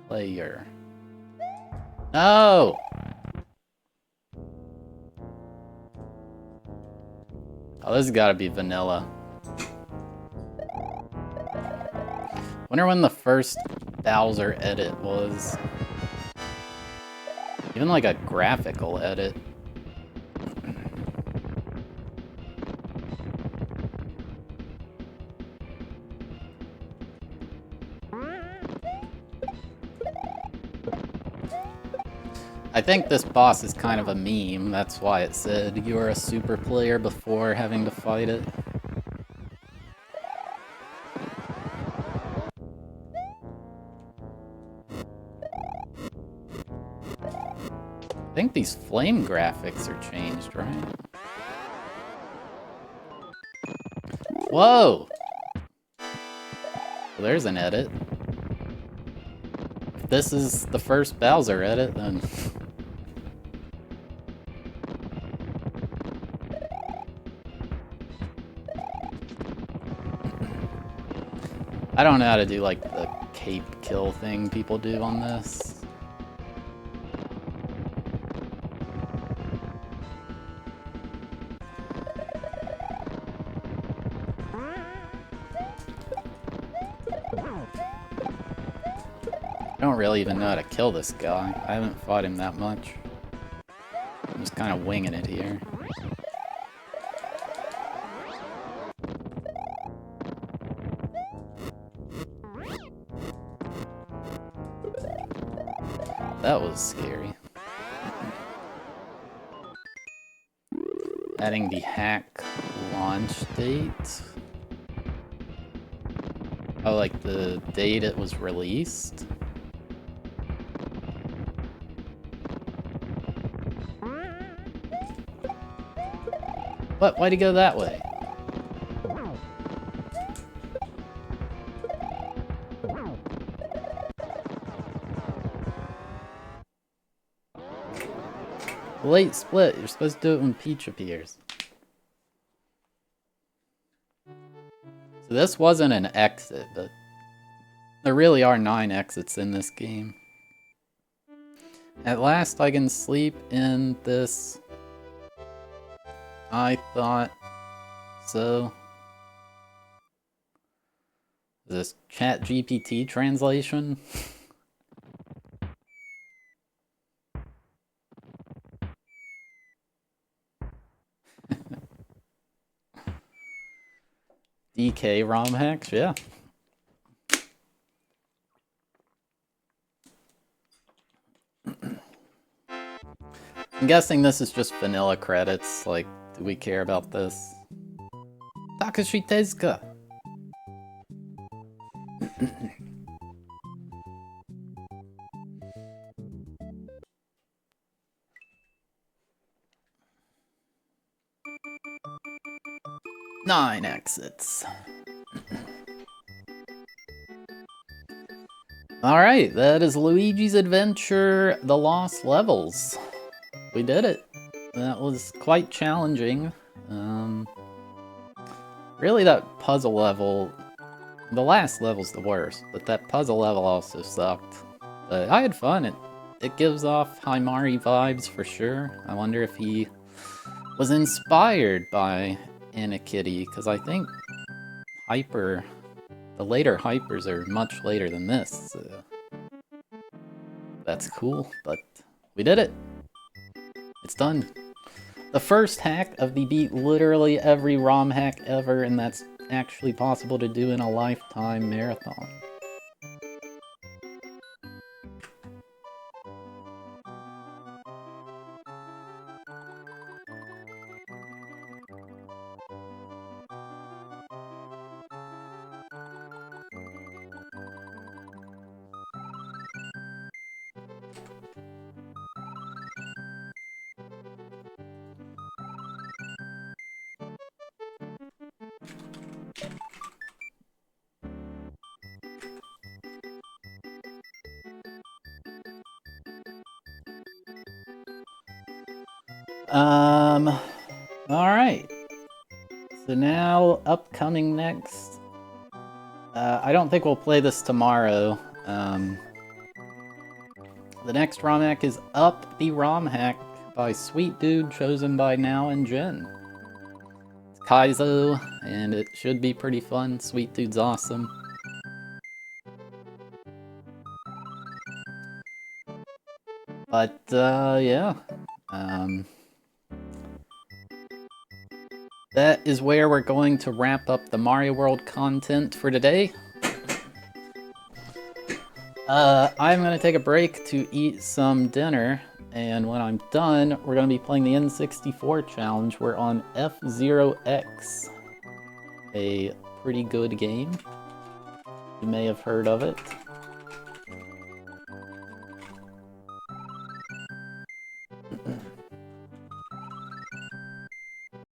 player. No! Oh, this has got to be vanilla. Wonder when the first Bowser edit was. Even like a graphical edit. I think this boss is kind of a meme, that's why it said you're a super player before having to fight it. I think these flame graphics are changed, right? Whoa! Well, there's an edit. If this is the first Bowser edit, then... I don't know how to do, like, the cape kill thing people do on this. I don't really even know how to kill this guy. I haven't fought him that much. I'm just kind of winging it here. That was scary. Adding the hack launch date. Oh, like the date it was released? What? Why'd he go that way? Late split. You're supposed to do it when Peach appears. So this wasn't an exit, but there really are 9 exits in this game. At last I can sleep in this. I thought so. Is this ChatGPT translation? DK ROM hacks, yeah. I'm guessing this is just vanilla credits, like, do we care about this? Takashi Tezuka! 9 exits. Alright, that is Luigi's Adventure, The Lost Levels. We did it. That was quite challenging. Really that puzzle level, the last level's the worst, but that puzzle level also sucked. But I had fun. It gives off Himari vibes for sure. I wonder if he was inspired by Anakitty, because I think the later Hypers are much later than this. So that's cool, but we did it. It's done. The first hack of the beat literally every ROM hack ever, and that's actually possible to do in a lifetime marathon. Alright. So now, upcoming next... I don't think we'll play this tomorrow. The next ROM hack is Up the ROM Hack by Sweet Dude, chosen by Now and Jen. It's Kaizo, and it should be pretty fun. Sweet Dude's awesome. But, yeah. That is where we're going to wrap up the Mario World content for today. I'm gonna take a break to eat some dinner, and when I'm done, we're gonna be playing the N64 challenge. We're on F-Zero-X, a pretty good game. You may have heard of it.